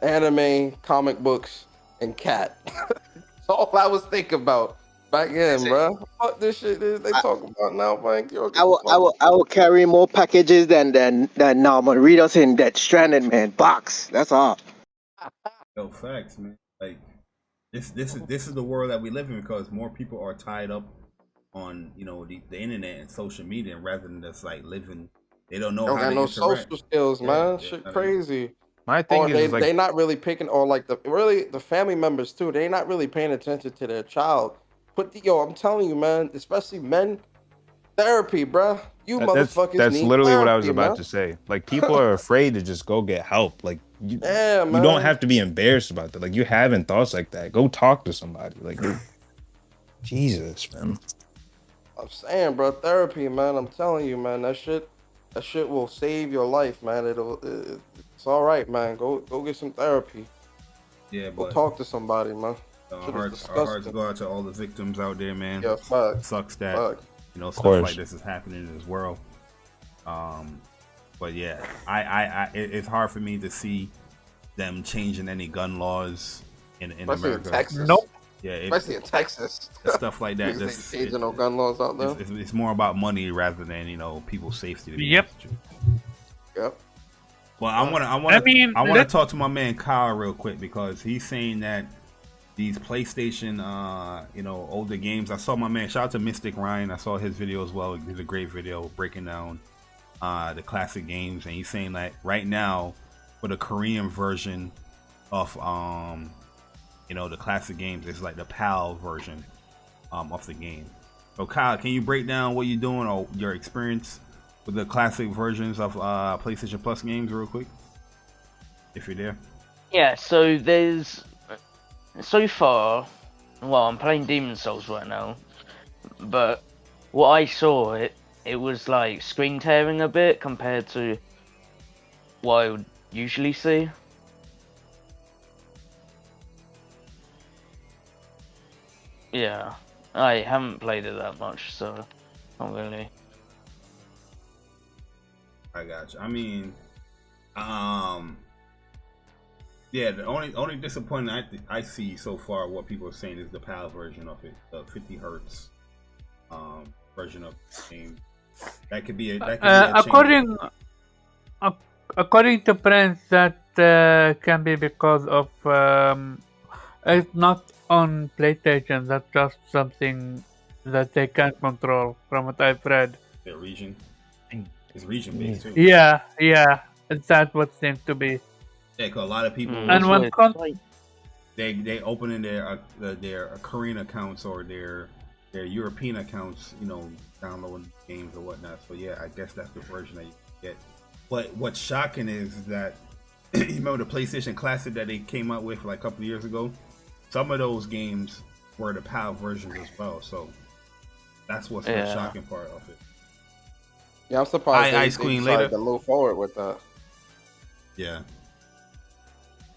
anime, comic books, and cat. That's all I was thinking about back then, bro. What this shit is they talking about now, man? Yo, I will carry more packages than normal readers in Dead Stranded, man. Box. That's all. Yo, facts, man. Like this is the world that we live in because more people are tied up on the internet and social media rather than just like living. They don't know Don't how got to no interact. social skills, man. Yeah, Shit I mean, crazy. My thing Or is like they not really picking, or like the family members too. They not really paying attention to their child. I'm telling you, man, especially men, therapy, bruh. You motherfuckers that's need literally what I was therapy, about man. to say. Like people are afraid to just go get help. Like you Yeah, man. don't have to be embarrassed about that. Like you having thoughts like that, go talk to somebody. Like Jesus, man. I'm saying, bro, therapy, man. I'm telling you, man, that shit will save your life, man. It's all right, man. Go get some therapy. Yeah, Go but talk to somebody, man. our hearts go out to all the victims out there, man. Yeah, fuck. Sucks that stuff course. like this is happening in this world. But yeah, it's hard for me to see them changing any gun laws in Especially America. in Texas. Nope. Yeah, Especially in Texas. stuff like that. Niggas ain't changing no gun laws out there. It's more about money rather than people's safety. To be Yep. honest with you. Yep. Well, I want to talk to my man Kyle real quick because he's saying that these PlayStation, older games. I saw my man. Shout out to Mystic Ryan. I saw his video as well. He did a great video breaking down the classic games, and he's saying that right now for the Korean version of the classic games, it's like the PAL version of the game. So Kyle, can you break down what you're doing or your experience with the classic versions of PlayStation Plus games real quick, if you're there? Yeah, so there's so far. Well, I'm playing Demon Souls right now, but what I saw it was like screen tearing a bit compared to what I would usually see. Yeah, I haven't played it that much, so not really. I got you. I mean, yeah. The only disappointment I see so far, what people are saying, is the PAL version of it, the 50 hertz version of the game. That could be a change. According to Prince, that can be because of it's not on PlayStation. That's just something that they can't control, from what I've read. The region. It's region based too. Yeah, that's what seems to be. Yeah, because a lot of people. And when they opening their Korean accounts or their European accounts, you know, downloading games or whatnot. So yeah, I guess that's the version that you get. But what's shocking is that you remember the PlayStation Classic that they came out with like a couple of years ago? Some of those games were the PAL versions as well. So that's what's the shocking part of it. Yeah, I'm surprised they Queen decided later to move forward with that. Yeah.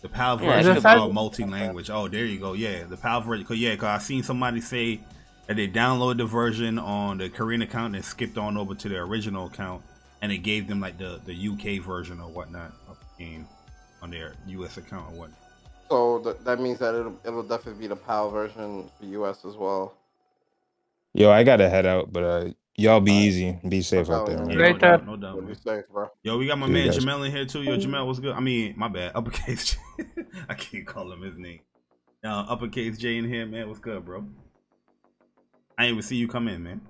The PAL version is all multi-language. Oh, there you go. Yeah, the PAL version. Cause I seen somebody say that they downloaded the version on the Korean account and skipped on over to their original account, and it gave them like the UK version or whatnot of the game on their US account or whatnot. So that means that it'll definitely be the PAL version for US as well. Yo, I gotta head out, but y'all be easy, be safe out there, man. Later. No doubt, Be man. safe, bro. Yo, we got my See you man guys. Jamel in here too. Yo, Jamel, what's good? I mean, my bad, uppercase. I can't call him his name. Uppercase J in here, man. What's good, bro? I ain't even see you come in, man.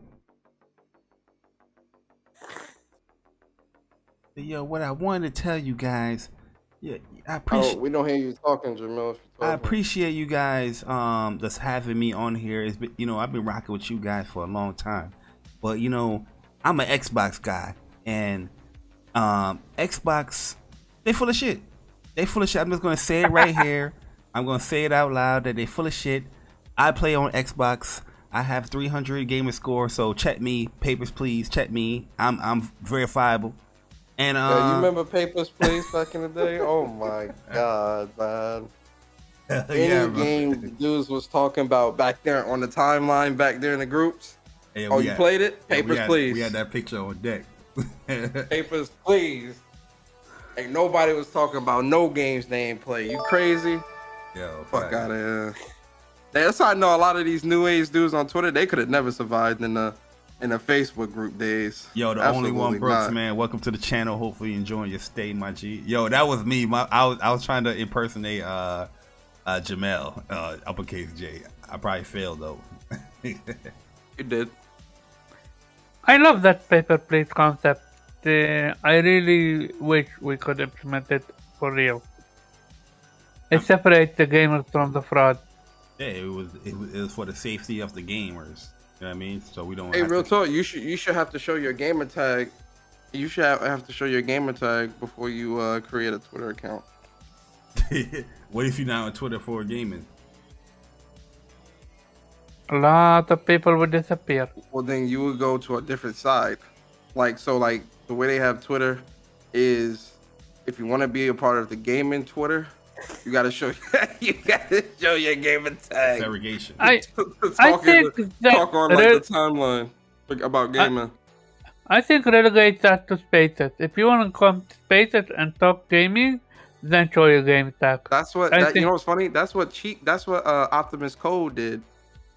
Yo, what I wanted to tell you guys, yeah, I appreciate. Oh, we don't hear you talking, Jamil. If you're I talking. appreciate you guys just having me on here. It's been, you know, I've been rocking with you guys for a long time, but you know, I'm an Xbox guy, and Xbox, they full of shit. They full of shit. I'm just gonna say it right here. I'm gonna say it out loud that they full of shit. I play on Xbox. I have 300 gamer score, so check me, papers please, check me. I'm verifiable. And yeah, you remember Papers, Please back in the day? Oh my god, man! Any game the dudes was talking about back there on the timeline, back there in the groups. Hey, you played it? Papers, Please. We had that picture on deck. Papers, Please. Ain't nobody was talking about no games they ain't play. You crazy? Yo, fuck out of here. That's how I know a lot of these new age dudes on Twitter. They could have never survived in the Facebook group days. Yo, the only one, Brooks, man. Welcome to the channel. Hopefully, you enjoying your stay, my G. Yo, that was me. I was trying to impersonate Jamel, uppercase J. I probably failed though. You did. I love that paper plate concept. I really wish we could implement it for real. It separates the gamers from the fraud. Yeah, it was for the safety of the gamers. You know what I mean? So we don't. Hey, real talk. You should have to show your gamer tag. You should have to show your gamer tag before you create a Twitter account. What if you're not on Twitter for gaming? A lot of people would disappear. Well, then you would go to a different side. Like the way they have Twitter is, if you want to be a part of the gaming Twitter, you gotta show your gamer tag. Segregation. I think talk on like the timeline about gaming. I think relegate that to Spaces. If you want to come to Spaces and talk gaming, then show your game tag. That's what you know what's funny? That's what Optimus Code did.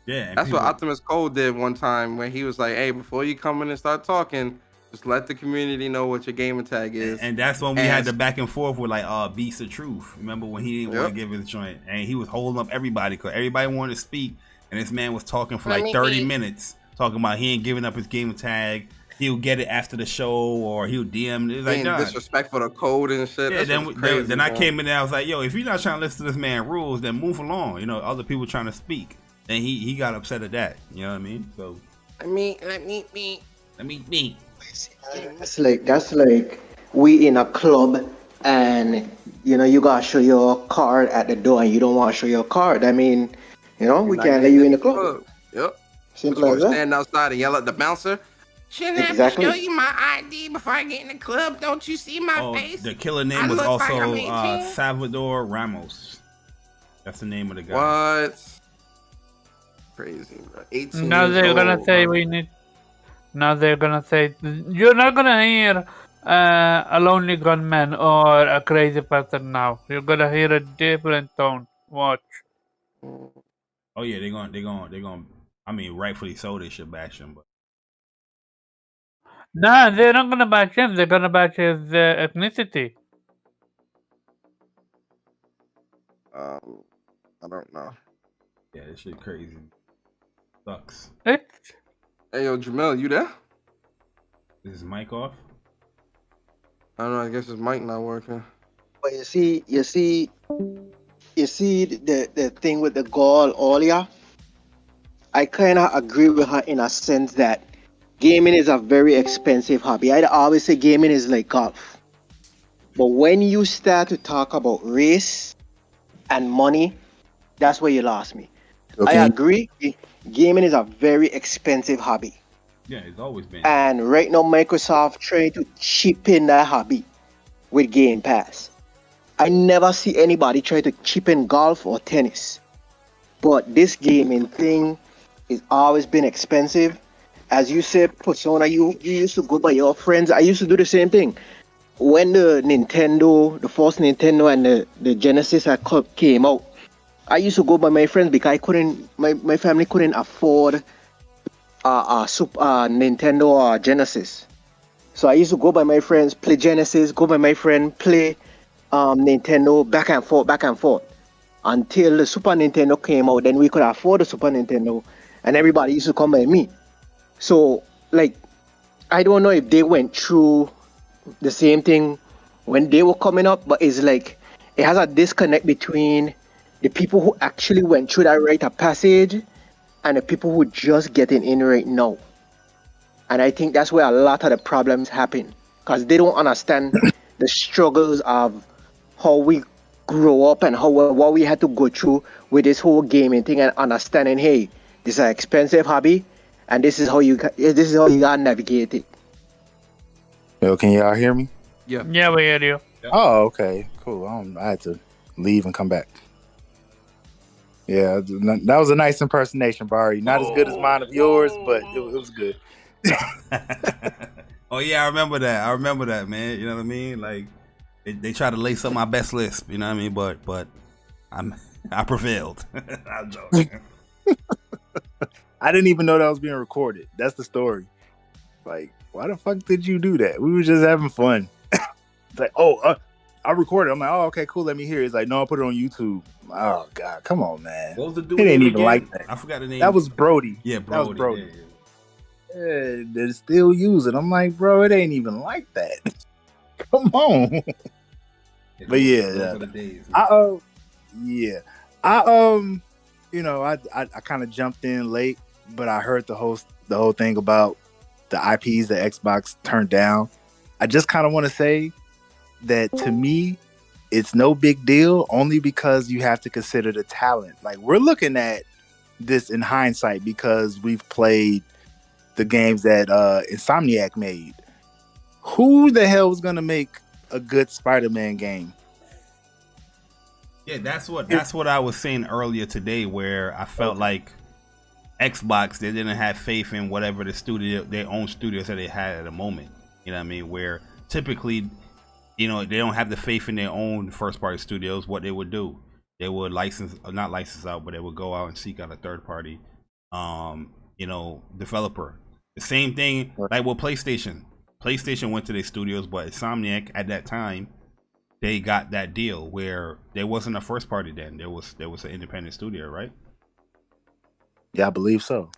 Yeah, that's what Optimus Code did one time when he was like, "Hey, before you come in and start talking, just let the community know what your gamer tag is." And that's when we had the back and forth with like Beast of Truth. Remember when he didn't want to give his joint, and he was holding up everybody because everybody wanted to speak, and this man was talking for like 30 minutes, talking about he ain't giving up his gamer tag. He'll get it after the show, or he'll DM. It's like disrespectful to code and shit. Yeah, then I came in there. I was like, "Yo, if you're not trying to listen to this man rules, then move along." You know, other people trying to speak. And he got upset at that. You know what I mean? So let me. That's like we in a club, and you know you gotta show your card at the door, and you don't want to show your card. I mean, you know, we can't let you in the club. Yep. Simple as that. Stand outside and yell at the bouncer. Shouldn't I have to show you my ID before I get in the club? Don't you see my face? The killer name was also Salvador Ramos. That's the name of the guy. What? Crazy, bro. 18 now they're gonna say we need. Now they're gonna say you're not gonna hear a lonely gunman or a crazy person. Now you're gonna hear a different tone. Watch. Oh yeah, they're gonna. I mean, rightfully so, they should bash him, but. Nah, they're not gonna bash him. They're gonna bash his ethnicity. I don't know. Yeah, this shit crazy. Sucks. Hey yo, Jamel, you there? Is his mic off? I don't know. I guess his mic not working. But you see, you see the thing with the goal earlier, I kind of agree with her in a sense that gaming is a very expensive hobby. I always say gaming is like golf. But when you start to talk about race and money, that's where you lost me. Okay. I agree. Gaming is a very expensive hobby. Yeah, it's always been. And right now, Microsoft trying to cheapen that hobby with Game Pass. I never see anybody try to cheapen golf or tennis. But this gaming thing has always been expensive. As you said, Persona, you used to go by your friends. I used to do the same thing. When the first Nintendo and the Genesis came out, I used to go by my friends because my family couldn't afford a Nintendo or Genesis. So I used to go by my friends, play Genesis, go by my friend, play Nintendo, back and forth. Until the Super Nintendo came out, then we could afford the Super Nintendo, and everybody used to come by me. So, like, I don't know if they went through the same thing when they were coming up, but it's like it has a disconnect between the people who actually went through that rite of passage and the people who just getting in right now. And I think that's where a lot of the problems happen, because they don't understand the struggles of how we grow up and what we had to go through with this whole gaming thing, and understanding, hey, this is an expensive hobby, and this is how you gotta navigate it. Yo, can y'all hear me? Yeah. Yeah, we hear you. Oh, okay, cool. I had to leave and come back. Yeah, that was a nice impersonation, Barry. Not as good as mine of yours, but it was good. Oh yeah, I remember that, man. You know what I mean? Like they try to lace up my best lisp, you know what I mean? But I prevailed. I'm joking. I didn't even know that was being recorded. That's the story. Like, why the fuck did you do that? We were just having fun. It's like, I recorded. I'm like, oh, okay, cool. Let me hear it. It's like, no, I put it on YouTube. Oh God, come on, man. What was the dude? It ain't even again? like that. I forgot the name. That was Brody. Yeah, That was Brody. Brody. Yeah. They still use it. I'm like, bro, it ain't even like that. Come on. Yeah, But yeah, those were the days. I kind of jumped in late, but I heard the whole thing about the IPs that Xbox turned down. I just kind of want to say that to me, it's no big deal, only because you have to consider the talent. Like, we're looking at this in hindsight because we've played the games that Insomniac made. Who the hell was gonna make a good Spider-Man game? Yeah, that's what I was saying earlier today, where I felt like Xbox, they didn't have faith in whatever their own studios that they had at the moment. You know what I mean? Where typically, they don't have the faith in their own first party studios. What they would do, they would not license out, but they would go out and seek out a third party, developer. The same thing like with PlayStation. PlayStation went to their studios, but Insomniac at that time, they got that deal where there wasn't a first party then. There was an independent studio, right? Yeah, I believe so.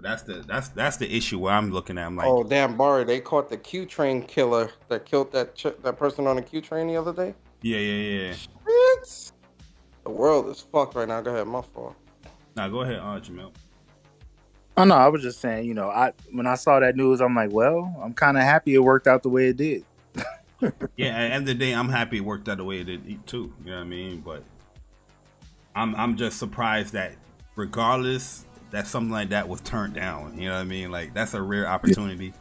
That's the issue where I'm looking at. I'm like, Oh damn, Barry! They caught the Q train killer that killed that person on the Q train the other day. yeah. Shit. The world is fucked right now. Go ahead, my fault. Nah, go ahead, Jamil. Oh no, I was just saying, when I saw that news, I'm like, well, I'm kind of happy it worked out the way it did. Yeah, at the end of the day, I'm happy it worked out the way it did too. You know what I mean? But I'm just surprised that regardless, that something like that was turned down. You know what I mean? Like, that's a rare opportunity.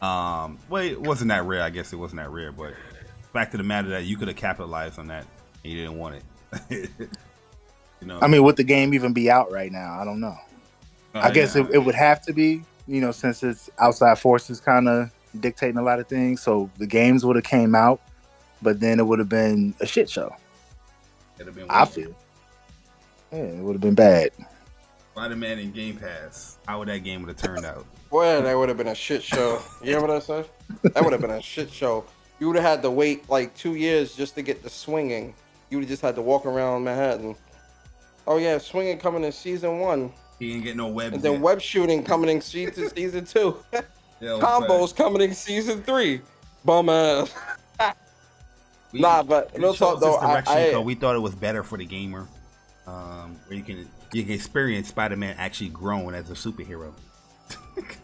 Well, it wasn't that rare. I guess it wasn't that rare, but fact of the matter that you could have capitalized on that and you didn't want it. I mean, would the game even be out right now? I don't know. I guess it would have to be, since it's outside forces kind of dictating a lot of things. So the games would have came out, but then it would have been a shit show. I feel. Yeah, it would have been bad. Spider-Man in Game Pass. How would that game would have turned out? Boy, that would have been a shit show. You hear what I said? That would have been a shit show. You would have had to wait like 2 years just to get the swinging. You would have just had to walk around Manhattan. Oh yeah, swinging coming in season 1. He didn't get no web. And then web shooting coming in season 2. Combos coming in season 3. Bum ass. Nah, but we real chose talk though, this direction I because we thought it was better for the gamer, where you can experience Spider-Man actually growing as a superhero.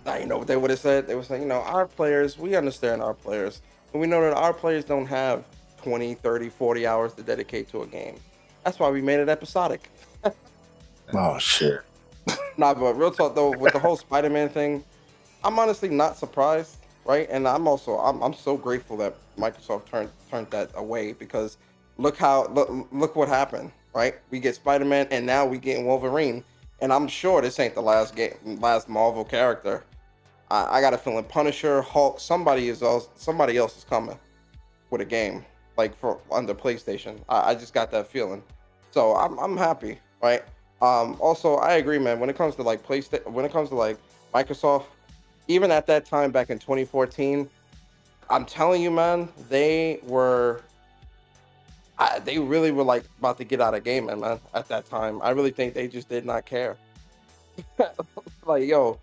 now you know what they would have said. They would say, our players, we understand our players, and we know that our players don't have 20, 30, 40 hours to dedicate to a game. That's why we made it episodic. Oh shit. Nah, but real talk though, with the whole Spider-Man thing, I'm honestly not surprised, right? And I'm so grateful that Microsoft turned that away, because look what happened, right? We get Spider-Man, and now we get Wolverine, and I'm sure this ain't the last Marvel character. I got a feeling Punisher, Hulk, somebody else is coming with a game like for under PlayStation. I just got that feeling, so I'm happy, right? Also, I agree, man. When it comes to like Microsoft, even at that time back in 2014, I'm telling you, man, they really were like about to get out of gaming, man. At that time, I really think they just did not care. Like, yo,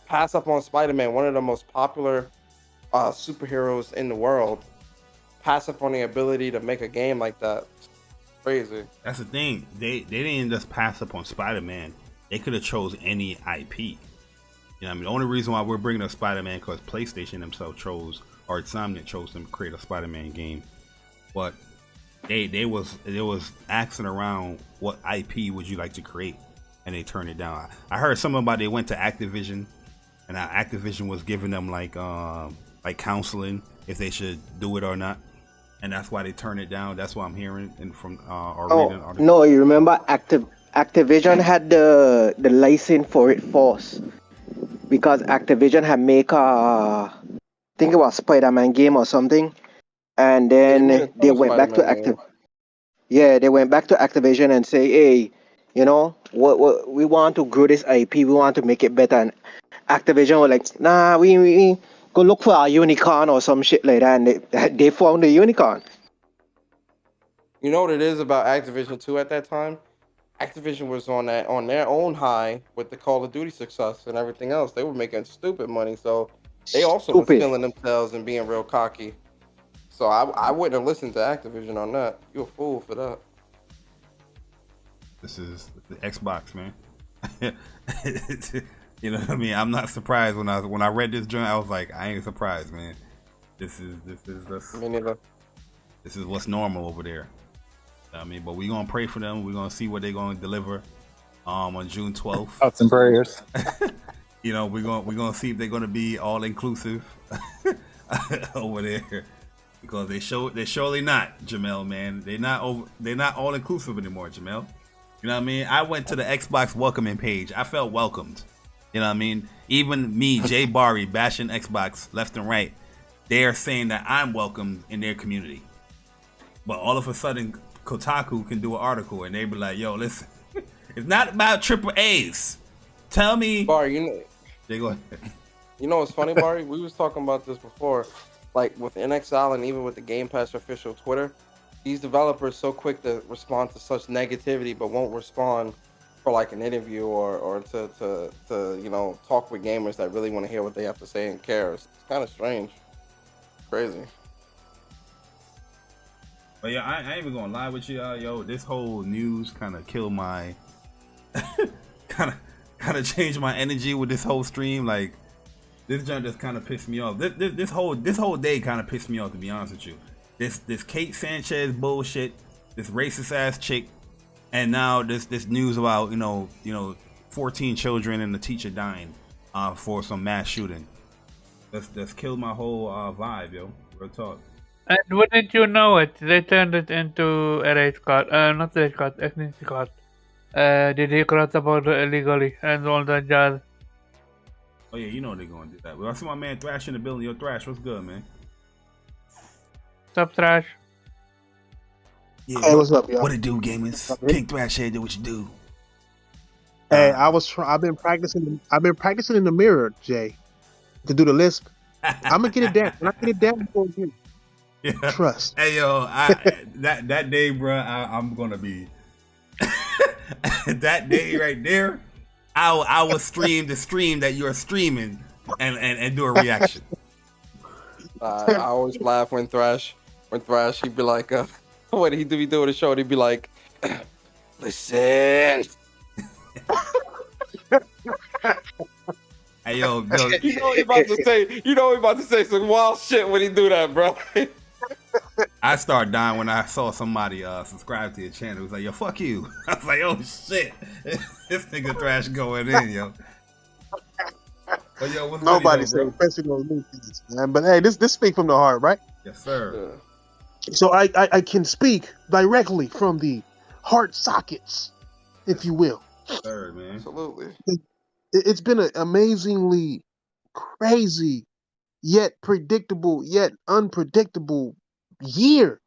pass up on Spider-Man, one of the most popular superheroes in the world. Pass up on the ability to make a game like that. Crazy. That's the thing. They didn't just pass up on Spider-Man. They could have chose any IP. You know, I mean, the only reason why we're bringing up Spider-Man because PlayStation themselves chose, or Insomniac chose them to create a Spider-Man game. But they was asking around what IP would you like to create, and they turned it down. I heard something about they went to Activision, and Activision was giving them like counseling if they should do it or not. And that's why they turned it down. That's what I'm hearing from reading. No, you remember Activision had the license for it first, because Activision had make I think it was Spider-Man game or something, and then they went back to they went back to Activision and say, hey, what we want to grow this IP, we want to make it better, and Activision were like, nah, we go look for a unicorn or some shit like that, and they found the unicorn. You know what it is about Activision too at that time? Activision was on their own high with the Call of Duty success and everything else. They were making stupid money, so they also were feeling themselves and being real cocky. So I wouldn't have listened to Activision on that. You a fool for that. This is the Xbox, man. You know what I mean? I'm not surprised when I read this joint. I was like, I ain't surprised, man. This is Me neither. This is what's normal over there. I mean, but we're gonna pray for them. We're gonna see what they're gonna deliver on June 12th. Thoughts and prayers. You know, we're gonna see if they're gonna be all inclusive over there, because they're surely not, Jamel, man. They're not all inclusive anymore, Jamel. You know what I mean? I went to the Xbox welcoming page. I felt welcomed. You know what I mean? Even me, Jay Barry, bashing Xbox left and right, they're saying that I'm welcomed in their community. But all of a sudden, Kotaku can do an article and they be like, yo, listen, it's not about triple A's. Tell me. Barry, They go ahead. You know what's funny, Barry? We was talking about this before. Like with NXL and even with the Game Pass official Twitter, these developers so quick to respond to such negativity but won't respond for like an interview or to talk with gamers that really want to hear what they have to say and care. It's kind of strange. Crazy. But yeah, I ain't even gonna lie with you, yo. This whole news kind of killed my, kind of changed my energy with this whole stream. Like, this junk just kind of pissed me off. This whole day kind of pissed me off, to be honest with you. This Kate Sanchez bullshit, this racist ass chick, and now this news about 14 children and the teacher dying for some mass shooting. That's killed my whole vibe, yo. Real talk. And wouldn't you know it, they turned it into a race card, not race card, ethnicity card. Did he cross the border illegally and all that jazz? Oh yeah, you know they're gonna do that. Well, I see my man Thrash in the building. Yo, Thrash, what's good, man? What's up, Trash? Yeah, Hey, what's up, y'all? What it do, gamers? King Thrash here, do what you do. Hey, I've been practicing in the mirror, Jay, to do the lisp. I'm gonna get it down. When I get it down before you. Yeah. Trust. Hey yo, that day, bro, I'm gonna be that day right there. I will stream the stream that you're streaming and do a reaction. I always laugh when Thrash when Thrash, he'd be like, what he'd be doing the show, and he'd be like, listen. Hey yo, Bill. You know he about to say. You know he about to say some wild shit when he do that, bro. I started dying when I saw somebody subscribe to your channel. It was like, yo, fuck you. I was like, oh shit, this nigga Thrash going in, yo. But yo, what's Nobody good, said, especially those new things, man. But hey, this speak from the heart, right? Yes, sir. So I can speak directly from the heart sockets, if you will. Yes, sir, man. Absolutely. It's been an amazingly crazy, yet predictable, yet unpredictable year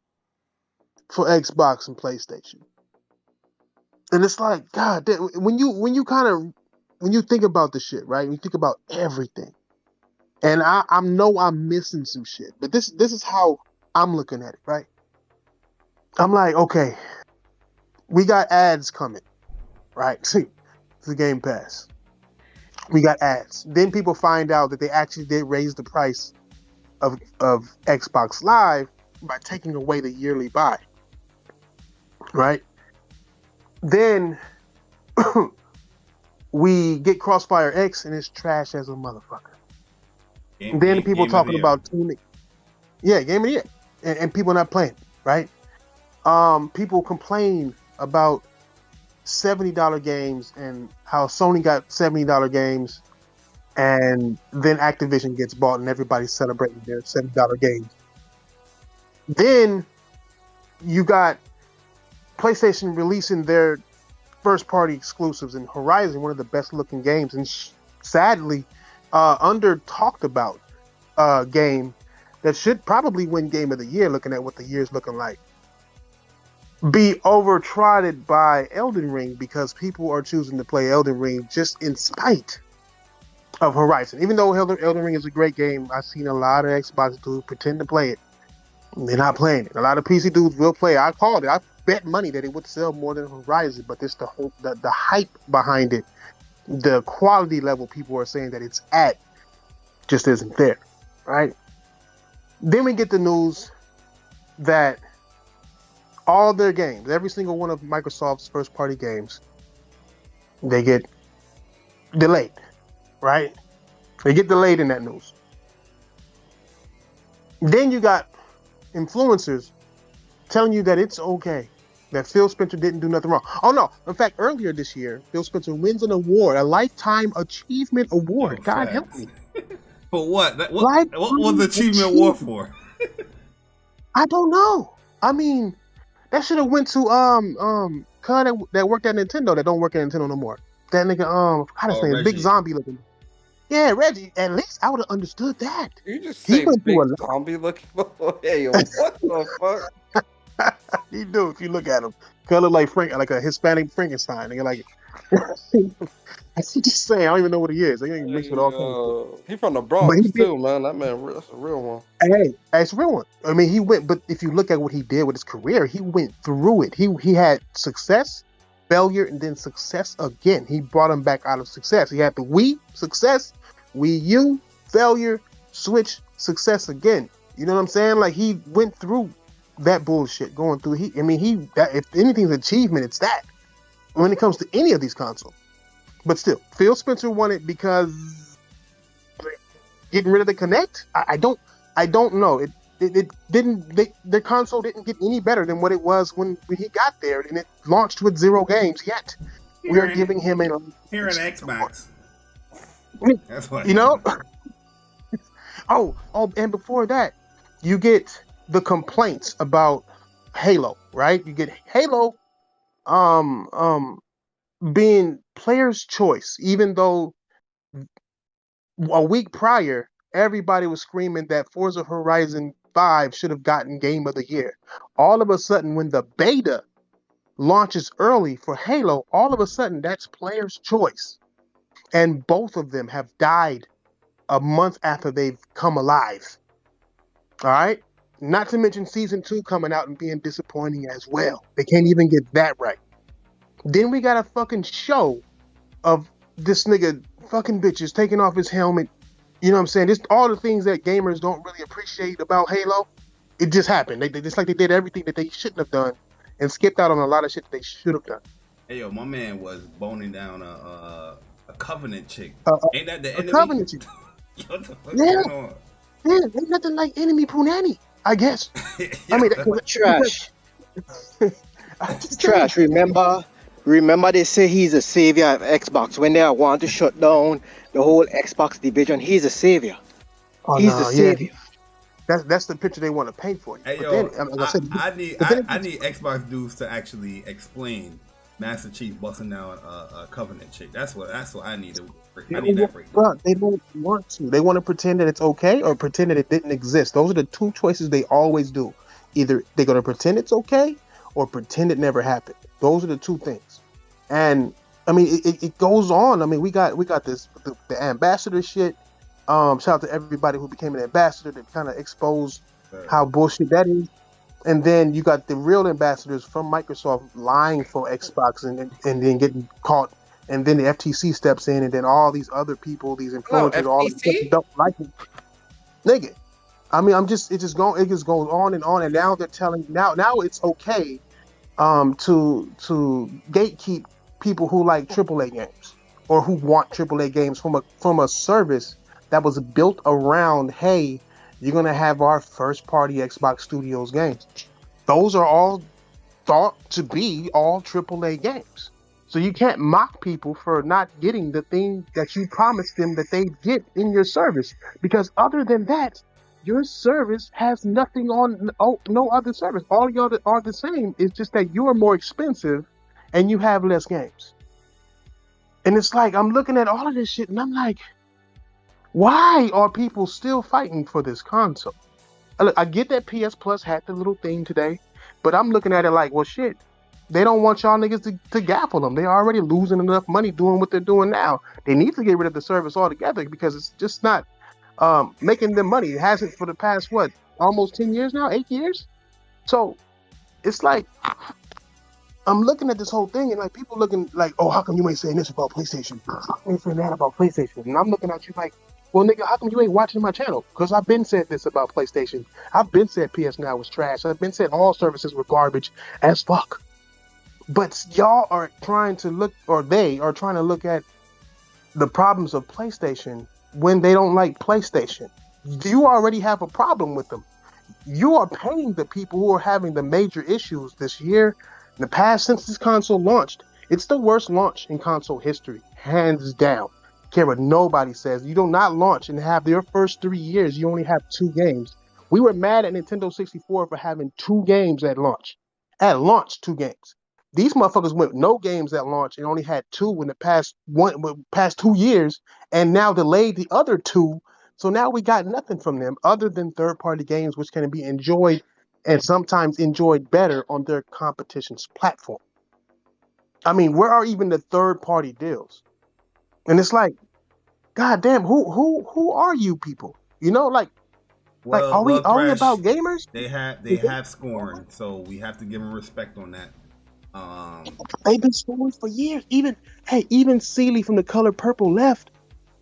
for Xbox and PlayStation. And it's like, God, when you think about the shit, right? When you think about everything, and I know I'm missing some shit, but this is how I'm looking at it, right? I'm like, okay, we got ads coming, right? See, it's the Game Pass. We got ads. Then people find out that they actually did raise the price of Xbox Live by taking away the yearly buy, right? Then we get Crossfire X and it's trash as a motherfucker. Then people talking about tuning. Yeah, Game of the Year. And people not playing, right? People complain about $70 games and how Sony got $70 games and then Activision gets bought and everybody's celebrating their $70 games. Then you got PlayStation releasing their first-party exclusives, and Horizon, one of the best-looking games, and sadly, under-talked about game that should probably win Game of the Year, looking at what the year's looking like, be overtrotted by Elden Ring because people are choosing to play Elden Ring just in spite of Horizon. Even though Elden Ring is a great game, I've seen a lot of Xbox dudes pretend to play it. They're not playing it. A lot of PC dudes will play it. I called it. I bet money that it would sell more than Horizon, but it's the hype behind it, the quality level people are saying that it's at just isn't there, right? Then we get the news that all their games, every single one of Microsoft's first-party games, they get delayed, right? They get delayed in that news. Then you got influencers telling you that it's okay, that Phil Spencer didn't do nothing wrong. Oh no, in fact, earlier this year, Phil Spencer wins an award, a Lifetime Achievement Award. God help me. For what? What was the achievement award for? I don't know. I mean, that should have went to cuz that worked at Nintendo that don't work at Nintendo no more. That nigga how to say it, big zombie looking. Yeah, Reggie. At least I would have understood that. You just say big zombie looking. Hey, what the fuck? He do if you look at him. Color like like a Hispanic Frankenstein. Nigga, like I'm just saying. I don't even know what he is. They ain't mixed with all kinds of stuff. He from the Bronx too, man. That man, that's a real one. Hey, it's a real one. I mean, he went. But if you look at what he did with his career, he went through it. He had success, failure, and then success again. He brought him back out of success. He had the Wii success, Wii U failure, Switch success again. You know what I'm saying? Like he went through that bullshit going through. If anything's achievement, it's that when it comes to any of these consoles. But still, Phil Spencer won it because getting rid of the Kinect. I don't know. It didn't. Their console didn't get any better than what it was when he got there, and it launched with 0 games. Yet we are giving him here an Xbox. That's what you know. Oh, and before that, you get the complaints about Halo, right? You get Halo, being player's choice, even though a week prior, everybody was screaming that Forza Horizon 5 should have gotten Game of the Year. All of a sudden, when the beta launches early for Halo, all of a sudden, that's player's choice. And both of them have died a month after they've come alive. All right? Not to mention Season 2 coming out and being disappointing as well. They can't even get that right. Then we got a fucking show of this nigga fucking bitches taking off his helmet. You know what I'm saying? Just all the things that gamers don't really appreciate about Halo. It just happened. They just like they did everything that they shouldn't have done, and skipped out on a lot of shit that they should have done. Hey yo, my man was boning down a Covenant chick. Uh, Ain't that the a enemy? Covenant chick. Yo, what the fuck Yeah. going on? Yeah, ain't nothing like enemy punani, I guess. I mean, Trash. because Trash. Remember they say he's a savior of Xbox when they want to shut down the whole Xbox division. He's a savior. Oh, He's no, a yeah. savior. That's the picture they want to paint for you. Hey But yo, then, like I said, I need Xbox dudes to actually explain Master Chief busting down a Covenant chick. That's what I need to. I need that break. Bro, they don't want to. They want to pretend that it's okay or pretend that it didn't exist. Those are the two choices they always do. Either they're going to pretend it's okay or pretend it never happened. Those are the two things. And I mean, it goes on. I mean, we got this the ambassador shit. Shout out to everybody who became an ambassador to kind of expose how bullshit that is. And then you got the real ambassadors from Microsoft lying for Xbox and then getting caught. And then the FTC steps in, and then all these other people, these influencers, all of them don't like it. Nigga, I mean, it just goes on, and now they're telling now it's okay, to gatekeep people who like AAA games or who want AAA games from a service that was built around, hey, you're gonna have our first party Xbox Studios games. Those are all thought to be all AAA games. So you can't mock people for not getting the thing that you promised them that they get in your service, because other than that, your service has nothing on no other service. All y'all are the same. It's just that you're more expensive and you have less games. And it's like I'm looking at all of this shit and I'm like, why are people still fighting for this console? Look, I get that PS Plus had the little thing today, but I'm looking at it like, well, shit. They don't want y'all niggas to gaffle them. They're already losing enough money doing what they're doing now. They need to get rid of the service altogether because it's just not making them money. It hasn't for the past, almost 10 years now? 8 years? So it's like, I'm looking at this whole thing and like people looking like, oh, how come you ain't saying this about PlayStation? How come you ain't saying that about PlayStation? And I'm looking at you like, well, nigga, how come you ain't watching my channel? Because I've been said this about PlayStation. I've been said PS Now was trash. I've been said all services were garbage as fuck. But y'all are trying to look, or they are trying to look at the problems of PlayStation when they don't like PlayStation. You already have a problem with them. You are paying the people who are having the major issues this year, in the past, since this console launched. It's the worst launch in console history, hands down. Care what nobody says. You do not launch and have your first 3 years, you only have 2 games. We were mad at Nintendo 64 for having 2 games at launch. At launch, 2 games. These motherfuckers went no games at launch and only had 2 in the past 2 years, and now delayed the other 2. So now we got nothing from them other than third-party games, which can be enjoyed and sometimes enjoyed better on their competition's platform. I mean, where are even the third-party deals? And it's like, God damn, who are you people? You know, like are we about gamers? They have scorn, so we have to give them respect on that. They've been scoring for years. Even Celie from The Color Purple left.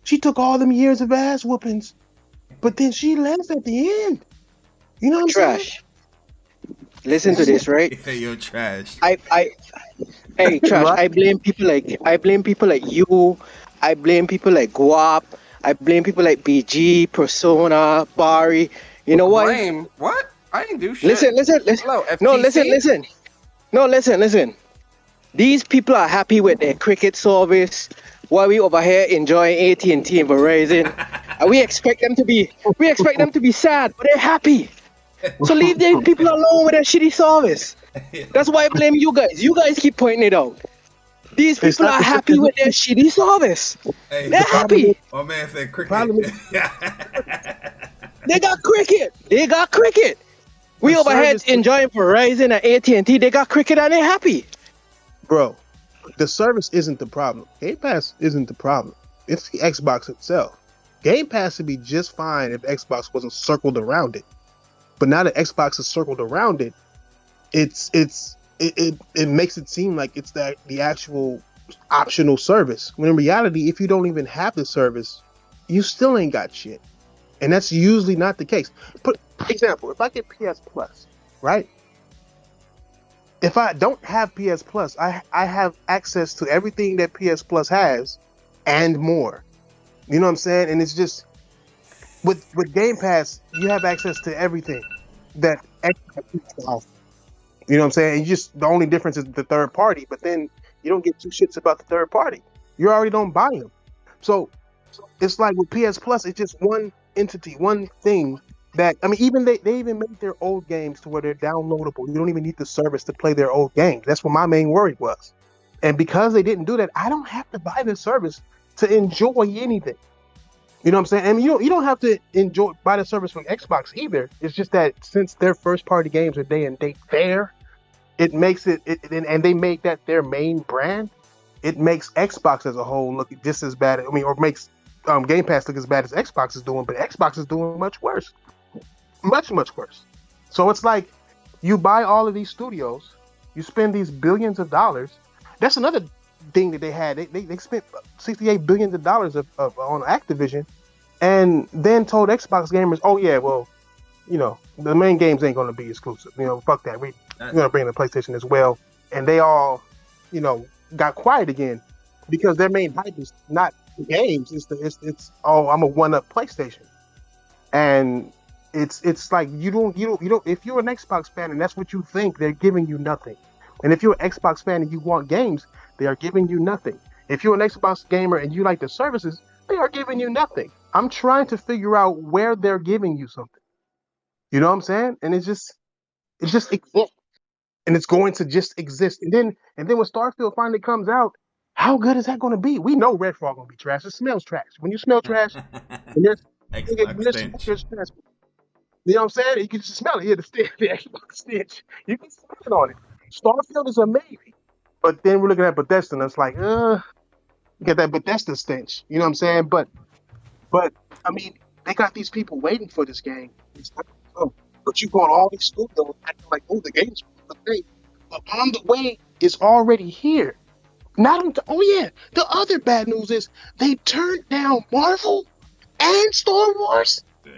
She took all them years of ass whoopings, but then she left at the end. You know what I'm Trash. Listen to this, right? They say you're trash. Hey, Trash. Right? I blame people like you. I blame people like Guap. I blame people like BG, Persona, Bari. You know what? Blame? What? I didn't do shit. Listen. Hello, FTC? No, listen. These people are happy with their cricket service, while we over here enjoying AT&T and Verizon. And we expect them to be sad, but they're happy. So leave these people alone with their shitty service. That's why I blame you guys. You guys keep pointing it out. These people are happy with their shitty service. Hey, they're happy. My man said cricket. They got cricket. We over here enjoying Verizon and AT&T. They got cricket and they're happy. Bro, the service isn't the problem. Game Pass isn't the problem. It's the Xbox itself. Game Pass would be just fine if Xbox wasn't circled around it. But now that Xbox is circled around it, it makes it seem like it's the actual optional service. When in reality, if you don't even have the service, you still ain't got shit. And that's usually not the case. But example, if I get PS Plus, right? If I don't have PS Plus, I have access to everything that PS Plus has and more. You know what I'm saying? And it's just with Game Pass, you have access to everything that Xbox offers. You know what I'm saying? And the only difference is the third party, but then you don't get two shits about the third party. You already don't buy them. So it's like with PS Plus, it's just one entity, one thing that, I mean, even they even made their old games to where they're downloadable. You don't even need the service to play their old games. That's what my main worry was. And because they didn't do that, I don't have to buy the service to enjoy anything. You know what I'm saying? I mean, you don't have to buy the service from Xbox either. It's just that since their first party games are day and date fair, it makes it and they make that their main brand. It makes Xbox as a whole look just as bad. I mean, or makes Game Pass look as bad as Xbox is doing, but Xbox is doing much worse, much worse. So it's like you buy all of these studios, you spend these billions of dollars. That's another thing that they had. They spent $68 billion on Activision, and then told Xbox gamers, "Oh yeah, well, you know, the main games ain't going to be exclusive. You know, fuck that. We're going to bring the PlayStation as well." And they all, you know, got quiet again because their main hype is not the games. It's oh, I'm a one-up PlayStation, and it's like you don't. If you're an Xbox fan and that's what you think, they're giving you nothing. And if you're an Xbox fan and you want games, they are giving you nothing. If you're an Xbox gamer and you like the services, they are giving you nothing. I'm trying to figure out where they're giving you something. You know what I'm saying? And it just exists. And it's going to just exist. And then when Starfield finally comes out, how good is that going to be? We know Redfall going to be trash. It smells trash. When you smell trash, and there's trash. You know what I'm saying? You can just smell it. Yeah, the Xbox stench. You can smell it on it. Starfield is amazing. But then we're looking at Bethesda and it's like, you get that Bethesda stench. You know what I'm saying? But I mean, they got these people waiting for this game. It's like, oh, but you going all these studios acting like, oh, the game's great. But on the way, it's already here. The other bad news is they turned down Marvel and Star Wars. Yeah.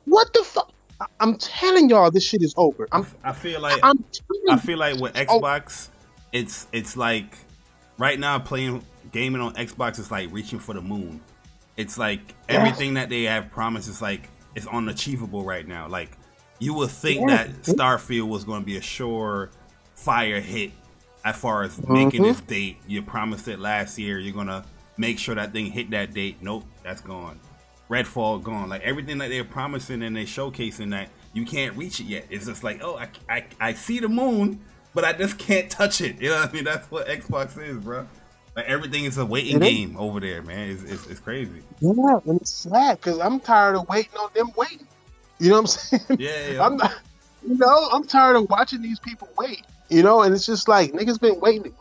What the fuck? I'm telling y'all, this shit is over. I feel like with Xbox, it's like right now gaming on Xbox is like reaching for the moon. It's like everything that they have promised is like it's unachievable right now. Like you would think that Starfield was going to be a sure fire hit as far as making this date. You promised it last year. You're gonna make sure that thing hit that date. Nope, that's gone. Redfall gone. Like everything that they're promising and they're showcasing that you can't reach it yet. It's just like, oh, I see the moon, but I just can't touch it. You know what I mean? That's what Xbox is, bro. Like everything is a waiting game over there, man. It's crazy. Yeah, and it's sad because I'm tired of waiting on them waiting. You know what I'm saying? Yeah. I'm tired of watching these people wait. You know, and it's just like niggas been waiting.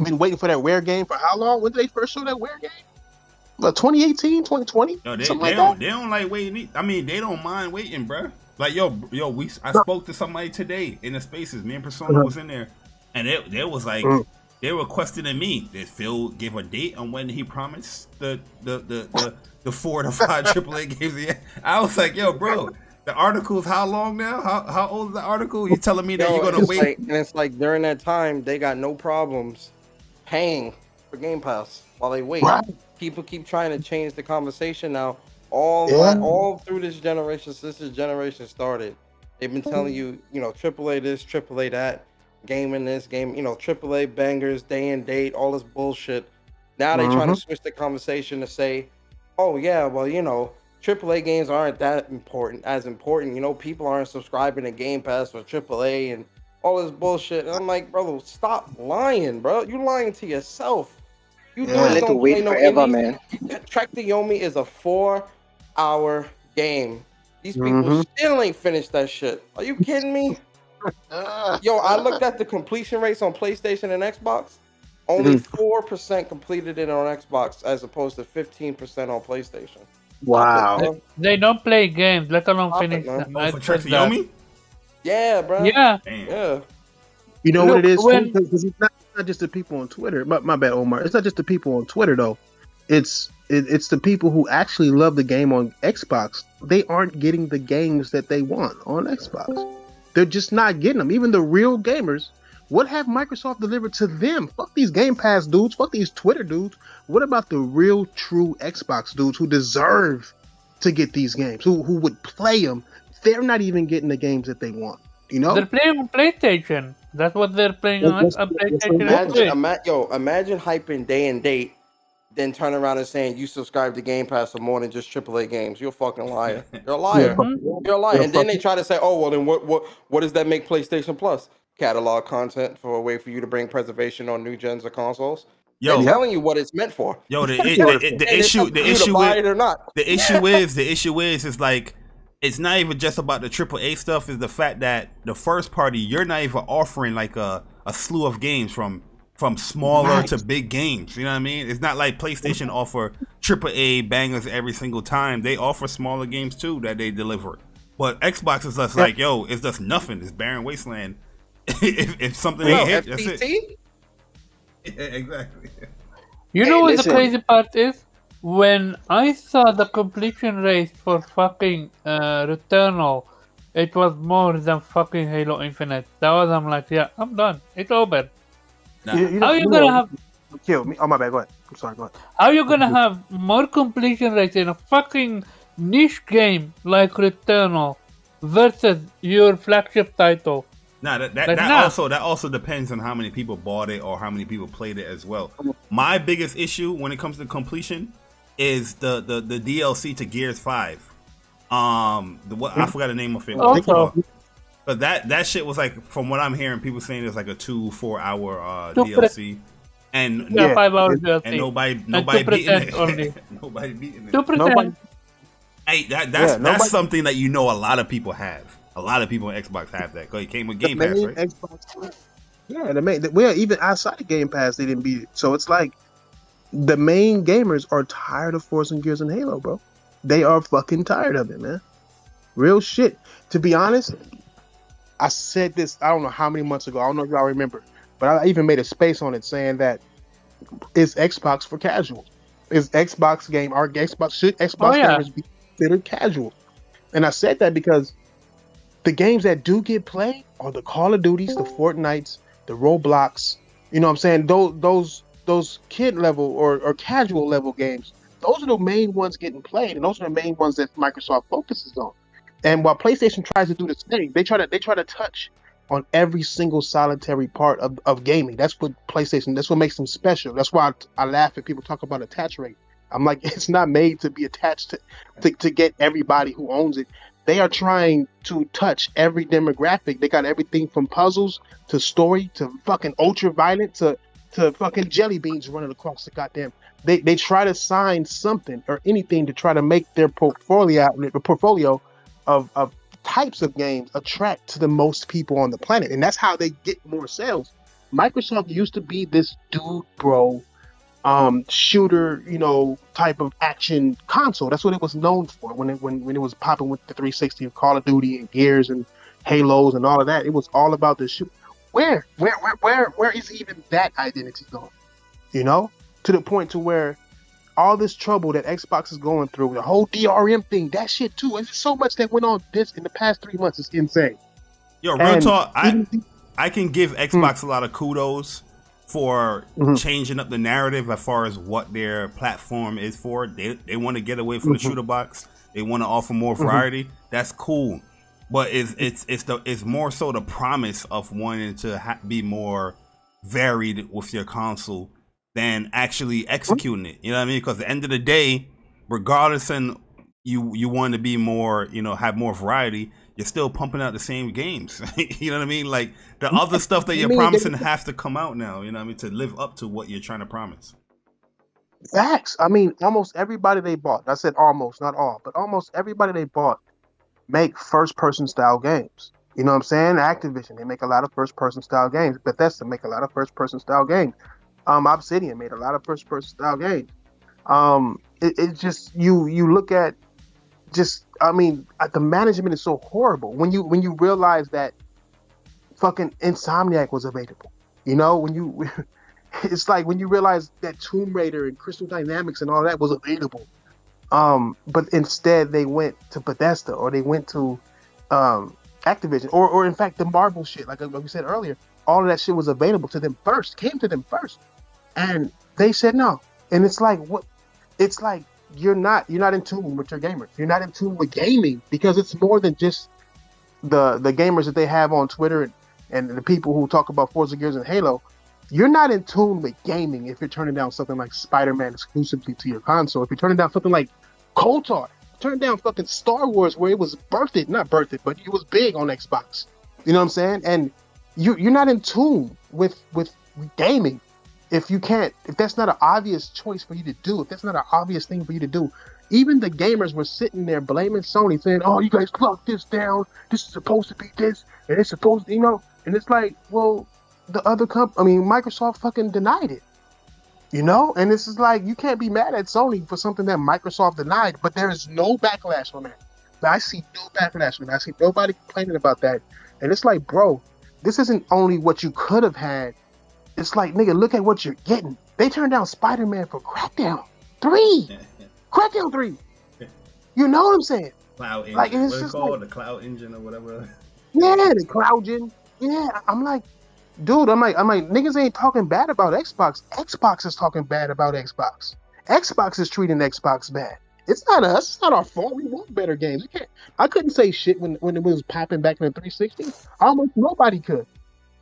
Been waiting for that Rare game for how long? When did they first show that Rare game? 2018, 2020? No, they don't like waiting. I mean, they don't mind waiting, bro. Like, I spoke to somebody today in the spaces. Me and Persona was in there, and they was like, they were questioning me. Did Phil give a date on when he promised the 4 to 5 AAA games? I was like, yo, bro, the article's how long now? How old is the article? You telling me that you're gonna wait? Like, and it's like during that time, they got no problems paying for Game Pass while they wait. Right. People keep trying to change the conversation now. All through this generation, since this generation started, they've been telling you, AAA this, AAA that, gaming this, game, AAA bangers, day and date, all this bullshit. Now they trying to switch the conversation to say, oh yeah, well, AAA games aren't that important. People aren't subscribing to Game Pass for AAA and all this bullshit. And I'm like, bro, stop lying, bro. You lying to yourself. You don't wait forever, man. Track to Yomi is a 4-hour game. These people still ain't finished that shit. Are you kidding me? Yo, I looked at the completion rates on PlayStation and Xbox. Only 4% completed it on Xbox as opposed to 15% on PlayStation. Wow. They don't play games, let alone finish them. For Track to Yomi? Yeah, bro. Yeah. Yeah. You know what it is? Because it's not just the people on Twitter. My bad, Omar. It's not just the people on Twitter, though. It's It's the people who actually love the game on Xbox. They aren't getting the games that they want on Xbox. They're just not getting them. Even the real gamers. What have Microsoft delivered to them? Fuck these Game Pass dudes. Fuck these Twitter dudes. What about the real, true Xbox dudes who deserve to get these games? Who would play them? They're not even getting the games that they want. You know? They're playing on PlayStation. That's what they're playing on PlayStation. Imagine hyping day and date, then turn around and saying you subscribe to Game Pass for more than just AAA games. You're a fucking liar. You're a liar. You're a liar. And then they try to say, oh well, then what does that make PlayStation Plus? Catalog content for a way for you to bring preservation on new gens of consoles. Yo, they're telling you what it's meant for. Yo, the issue is like, it's not even just about the AAA stuff. Is the fact that the first party, you're not even offering like a slew of games from smaller to big games. You know what I mean? It's not like PlayStation offer AAA bangers every single time. They offer smaller games too that they deliver. But Xbox is just like, yo, it's just nothing. It's barren wasteland. if something ain't hit, that's it. Yeah, exactly. You know what the crazy part is? When I saw the completion rate for fucking Returnal, it was more than fucking Halo Infinite. I'm like, yeah, I'm done. It's over. Nah. How you gonna have... Kill me. Oh, my bad. Go ahead. I'm sorry. Go ahead. How you gonna have more completion rate in a fucking niche game like Returnal versus your flagship title? Nah, that also depends on how many people bought it or how many people played it as well. My biggest issue when it comes to completion is the DLC to Gears 5. I forgot the name of it. But that shit was like, from what I'm hearing, people saying it's like a 2-4 hour DLC. And 5 hours DLC. And nobody beating it. Only. Nobody beating it. 2%. Hey, that's something that a lot of people have. A lot of people on Xbox have that. It came with Game Pass, right? Xbox, yeah, even outside of Game Pass, they didn't beat it. So it's like the main gamers are tired of Forza and Gears and Halo, bro. They are fucking tired of it, man. Real shit. To be honest, I said this, I don't know how many months ago. I don't know if y'all remember, but I even made a space on it saying that it's Xbox for casual. It's Xbox game. Our Xbox gamers be considered casual. And I said that because the games that do get played are the Call of Duties, the Fortnites, the Roblox. You know what I'm saying? Those kid level or casual level games. Those are the main ones getting played, and those are the main ones that Microsoft focuses on. And while PlayStation tries to do the same, they try to touch on every single solitary part of gaming. That's what PlayStation. That's what makes them special. That's why I laugh at people talk about attach rate. I'm like, it's not made to be attached to get everybody who owns it. They are trying to touch every demographic. They got everything from puzzles to story to fucking ultra violent to fucking jelly beans running across the goddamn. They try to sign something or anything to try to make their portfolio of types of games attract to the most people on the planet, and that's how they get more sales. Microsoft used to be this dude, bro, shooter, type of action console. That's what it was known for when it was popping with the 360 of Call of Duty and Gears and Halos and all of that. It was all about the shoot. Where is even that identity gone? To the point to where all this trouble that Xbox is going through, the whole DRM thing, that shit too. There's so much that went on in the past 3 months. It's insane. Yo, real talk. I can give Xbox a lot of kudos for changing up the narrative as far as what their platform is for. They want to get away from the shooter box. They want to offer more variety. That's cool, but it's more so the promise of wanting to be more varied with your console than actually executing it. You know what I mean? Because at the end of the day, regardless, and you want to be more, have more variety, you're still pumping out the same games. You know what I mean? Like the other stuff that you're promising has to come out now. You know what I mean? To live up to what you're trying to promise. Facts. I mean, almost everybody they bought. I said almost, not all, but almost everybody they bought make first-person style games. You know what I'm saying? Activision, they make a lot of first-person style games. Bethesda make a lot of first-person style games. Obsidian made a lot of first-person style games. It's just you look at the management is so horrible when you realize that fucking Insomniac was available. it's like when you realize that Tomb Raider and Crystal Dynamics and all that was available. But instead they went to Bethesda or they went to Activision or in fact the Marvel shit, like we said earlier, all of that shit was available to them first, came to them first. And they said no. And it's like what it's like you're not in tune with your gamers. You're not in tune with gaming because it's more than just the gamers that they have on Twitter and the people who talk about Forza Gears and Halo. You're not in tune with gaming if you're turning down something like Spider-Man exclusively to your console. If you're turning down something like Kotaku, turn down fucking Star Wars where it was not birthed, but it was big on Xbox. You know what I'm saying? And you're not in tune with gaming if that's not an obvious choice for you to do, if that's not an obvious thing for you to do. Even the gamers were sitting there blaming Sony, saying, "Oh, you guys locked this down. This is supposed to be this, and it's supposed to, And it's like, well, the other Microsoft fucking denied it. And this is like, you can't be mad at Sony for something that Microsoft denied, but there is no backlash on that. I see no backlash on that. I see nobody complaining about that. And it's like, bro, this isn't only what you could have had. It's like, nigga, look at what you're getting. They turned down Spider-Man for Crackdown 3. Crackdown 3. You know what I'm saying? Cloud engine. Like, What's it called? The Cloud engine or whatever. Yeah, the Cloud engine. Yeah, I'm like, dude, I'm like, niggas ain't talking bad about Xbox. Xbox is talking bad about Xbox. Xbox is treating Xbox bad. It's not us. It's not our fault. We want better games. I couldn't say shit when it was popping back in the 360. Almost nobody could.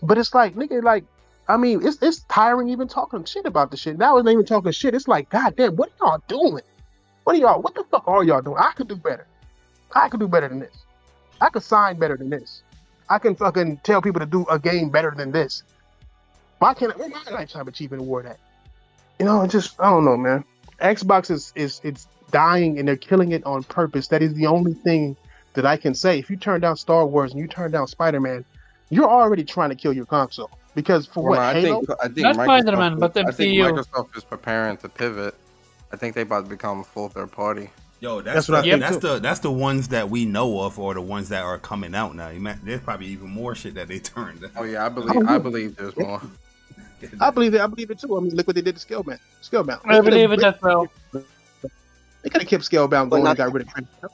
But it's like, nigga, like, it's tiring even talking shit about the shit. Now it's not even talking shit. It's like, God damn, what are y'all doing? What the fuck are y'all doing? I could do better. I could do better than this. I could sign better than this. I can fucking tell people to do a game better than this. Why can't where my lifetime achievement award at? I don't know, man. Xbox is dying and they're killing it on purpose. That is the only thing that I can say. If you turn down Star Wars and you turn down Spider-Man, you're already trying to kill your console. Because Halo? I think Not Spider-Man, but I think MCU. Microsoft is preparing to pivot. I think they about to become a full third party. Yo, that's the ones that we know of, or the ones that are coming out now. There's probably even more shit that they turned down. Oh yeah, I believe there's more. I believe it too. Look what they did to Scalebound. I believe it as well. They could have kept Scalebound going and got rid of Crackdown.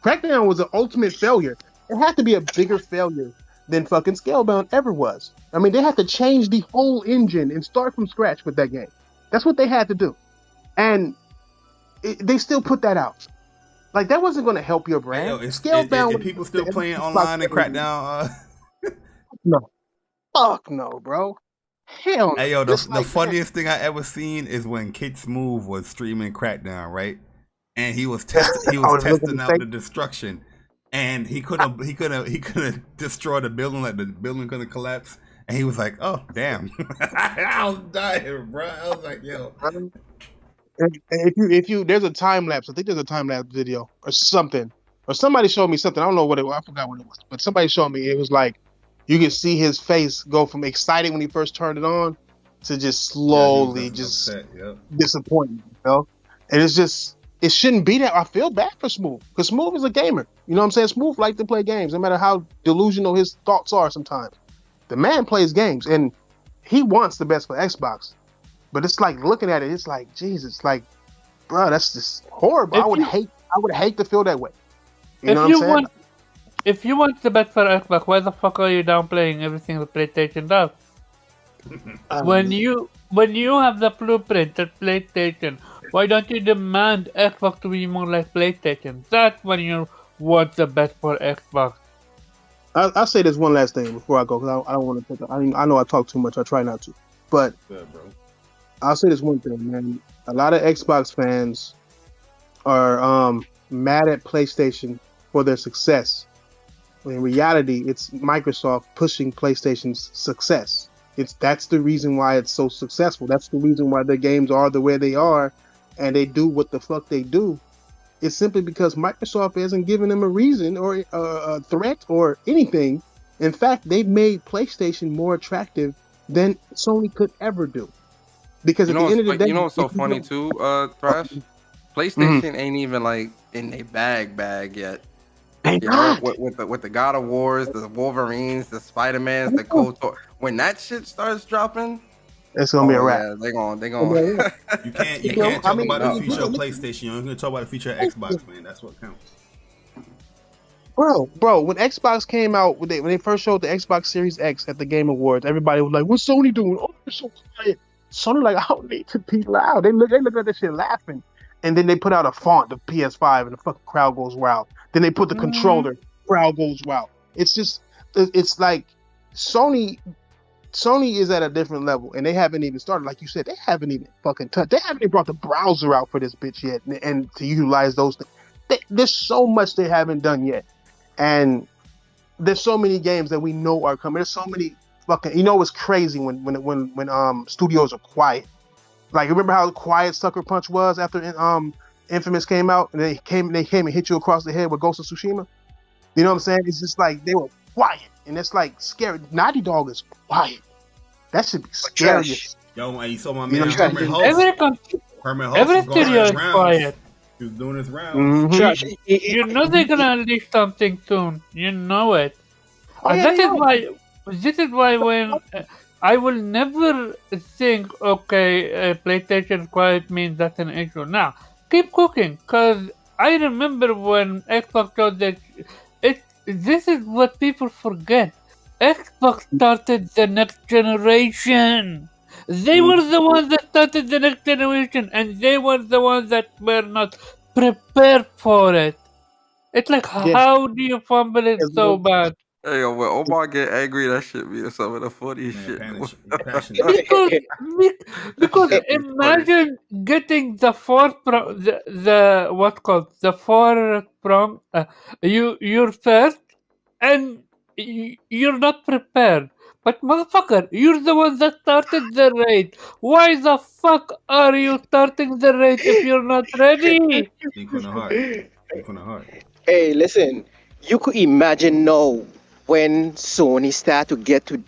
Crackdown was an ultimate failure. It had to be a bigger failure than fucking Scalebound ever was. They had to change the whole engine and start from scratch with that game. That's what they had to do. And they still put that out. Like, that wasn't going to help your brand. Scalebound. Is people still playing online and Crackdown? No. Fuck no, bro. Hell no. Hey, yo, the funniest thing I ever seen is when Kid Smooth was streaming Crackdown, right? And he was testing out the destruction. And he couldn't destroy the building, like the building couldn't collapse. And he was like, "Oh damn!" I was dying, bro. I was like, "Yo." If you there's a time lapse. I think there's a time lapse video or something. Or somebody showed me something. I don't know what it was. I forgot what it was. But somebody showed me. It was like you could see his face go from excited when he first turned it on to just slowly disappointed. And it's just. It shouldn't be that. I feel bad for Smooth because Smooth is a gamer. You know what I'm saying? Smooth likes to play games, no matter how delusional his thoughts are sometimes. The man plays games and he wants the best for Xbox. But it's like looking at it, it's like, Jesus, like, bro, that's just horrible. I would hate to feel that way. You know what I'm saying? If you want the best for Xbox, why the fuck are you downplaying everything the PlayStation does? When you have the blueprint at PlayStation, why don't you demand Xbox to be more like PlayStation? That's when you want the best for Xbox. I'll say this one last thing before I go, because I don't want to take I know I talk too much. I try not to. But I'll say this one thing, man. A lot of Xbox fans are mad at PlayStation for their success. In reality, it's Microsoft pushing PlayStation's success. That's the reason why it's so successful. That's the reason why their games are the way they are, and they do what the fuck they do. It's simply because Microsoft hasn't given them a reason or a threat or anything. In fact, they've made PlayStation more attractive than Sony could ever do. Because at the end of the day, what's so funny too, Thrash? PlayStation ain't even like in a bag yet. With the God of Wars, the Wolverines, the Spider-Mans, the KOTOR. When that shit starts dropping, It's gonna be a wrap. Yeah, they going. You can't I talk mean, about the look, future of look, PlayStation. You're gonna talk about the future of Xbox, man. That's what counts. bro. When Xbox came out, when they first showed the Xbox Series X at the Game Awards, everybody was like, "What's Sony doing? Oh, they're so quiet." Sony like, "I don't need to be loud." They look at that shit laughing, and then they put out a font of PS5, and the fucking crowd goes wild. Then they put the controller, crowd goes wild. It's just, it's like Sony is at a different level, and they haven't even started. Like you said, they haven't even fucking touched. They haven't even brought the browser out for this bitch yet, and to utilize those things. There's so much they haven't done yet. And there's so many games that we know are coming. There's so many fucking. You know, it's crazy when studios are quiet. Like, remember how quiet Sucker Punch was after Infamous came out, and they came and hit you across the head with Ghost of Tsushima. You know what I'm saying? It's just like they were quiet, and it's like scary. Naughty Dog is quiet. That should be scary. Yo, you saw my man Every Herman Hulse was going studio his is rounds. quiet. He was doing his rounds. Mm-hmm. You know they're gonna unleash something soon. You know it. Oh, yeah, This is why when I will never think, okay, PlayStation quiet means that's an issue. Now, keep cooking, cause I remember when Xbox showed that this is what people forget. Xbox started the next generation. They were the ones that started the next generation, and they were the ones that were not prepared for it. It's like, Yeah. how do you fumble it so bad? Hey, yo, when Omar get angry, that shit be some of the funniest shit. Because Shit be imagine getting the fourth the what's called the fourth from you're first and you're not prepared. But motherfucker, you're the one that started the raid. Why the fuck are you starting the raid if you're not ready? Speak from the heart. Speak from the heart. Hey, listen, you could imagine now when Sony start to get to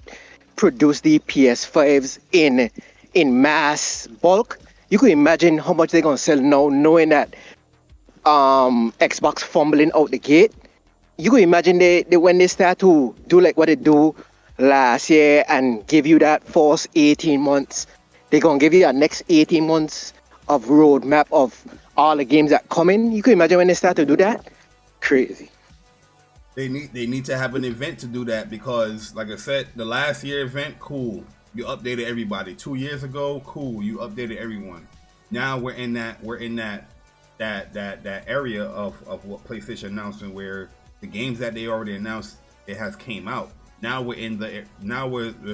produce the PS5s in mass bulk. You could imagine how much they're gonna sell now, knowing that Xbox fumbling out the gate. You could imagine they when they start to do like what they do last year and give you that first 18 months. They're gonna give you that next 18 months of roadmap of all the games that come in. You could imagine when they start to do that. Crazy. They need to have an event to do that because, like I said, the last year event, cool. You updated everybody. 2 years ago, cool. You updated everyone. Now we're in that area of what PlayStation announcement where the games that they already announced it has came out. Now we're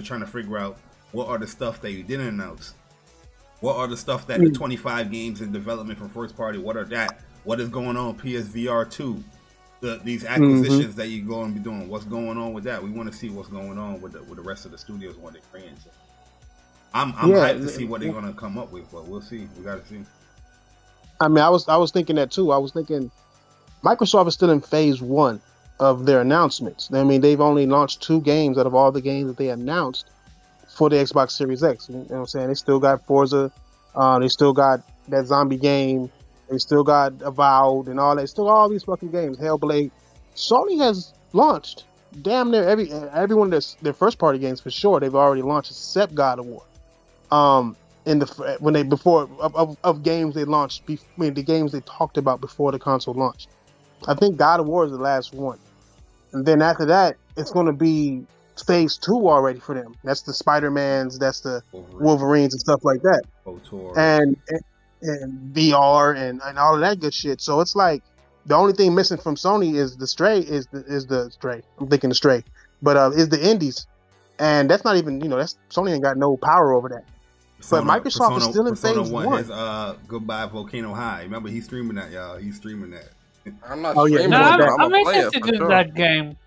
trying to figure out what are the stuff that you didn't announce. What are the stuff that the 25 games in development from first party? What are that? What is going on PSVR 2? These acquisitions that you're going to be doing. What's going on with that? We want to see what's going on with the rest of the studios when they're creating. So I'm hyped to see what they're going to come up with, but we'll see. We got to see. I mean, I was thinking that too. I was thinking Microsoft is still in phase 1 of their announcements. I mean, they've only launched 2 games out of all the games that they announced for the Xbox Series X. You know what I'm saying? They still got Forza. They still got that zombie game. They still got Avowed and all that. Still all these fucking games. Hellblade. Sony has launched damn near every one of their first party games for sure. They've already launched except God of War. Of games they launched, the games they talked about before the console launched. I think God of War is the last one, and then after that, it's going to be phase 2 already for them. That's the Spider-Mans, that's the Wolverines and stuff like that, and VR and all of that good shit. So it's like the only thing missing from Sony is the Stray. I'm thinking the Stray, but is the indies, and that's not even that's Sony ain't got no power over that. But Microsoft is still in phase 1. His Goodbye Volcano High. Remember, he's streaming that, y'all. He's streaming that. I'm not streaming that. I'm interested in that game.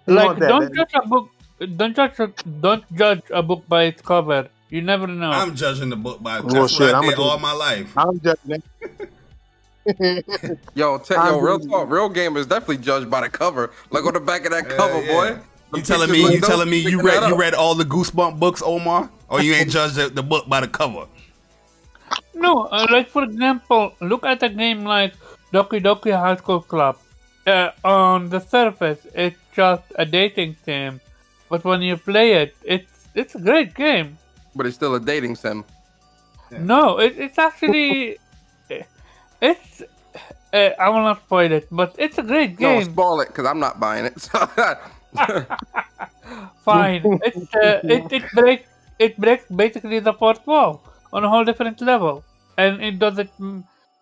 Like, don't judge a book. Don't judge a book by its cover. You never know. I'm judging the book by that's what I did all my life. I'm judging it. Yo, real talk. Real gamers definitely judged by the cover. Look on the back of that cover, boy. You telling me you read all the Goosebump books, Omar? Or you ain't judged the book by the cover? No, like for example, look at a game like Doki Doki High School Club. On the surface, it's just a dating sim, but when you play it, it's a great game. But it's still a dating sim. No, it's actually it's. I will not spoil it, but it's a great No, game. spoil it because I'm not buying it. So Fine. It breaks basically the fourth wall on a whole different level, and it does it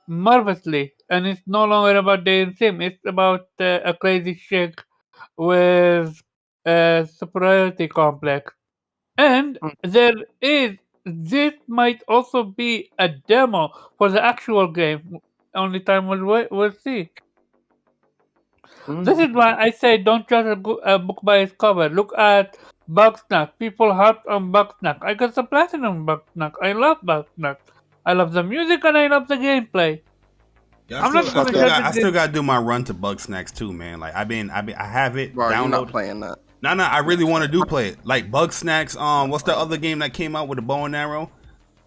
marvelously. And it's no longer about dating sim. It's about a crazy chick with a superiority complex. And this might also be a demo for the actual game. Only time we'll see. This is why I say don't judge a book by its cover. Look at Bugsnax. People harp on Bugsnax. I got the platinum Bugsnax. I love Bugsnax. I love the music and I love the gameplay. Yeah, I'm not gonna judge I it. still gotta do my run to Bugsnax too, man. Like I have it bro, you're not downloaded. playing that. No, I really want to play it. Like Bugsnax. What's the other game that came out with the bow and arrow?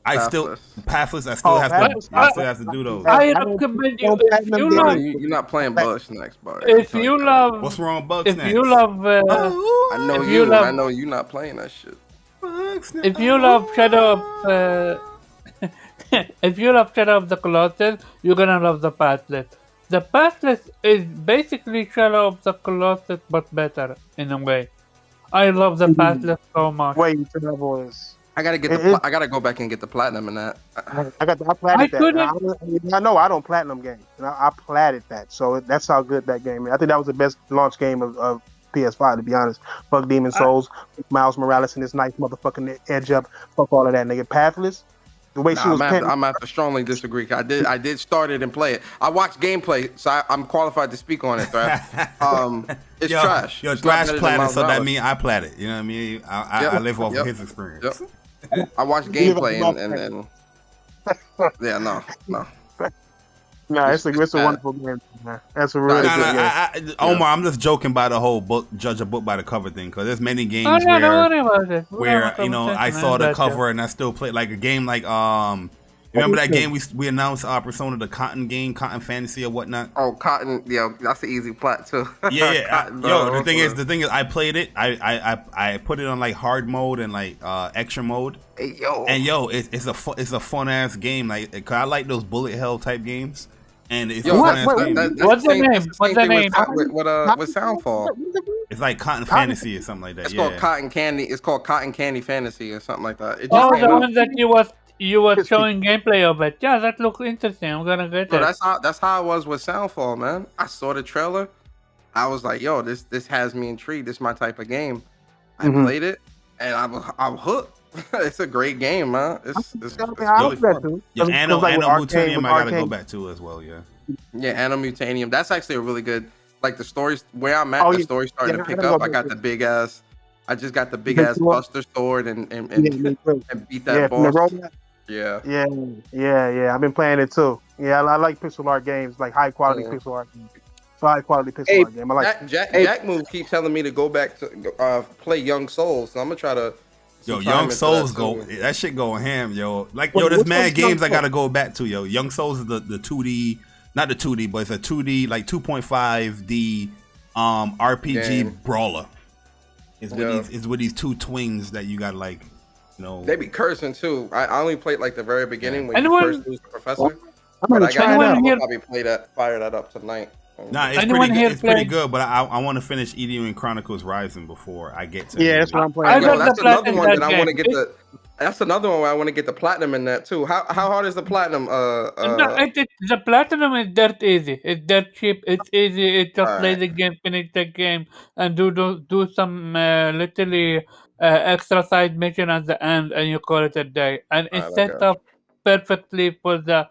Pathless. I still have to do those. I recommend you if you love. You're not playing Bugsnax, bro. If you love, what's wrong with Bugsnax? If you love, I know you're not playing that shit. If you love Shadow of, if you love Shadow of the Colossus, you're gonna love the Pathless. The Pathless is basically Shadow of the Colossus, but better in a way. I love the Pathless so much. Wait, that voice. I gotta go back and get the platinum in that. I platted that. I know I don't platinum games. I platted that, so that's how good that game is. I think that was the best launch game of PS5, to be honest. Fuck Demon Souls, Miles Morales and this nice motherfucking edge up. Fuck all of that, nigga. Pathless. The way she was. I'm have to strongly disagree. I did start it and play it. I watched gameplay, so I'm qualified to speak on it. Right? It's trash. Yo, Thrash platted, so that means I platted. You know what I mean? I live off of his experience. Yep. I watched gameplay and yeah, no. No, it's a wonderful game. Man. That's a really good game. Omar, I'm just joking by the whole judge a book by the cover thing, because there's many games where you know I saw the cover and I still play like a game like remember that game we announced Persona, the Cotton Fantasy or whatnot. Oh, Cotton, yeah, that's an easy plot too. Yeah. Cotton, the thing is, I played it. I put it on like hard mode and like extra mode. Hey, it's a fun ass game. Like, cause I like those bullet hell type games. And it's what's the name? What's the name? With Soundfall. It's like Cotton Fantasy or something like that. It's called Cotton Candy. It's called Cotton Candy Fantasy or something like that. The one that you were showing gameplay of it. Yeah, that looks interesting. I'm gonna get it. That's how I was with Soundfall, man. I saw the trailer. I was like, yo, this has me intrigued. This is my type of game. I played it and I'm hooked. It's a great game, man. It's really fun. Yeah, Anno Mutanium, I gotta go back to as well. Yeah, Anno Mutanium. That's actually a really good. Like the stories where I'm at, the story's starting to pick up. I got the big ass. I just got the big ass Buster Sword and beat that boss. Yeah. I've been playing it too. Yeah, I like pixel art games, like high quality pixel art games. High quality pixel art game. I like Jack Move keeps telling me to go back to play Young Souls, so I'm gonna try to. Young Souls that shit going ham, yo. Like, there's mad games I gotta go back to, yo. Young Souls is the 2D, not the 2D, but it's a 2D, like 2.5D RPG brawler. It's with these two twins that you got, like, you know. They be cursing too. I only played like the very beginning when you first lose the professor. I'm gonna try it out. I'll probably fire that up tonight. Nah, it's pretty good, but I want to finish Ethereum Chronicles Rising before I get to. Yeah, that's what I'm playing. That's another one that I want to get That's another one where I want to get the platinum in that too. How hard is the platinum? The platinum is dirt easy. It's dirt cheap. It's easy. It's just play the game, finish the game, and do some literally extra side mission at the end, and you call it a day. And it's set up perfectly for the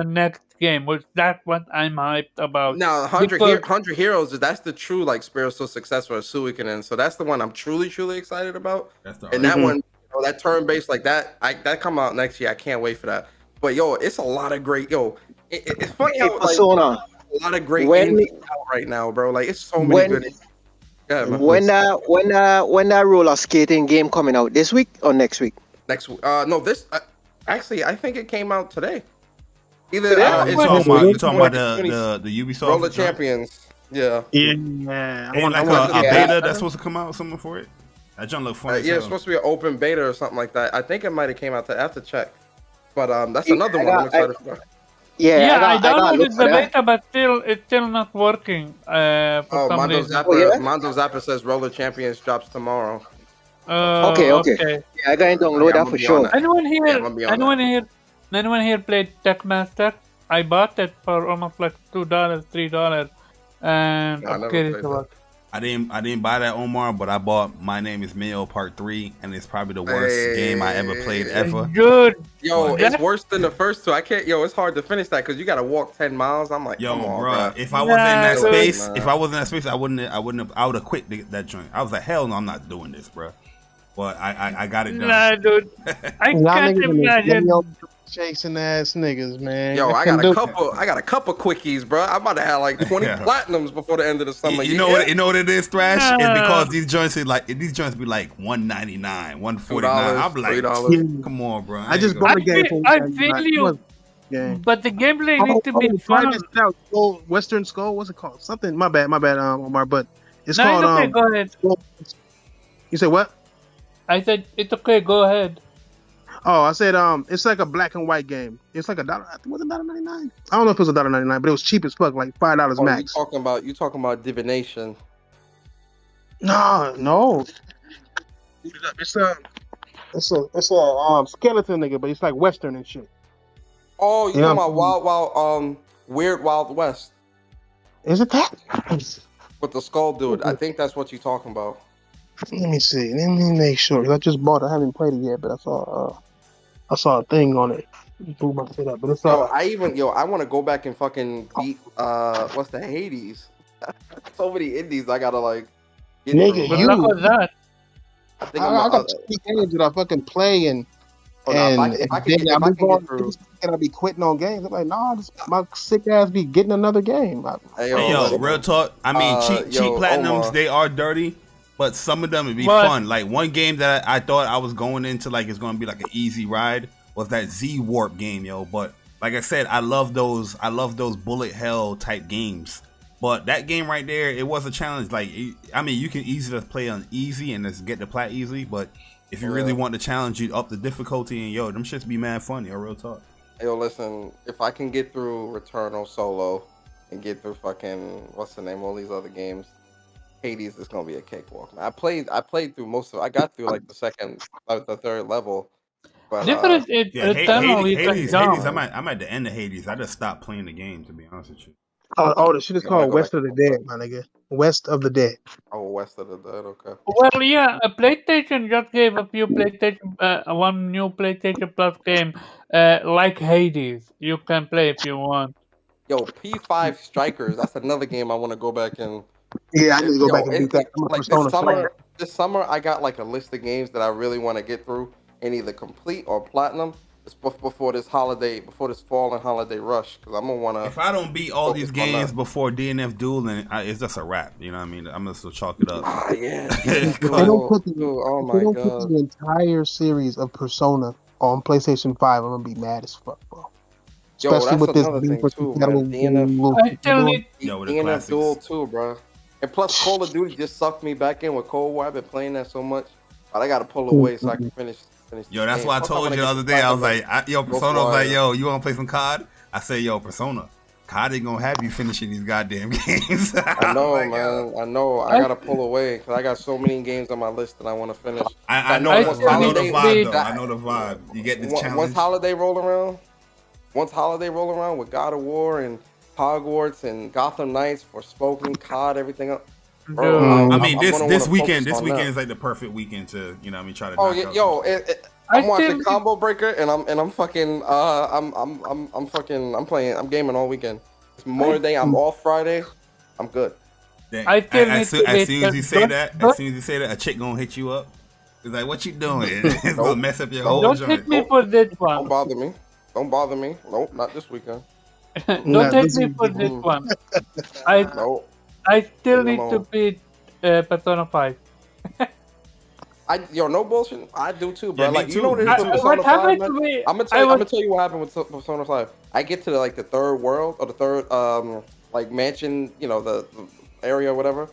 next game, which that's what I'm hyped about. Now, 100 Heroes, that's the true like spiritual successor of Suikoden. So that's the one I'm truly excited about. And that one, that turn based like that, that come out next year. I can't wait for that. But it's a lot of great. It's funny how Persona. A lot of great games out right now, bro. Like, it's so many good. When that roller skating game coming out, this week or next week? Next week. No, this actually I think it came out today. Either you're talking about the Ubisoft Roller Champions. Yeah. And like a beta that's supposed to come out, something for it. That junk look funny. Yeah, it's supposed to be an open beta or something like that. I think it might have came out to after check. But that's another one I'm excited for. Yeah, I I got look downloaded for the that. beta, but it's still not working. For some Mondo reason. Zapper, Mondo Zapper says Roller Champions drops tomorrow. Okay. Yeah, I gotta download that for sure. Anyone here? Anyone here played Techmaster? I bought it for almost like $2, $3, and I'm curious about it. I didn't buy that, Omar, but I bought My Name Is Mio Part 3, and it's probably the worst game I ever played ever. Good. Yo, it's worse than the first two. I can't. Yo, it's hard to finish that because you gotta walk 10 miles. I'm like, yo, come on, bro. If I wasn't in that space, I would have quit that joint. I was like, hell no, I'm not doing this, bro. But I got it done. Nah, dude. I can't imagine. Chasing ass niggas, man. Yo, I got a couple quickies, bro. I'm about to have like 20 platinums before the end of the summer. You know what it is, Thrash? It's because these joints be like $199, $149. I'm like, $3. Come on, bro. I just bought a game. I feel you. But the gameplay needs to be fun. Western Skull, what's it called? Something. My bad, Omar. But it's no, called. It's okay, go ahead. You said what? I said it's okay. Go ahead. Oh, I said it's like a black and white game. It's like $1. I think it was $1.99. I don't know if it was $1.99, but it was cheap as fuck, like $5 max. You talking about divination? No. It's a skeleton nigga, but it's like Western and shit. Oh, you talking about Weird Wild West? Is it that? With the skull dude. I think that's what you're talking about. Let me see. Let me make sure. I just bought it. I haven't played it yet, but I saw a thing on it. Blew my shit up, but it's I want to go back and fucking beat what's the Hades? So many indies I gotta like. Nigga, look at that. I got 2 games that I fucking play and I'll be quitting on games. I'm like, nah, my sick ass be getting another game. Yo, real talk. I mean, cheap platinums, Omar. they are dirty. But some of them would be fun. Like one game that I thought I was going into, like it's going to be like an easy ride, was that Z Warp game, yo. But like I said, I love those bullet hell type games. But that game right there, it was a challenge. Like, I mean, you can easily play on easy and just get the plat easily. But if you really want to challenge, you up the difficulty, and yo, them shits be mad fun, yo. Real talk. Yo, listen, if I can get through Returnal solo and get through fucking what's the name, all these other games. Hades is gonna be a cakewalk. Man. I played through most of it. I got through like the third level. But different Hades, I'm at the end of Hades. I just stopped playing the game, to be honest with you. Oh, the shit is called West of the Dead, my nigga. West of the Dead. Oh, West of the Dead. Okay. Well, yeah, PlayStation just gave a few one new PlayStation Plus game, like Hades. You can play if you want. Yo, P5 Strikers. That's another game I want to go back and. Yeah, I need to go back and beat that. Like this summer, I got like a list of games that I really want to get through and either complete or platinum before this fall and holiday rush. Because I'm gonna wanna. If I don't beat all these games before DNF Duel, then it's just a wrap. You know what I mean? I'm gonna still chalk it up. Yeah. They don't put the entire series of Persona on PlayStation 5. I'm gonna be mad as fuck, bro. Especially with this DNF Duel too, bro. And plus, Call of Duty just sucked me back in with Cold War. I've been playing that so much, but I gotta pull away so I can finish. Yo, that's why I told you the other day. I was like, Persona was like, yo, you want to play some COD? I said, yo, Persona, COD ain't gonna have you finishing these goddamn games. I know, man. I know. I gotta pull away because I got so many games on my list that I want to finish. I know the vibe, though. I know the vibe. You get this challenge. Once holiday roll around with God of War and Hogwarts and Gotham Knights, Forspoken, COD, everything up. Bro, I mean, this weekend is like the perfect weekend to, you know, what I mean, try to. Oh yeah, yo, I'm watching Combo Breaker and I'm fucking I'm gaming all weekend. It's more day. I'm off Friday. I'm good. As soon as you say that, a chick gonna hit you up. It's like, what you doing? It's gonna mess up your whole joint. Don't hit me for this one. Don't bother me. Nope, not this weekend. Don't hit me for this one. I still need to beat Persona 5. No bullshit. I do too, bro. Yeah, like, too. you know what it is with Persona 5, man? I'm gonna tell you what happened with Persona 5. I get to the third world or the third mansion, the area or whatever,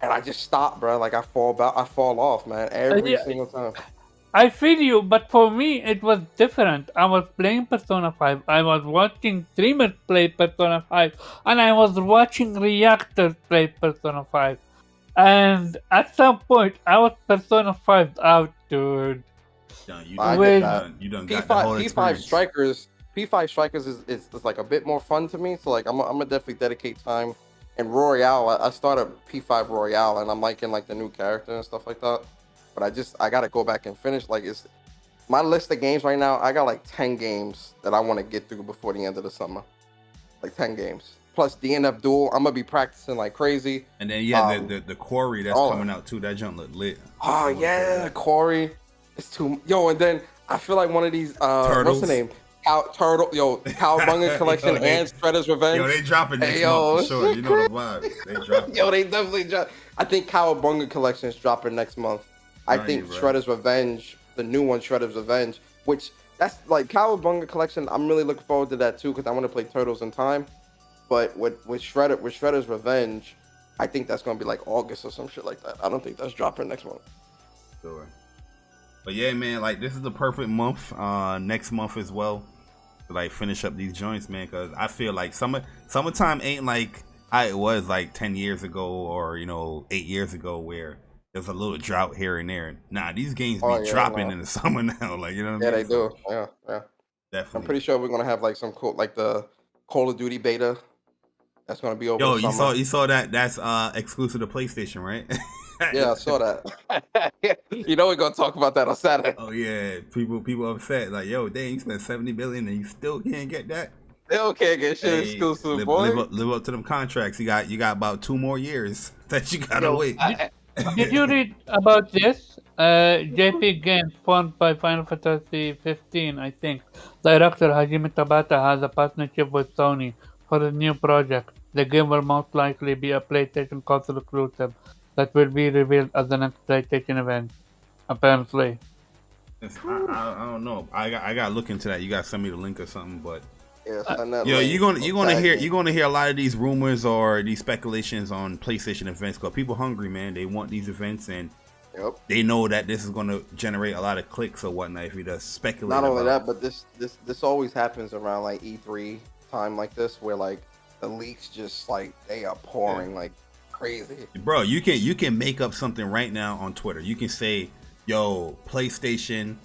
and I just stop, bro. Like I fall off, man, every Yeah. single time. I feel you, but for me it was different. I was playing Persona 5, I was watching streamers play Persona 5, and I was watching reactors play Persona 5. And at some point, I was Persona 5 out, dude. I With- get that. You done got the whole P5 experience. Strikers. P5 Strikers is like a bit more fun to me. So like I'm gonna definitely dedicate time. And Royale, I started P5 Royale, and I'm liking like the new character and stuff like that. But I gotta go back and finish. Like it's my list of games right now. I got like 10 games that I want to get through before the end of the summer. Like 10 games. Plus DNF Duel, I'm gonna be practicing like crazy. And then the Quarry that's coming out too. That jump look lit. Oh yeah, Corey. It's too and then I feel like one of these Turtles. what's the name? Cowabunga Collection and Shredder's Revenge. Yo, they dropping next month for sure. You know the vibe. They dropping. Yo, they definitely drop. I think Cowabunga Collection is dropping next month. I think Shredder's Revenge, the new one, Shredder's Revenge, which that's like Cowabunga Collection. I'm really looking forward to that too because I want to play Turtles in Time. But with Shredder's Revenge, I think that's gonna be like August or some shit like that. I don't think that's dropping next month. Sure. But yeah, man, like this is the perfect month. Next month as well, to like finish up these joints, man. Because I feel like summertime ain't like how it was like 10 years ago or 8 years ago, where there's a little drought here and there. Nah, these games be dropping in the summer now. Like what I mean? They do. Yeah. Definitely. I'm pretty sure we're gonna have like some cool, like the Call of Duty beta. That's gonna be over. Yo, the summer. you saw that? That's exclusive to PlayStation, right? Yeah, I saw that. We're gonna talk about that on Saturday. Oh yeah, people upset. Like, yo, dang, you spent $70 billion and you still can't get that. Still can't get shit exclusive, boy. Live up to them contracts. You got about 2 more years that you gotta wait. Did you read about this? JP Games, formed by Final Fantasy 15, I think. Director Hajime Tabata has a partnership with Sony for a new project. The game will most likely be a PlayStation console exclusive that will be revealed at the next PlayStation event, apparently. I don't know. I gotta look into that. You gotta send me the link or something. But yo, you're gonna hear a lot of these rumors or these speculations on PlayStation events because people hungry, man. They want these events and they know that this is gonna generate a lot of clicks or whatnot if you just speculate. Not only that, but this always happens around like E3 time like this, where like the leaks just like they are pouring like crazy. Bro, you can make up something right now on Twitter. You can say, yo, PlayStation,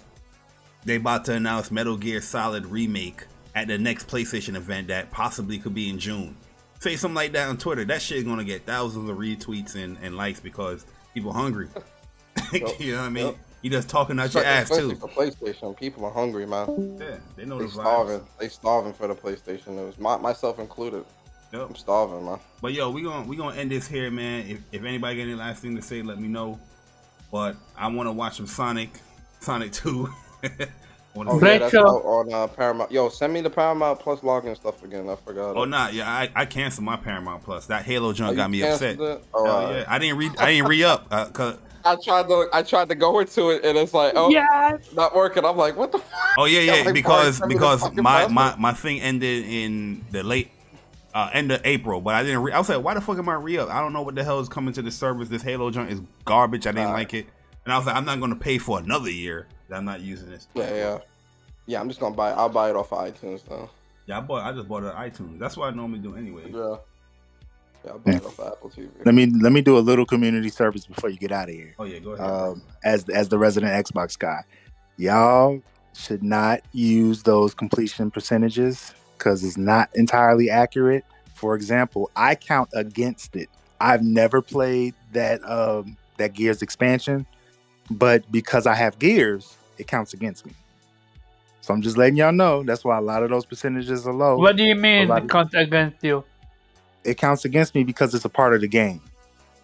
they about to announce Metal Gear Solid Remake at the next PlayStation event that possibly could be in June. Say something like that on Twitter. That shit is gonna get thousands of retweets and likes because people hungry. You know what I mean? You just talking out your ass too. For PlayStation, people are hungry, man. Yeah, they know they the starving. vibes. They starving for the PlayStation news. Myself included. Yep. I'm starving, man. But yo, we gonna end this here, man. If anybody got any last thing to say, let me know. But I want to watch some Sonic 2. That's out on Paramount. Yo, send me the Paramount Plus login stuff again. I forgot. Oh nah, yeah, I canceled my Paramount Plus. That Halo junk got me upset. Yeah, I didn't re up. Cause I tried to go into it and it's like, not working. I'm like, what the fuck? Oh yeah, like, because my thing ended in the late end of April, but I didn't. I was like, why the fuck am I re up? I don't know what the hell is coming to the service. This Halo junk is garbage. I didn't like it, and I was like, I'm not gonna pay for another year that I'm not using this. Yeah. I'm just gonna buy. I'll buy it off of iTunes though. Yeah, I just bought it on iTunes. That's what I normally do anyway. Yeah, I'll buy it off of Apple TV. Let me do a little community service before you get out of here. Oh yeah, go ahead. As the resident Xbox guy, y'all should not use those completion percentages because it's not entirely accurate. For example, I count against it. I've never played that Gears expansion, but because I have Gears, it counts against me. So I'm just letting y'all know that's why a lot of those percentages are low. What do you mean it counts against you? It counts against me because it's a part of the game.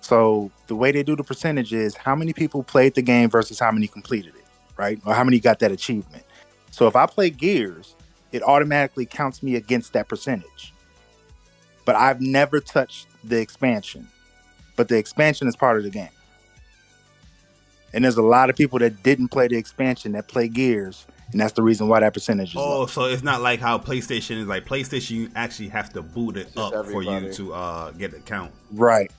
So the way they do the percentage is how many people played the game versus how many completed it, right? Or how many got that achievement. So if I play Gears, it automatically counts me against that percentage. But I've never touched the expansion. But the expansion is part of the game. And there's a lot of people that didn't play the expansion that play Gears, and that's the reason why that percentage is low. So it's not like how PlayStation is. Like PlayStation, you actually have to boot it up for you to get the count. Right.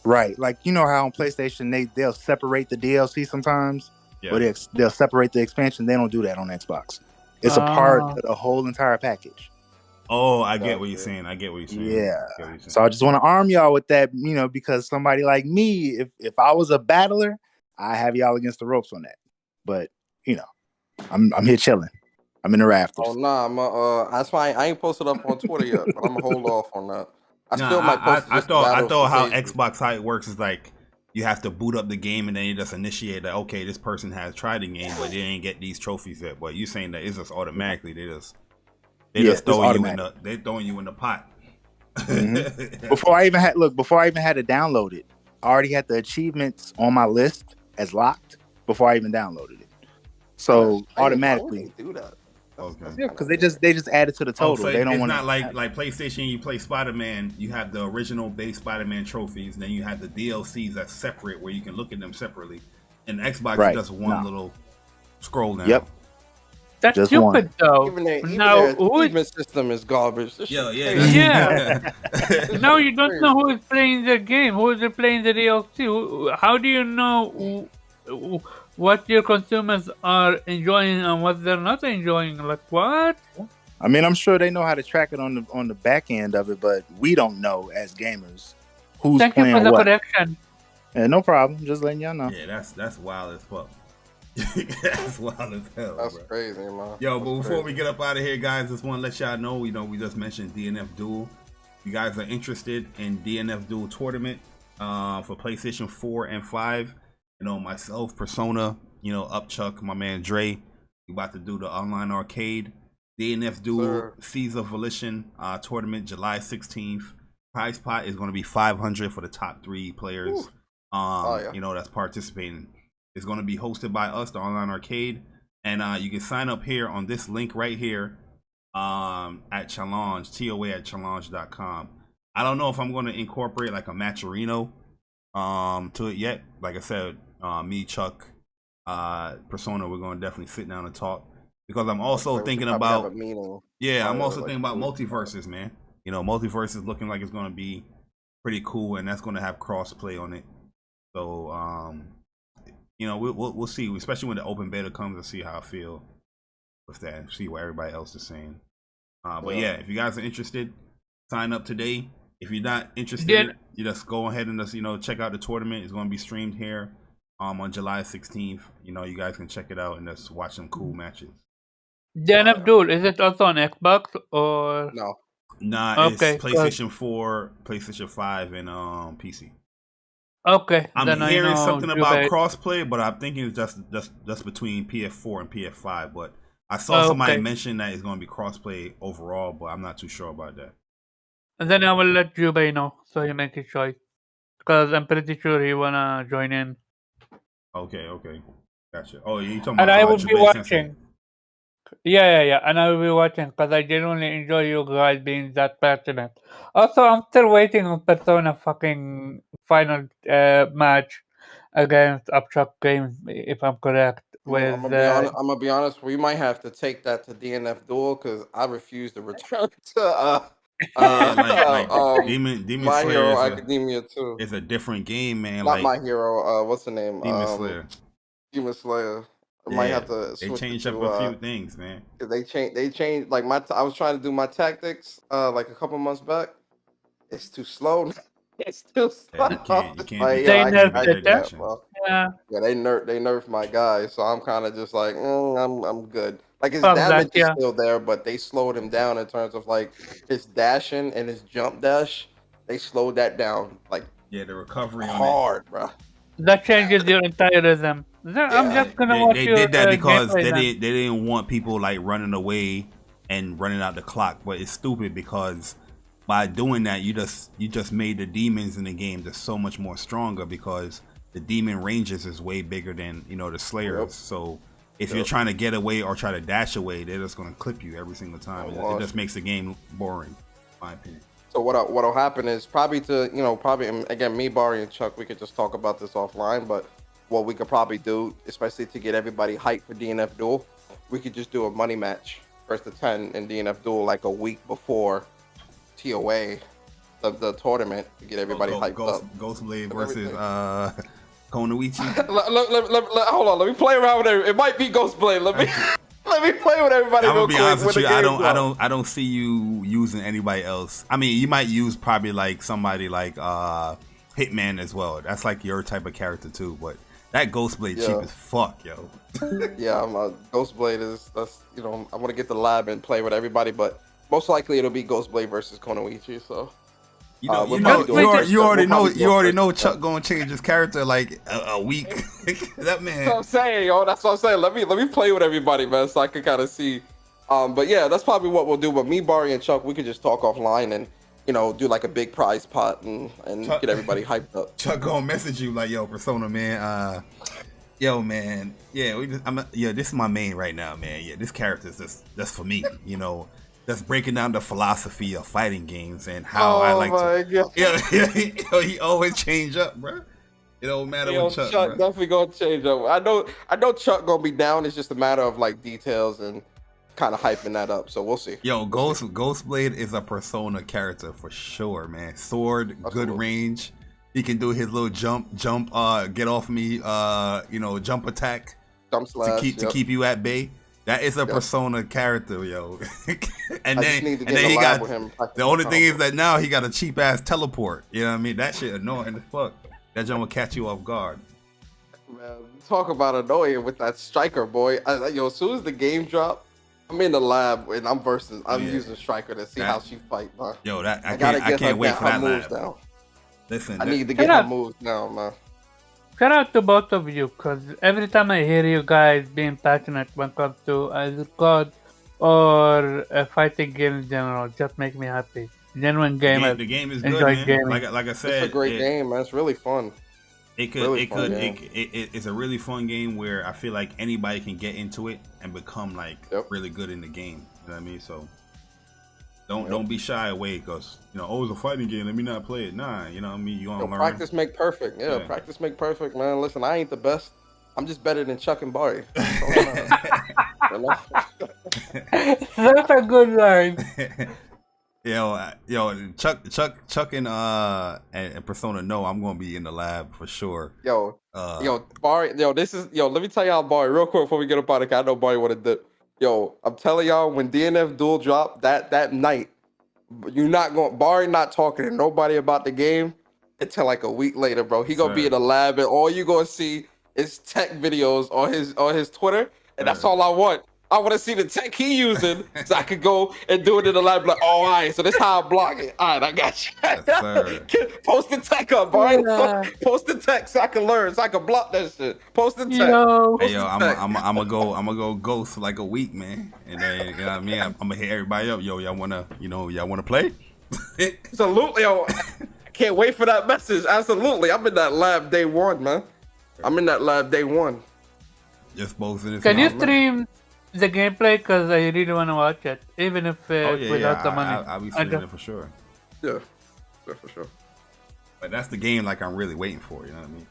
Right. Like, you know how on PlayStation they'll separate the DLC sometimes, Yeah. but they'll separate the expansion. They don't do that on Xbox. It's a part Ah. of the whole entire package. Oh, I get what you're saying. I get what you're saying. Yeah. I get what you're saying. So I just want to arm y'all with that, you know, because somebody like me, if I was a battler, I have y'all against the ropes on that. But you know, I'm here chilling. I'm in the rafters. Oh nah, that's why I ain't posted up on Twitter yet, but I'm gonna hold off on that. I Nah, still might post it I just thought battle how occasion. Xbox how it works is like you have to boot up the game and then you just initiate that. Okay, this person has tried the game, but they didn't get these trophies yet. But you saying that it's just automatically they just throw you in the pot. Mm-hmm. Before I even had to download it, I already had the achievements on my list as locked before I even downloaded it. So automatically, Why would they do that? Okay. Yeah, because they just add it to the total. So they don't it's want not like PlayStation. You play Spider-Man. You have the original base Spider-Man trophies. Then you have the DLCs that's separate, where you can look at them separately. And Xbox does one little scroll down. Yep. That's Just stupid one. though. Even their Now, who is achievement system is garbage. This Yeah, shit's yeah. crazy. Now you don't know who is playing the game, who is playing the DLC. How do you know what your consumers are enjoying and what they're not enjoying? Like what? I mean, I'm sure they know how to track it on the back end of it, but we don't know as gamers who's Thank you playing for the what. correction. Yeah, no problem. Just letting y'all know. Yeah, that's wild as fuck. That's wild as hell. That's bro. crazy, man. Yo, but before we get up out of here, guys, just want to let y'all know, we just mentioned DNF Duel. If you guys are interested in DNF Duel tournament for PlayStation 4 and 5, myself, Persona, Upchuck, my man Dre, we about to do the online arcade DNF Duel Caesar Volition tournament July 16th. Prize pot is going to be $500 for the top 3 players. That's participating. It's going to be hosted by us, the online arcade, and you can sign up here on this link right here at Challenge, TOA at challenge.com. I don't know if I'm going to incorporate like a Matcherino to it yet. Like I said, me, Chuck, Persona, we're going to definitely sit down and talk, because I'm also thinking about I'm also thinking about multiverses, man. Multiverse is looking like it's going to be pretty cool, and that's going to have cross play on it. So we'll see, especially when the open beta comes, and see how I feel with that, see what everybody else is saying. But yeah, if you guys are interested, sign up today. If you're not interested, you just go ahead and just check out the tournament. It's going to be streamed here on July 16th. You guys can check it out and just watch some cool matches. DNF Duel, is it also on Xbox or no? Nah, okay, it's PlayStation 4, PlayStation 5, and PC. Okay, I'm hearing something about crossplay, but I'm thinking it's just between PS4 and PS5. But I saw somebody mention that it's going to be crossplay overall, but I'm not too sure about that. And then I will let Jubei know so he make his choice, because I'm pretty sure he wanna join in. Okay, gotcha. Oh, you talking and about? I will be watching. Sensei. Yeah, and I will be watching because I genuinely enjoy you guys being that passionate. Also, I'm still waiting on Persona fucking final match against Upchuck Games, if I'm correct. I'm gonna be honest. We might have to take that to DNF Duel because I refuse to return to Demon My Slayer Hero Academia too. It's a different game, man. Not My Hero. What's the name? Demon Slayer. Demon Slayer. I might have to switch. They changed up a few things, man. They changed. Like I was trying to do my tactics like a couple months back. It's too slow. It's too slow. Yeah, you can't. They nerfed it. Yeah, they nerfed my guy, so I'm kind of just like, I'm good. Like his Fuck damage that, is still there, but they slowed him down in terms of like his dashing and his jump dash. They slowed that down, like the recovery hard, bro. That changes your entire rhythm. I'm just gonna watch They did that because they didn't want people like running away and running out the clock. But it's stupid because by doing that, you just made the demons in the game just so much more stronger, because the demon ranges is way bigger than the slayers. Yep. So if you're trying to get away or try to dash away, they're just gonna clip you every single time. It just makes the game boring, in my opinion. So what'll happen is probably again, me, Barry, and Chuck, we could just talk about this offline, but what we could probably do, especially to get everybody hyped for DNF Duel, we could just do a money match, first to 10 in DNF Duel, like a week before TOA, the tournament to get everybody hyped up. Ghostblade versus Konoichi. Hold on, let me play around with it. It might be Ghostblade. Let me let me play with everybody. I'm real gonna be quick honest with you. I don't see you using anybody else. I mean, you might use probably like somebody like Hitman as well. That's like your type of character too. But that Ghostblade cheap as fuck, yo. Yeah, Ghostblade that's I want to get the lab and play with everybody, but most likely it'll be Ghostblade versus Konoichi. So you already know Chuck gonna change his character like a week. That man. That's what I'm saying, yo. That's what I'm saying. Let me play with everybody, man, so I can kind of see. But yeah, that's probably what we'll do. But me, Barry, and Chuck, we could just talk offline and do like a big prize pot and Chuck, get everybody hyped up. Chuck gonna message you like, yo, Persona, man. Yo, man. Yeah, this is my main right now, man. Yeah, this character is that's for me. That's breaking down the philosophy of fighting games and how I like to. Yeah, he always change up, bro. It don't matter what Chuck definitely gonna change up. I know Chuck gonna be down. It's just a matter of like details and kind of hyping that up. So we'll see. Yo, Ghostblade is a Persona character for sure, man. Sword, good range. He can do his little jump, get off me, jump attack, jump slash, to keep you at bay. That is a Persona character, yo. and then he got the only thing is that now he got a cheap ass teleport. You know what I mean? That shit annoying as fuck. That jump will catch you off guard. Man, talk about annoying with that striker, boy. As soon as the game drop, I'm in the lab and I'm using striker to see how she fight, man. Yo, I can't wait for that lab. Down. Listen, I need to get her moves down, man. Shout out to both of you, because every time I hear you guys being passionate when it comes to either COD or a fighting game in general, just make me happy. Genuine gamer. The game is good, man. Gaming. Like I said, it's a great game, man. It's really fun. It's a really fun game where I feel like anybody can get into it and become like really good in the game. You know what I mean? So don't be shy away because it's a fighting game. Let me not play it. Nah, you know what I mean? You want to learn. Practice make perfect. Yeah, practice make perfect, man. Listen, I ain't the best. I'm just better than Chuck and Barry. That's a good line. Yo, Chuck and Persona know I'm gonna be in the lab for sure. Barry, let me tell y'all, Barry, real quick before we get up out of here. I know Barry would have did. Yo, I'm telling y'all, when DNF duel dropped that night, Barry not talking to nobody about the game until like a week later, bro. He gonna be in the lab and all you gonna see is tech videos on his Twitter, and that's all I want. I want to see the tech he using so I could go and do it in the lab. Like, all right, so this how I block it. All right, I got you. Yes, post the tech up, Brian. Post the tech so I can learn, so I can block that shit. Post the tech. I'm gonna go ghost for like a week, man. And then you know what I mean. I'm gonna hit everybody up. Yo, y'all wanna play? Absolutely, yo. I can't wait for that message. Absolutely, I'm in that lab day one, man. I'm in that lab day one. Just posting it. Can you stream the gameplay? Because I really want to watch it, even if without the money. I'll be streaming it for sure. Yeah, for sure. But that's the game like I'm really waiting for. You know what I mean?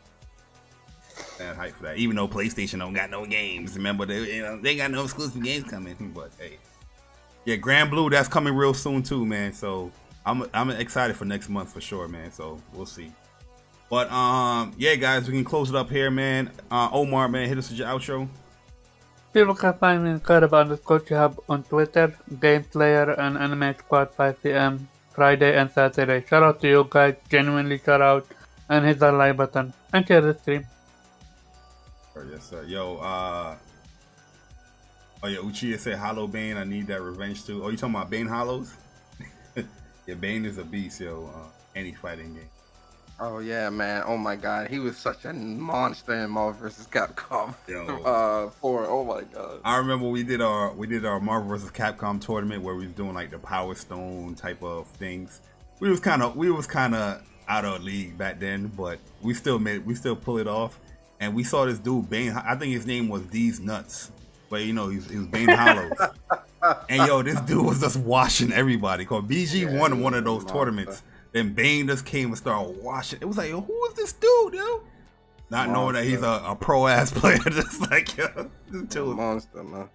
That hype for that. Even though PlayStation don't got no games, remember they got no exclusive games coming. But hey, Grand Blue, that's coming real soon too, man. So I'm excited for next month for sure, man. So we'll see. But guys, we can close it up here, man. Omar, man, hit us with your outro. People can find me in Carab_Hub on Twitter, Game Player, and Anime Squad 5 p.m. Friday and Saturday. Shout out to you guys, genuinely shout out, and hit that like button and share the stream. Yes, sir. Yo, Uchiha said, "Hollow Bane, I need that revenge too." Oh, you talking about Bane Hollows? Yeah, Bane is a beast, yo. Any fighting game. Oh yeah, man. Oh my God, he was such a monster in Marvel vs. Capcom. Oh my God. I remember we did our Marvel vs. Capcom tournament where we was doing like the Power Stone type of things. We was kind of out of league back then, but we still pull it off. And we saw this dude Bane. I think his name was These Nuts, but he was Bane Hollows. And this dude was just washing everybody. Cause BG won one of those tournaments. Then Bane just came and started washing. It was like, who is this dude, yo? Not knowing that he's a pro-ass player. Just like, this dude. Monster, man.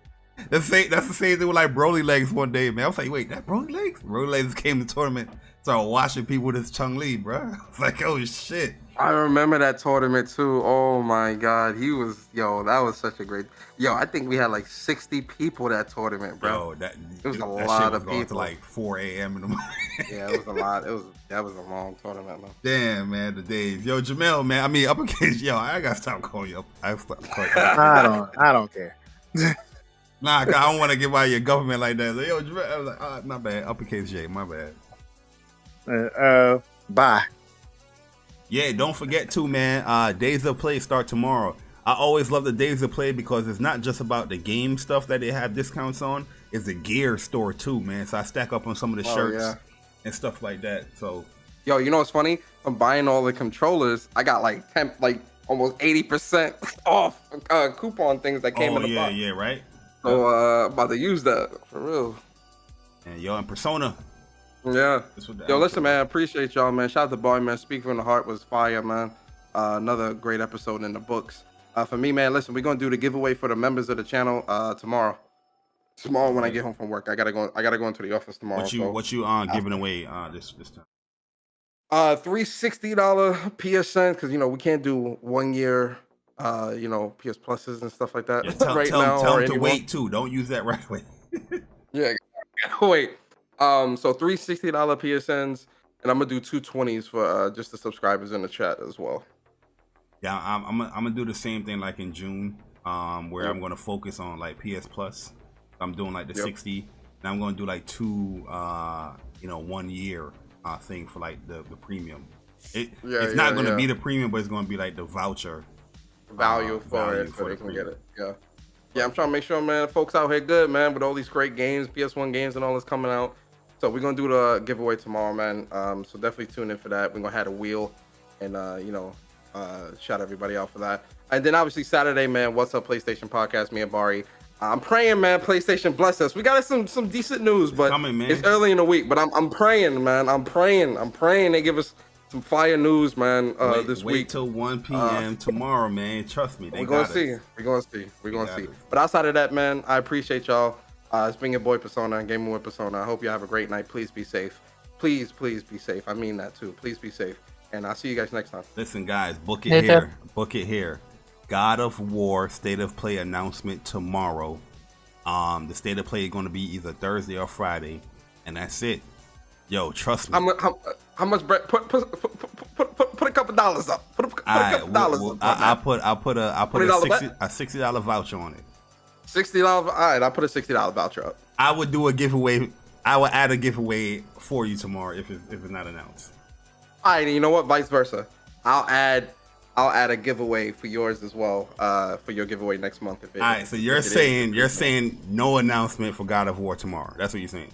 That's the same thing with like Broly Legs one day, man. I was like, wait, that Broly Legs? Broly Legs came to the tournament, Started watching people with this Chung Lee, bro. It's like, oh shit. I remember that tournament too. Oh my god, that was such a great. I think we had like 60 people that tournament, bro. Yo, it was a that lot shit was of going people. to like 4 a.m. in the morning. Yeah, it was a lot. That was a long tournament, man. Damn, man, the days. Yo, Jamel, man. I mean, uppercase. Yo, I gotta stop calling you up. I don't care. Nah, I don't want to give out your government like that. Like, yo, Jamel. I was like, my bad. Uppercase J, my bad. Bye. Yeah, don't forget too, man. Days of Play start tomorrow. I always love the Days of Play because it's not just about the game stuff that they have discounts on. It's a gear store too, man. So I stack up on some of the shirts and stuff like that. So, yo, you know what's funny? I'm buying all the controllers. I got like almost 80% off coupon things that came in the box. Yeah, right. So about to use that for real. And yo, and Persona. Yeah. Yo, listen, man. Appreciate y'all, man. Shout out to Boy, man. Speak from the Heart was fire, man. Another great episode in the books. For me, man, listen, we're gonna do the giveaway for the members of the channel tomorrow. Tomorrow when I get home from work. I gotta go into the office tomorrow. What you giving away this time? $360 PSN, because we can't do 1 year PS Pluses and stuff like that. Yeah, tell them to wait too. Don't use that right away. Yeah, wait. So $360 PSNs, and I'm gonna do 220s for just the subscribers in the chat as well. Yeah, I'm gonna do the same thing like in June, where I'm gonna focus on like PS Plus. I'm doing like the 60, and I'm gonna do like 2 1 year thing for like the premium. It's not gonna be the premium, but it's gonna be like the voucher value for it, so they can get it. Yeah, I'm trying to make sure, man, folks out here good, man, with all these great games, PS1 games and all this coming out. So we're gonna do the giveaway tomorrow, man. So definitely tune in for that. We're gonna have a wheel and shout everybody out for that. And then obviously Saturday, man, What's Up PlayStation Podcast, me and Bari. I'm praying, man, PlayStation bless us. We got some decent news, but it's early in the week. But I'm praying, man. I'm praying they give us some fire news, man, this week. Wait till 1 p.m. tomorrow, man. Trust me. We're gonna see. We're gonna see. But outside of that, man, I appreciate y'all. It's been your boy Persona and Gaming with Persona. I hope you have a great night. Please be safe. Please be safe. I mean that too. Please be safe. And I'll see you guys next time. Listen, guys, book it here. Book it here. God of War State of Play announcement tomorrow. The State of Play is going to be either Thursday or Friday, and that's it. Yo, trust me. How much bread? Put a couple dollars up. Put a couple dollars up. I'll put a $60 voucher on it. $60. All right, I'll put a $60 voucher up. I would do a giveaway. I will add a giveaway for you tomorrow if it's not announced. All right, you know what? Vice versa. I'll add a giveaway for yours as well. For your giveaway next month. All right, so you're saying no announcement for God of War tomorrow. That's what you're saying.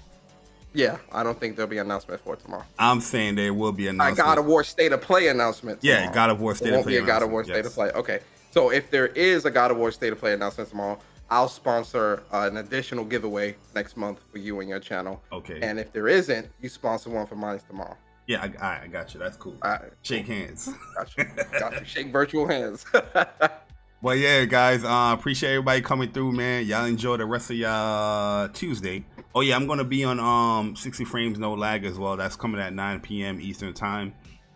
Yeah, I don't think there'll be an announcement for it tomorrow. I'm saying there will be an announcement. God of War State of Play announcement tomorrow. Yeah, God of War State of Play. It won't be a God of War State of Play. Okay, so if there is a God of War State of Play announcement tomorrow, I'll sponsor an additional giveaway next month for you and your channel. Okay. And if there isn't, you sponsor one for mine tomorrow. Yeah, I got you. That's cool. Shake hands. Got you. Shake virtual hands. Well, yeah, guys. Appreciate everybody coming through, man. Y'all enjoy the rest of y'all Tuesday. Oh yeah, I'm gonna be on 60 frames no lag as well. That's coming at 9 p.m. Eastern time.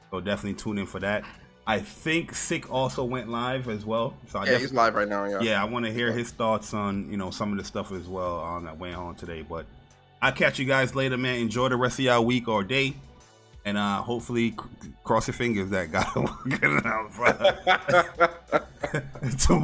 So definitely tune in for that. I think Sick also went live as well. So he's live right now. Yeah, I want to hear his thoughts on some of the stuff as well on that went on today. But I'll catch you guys later, man. Enjoy the rest of y'all week or day. And hopefully, cross your fingers that God will get it out tomorrow.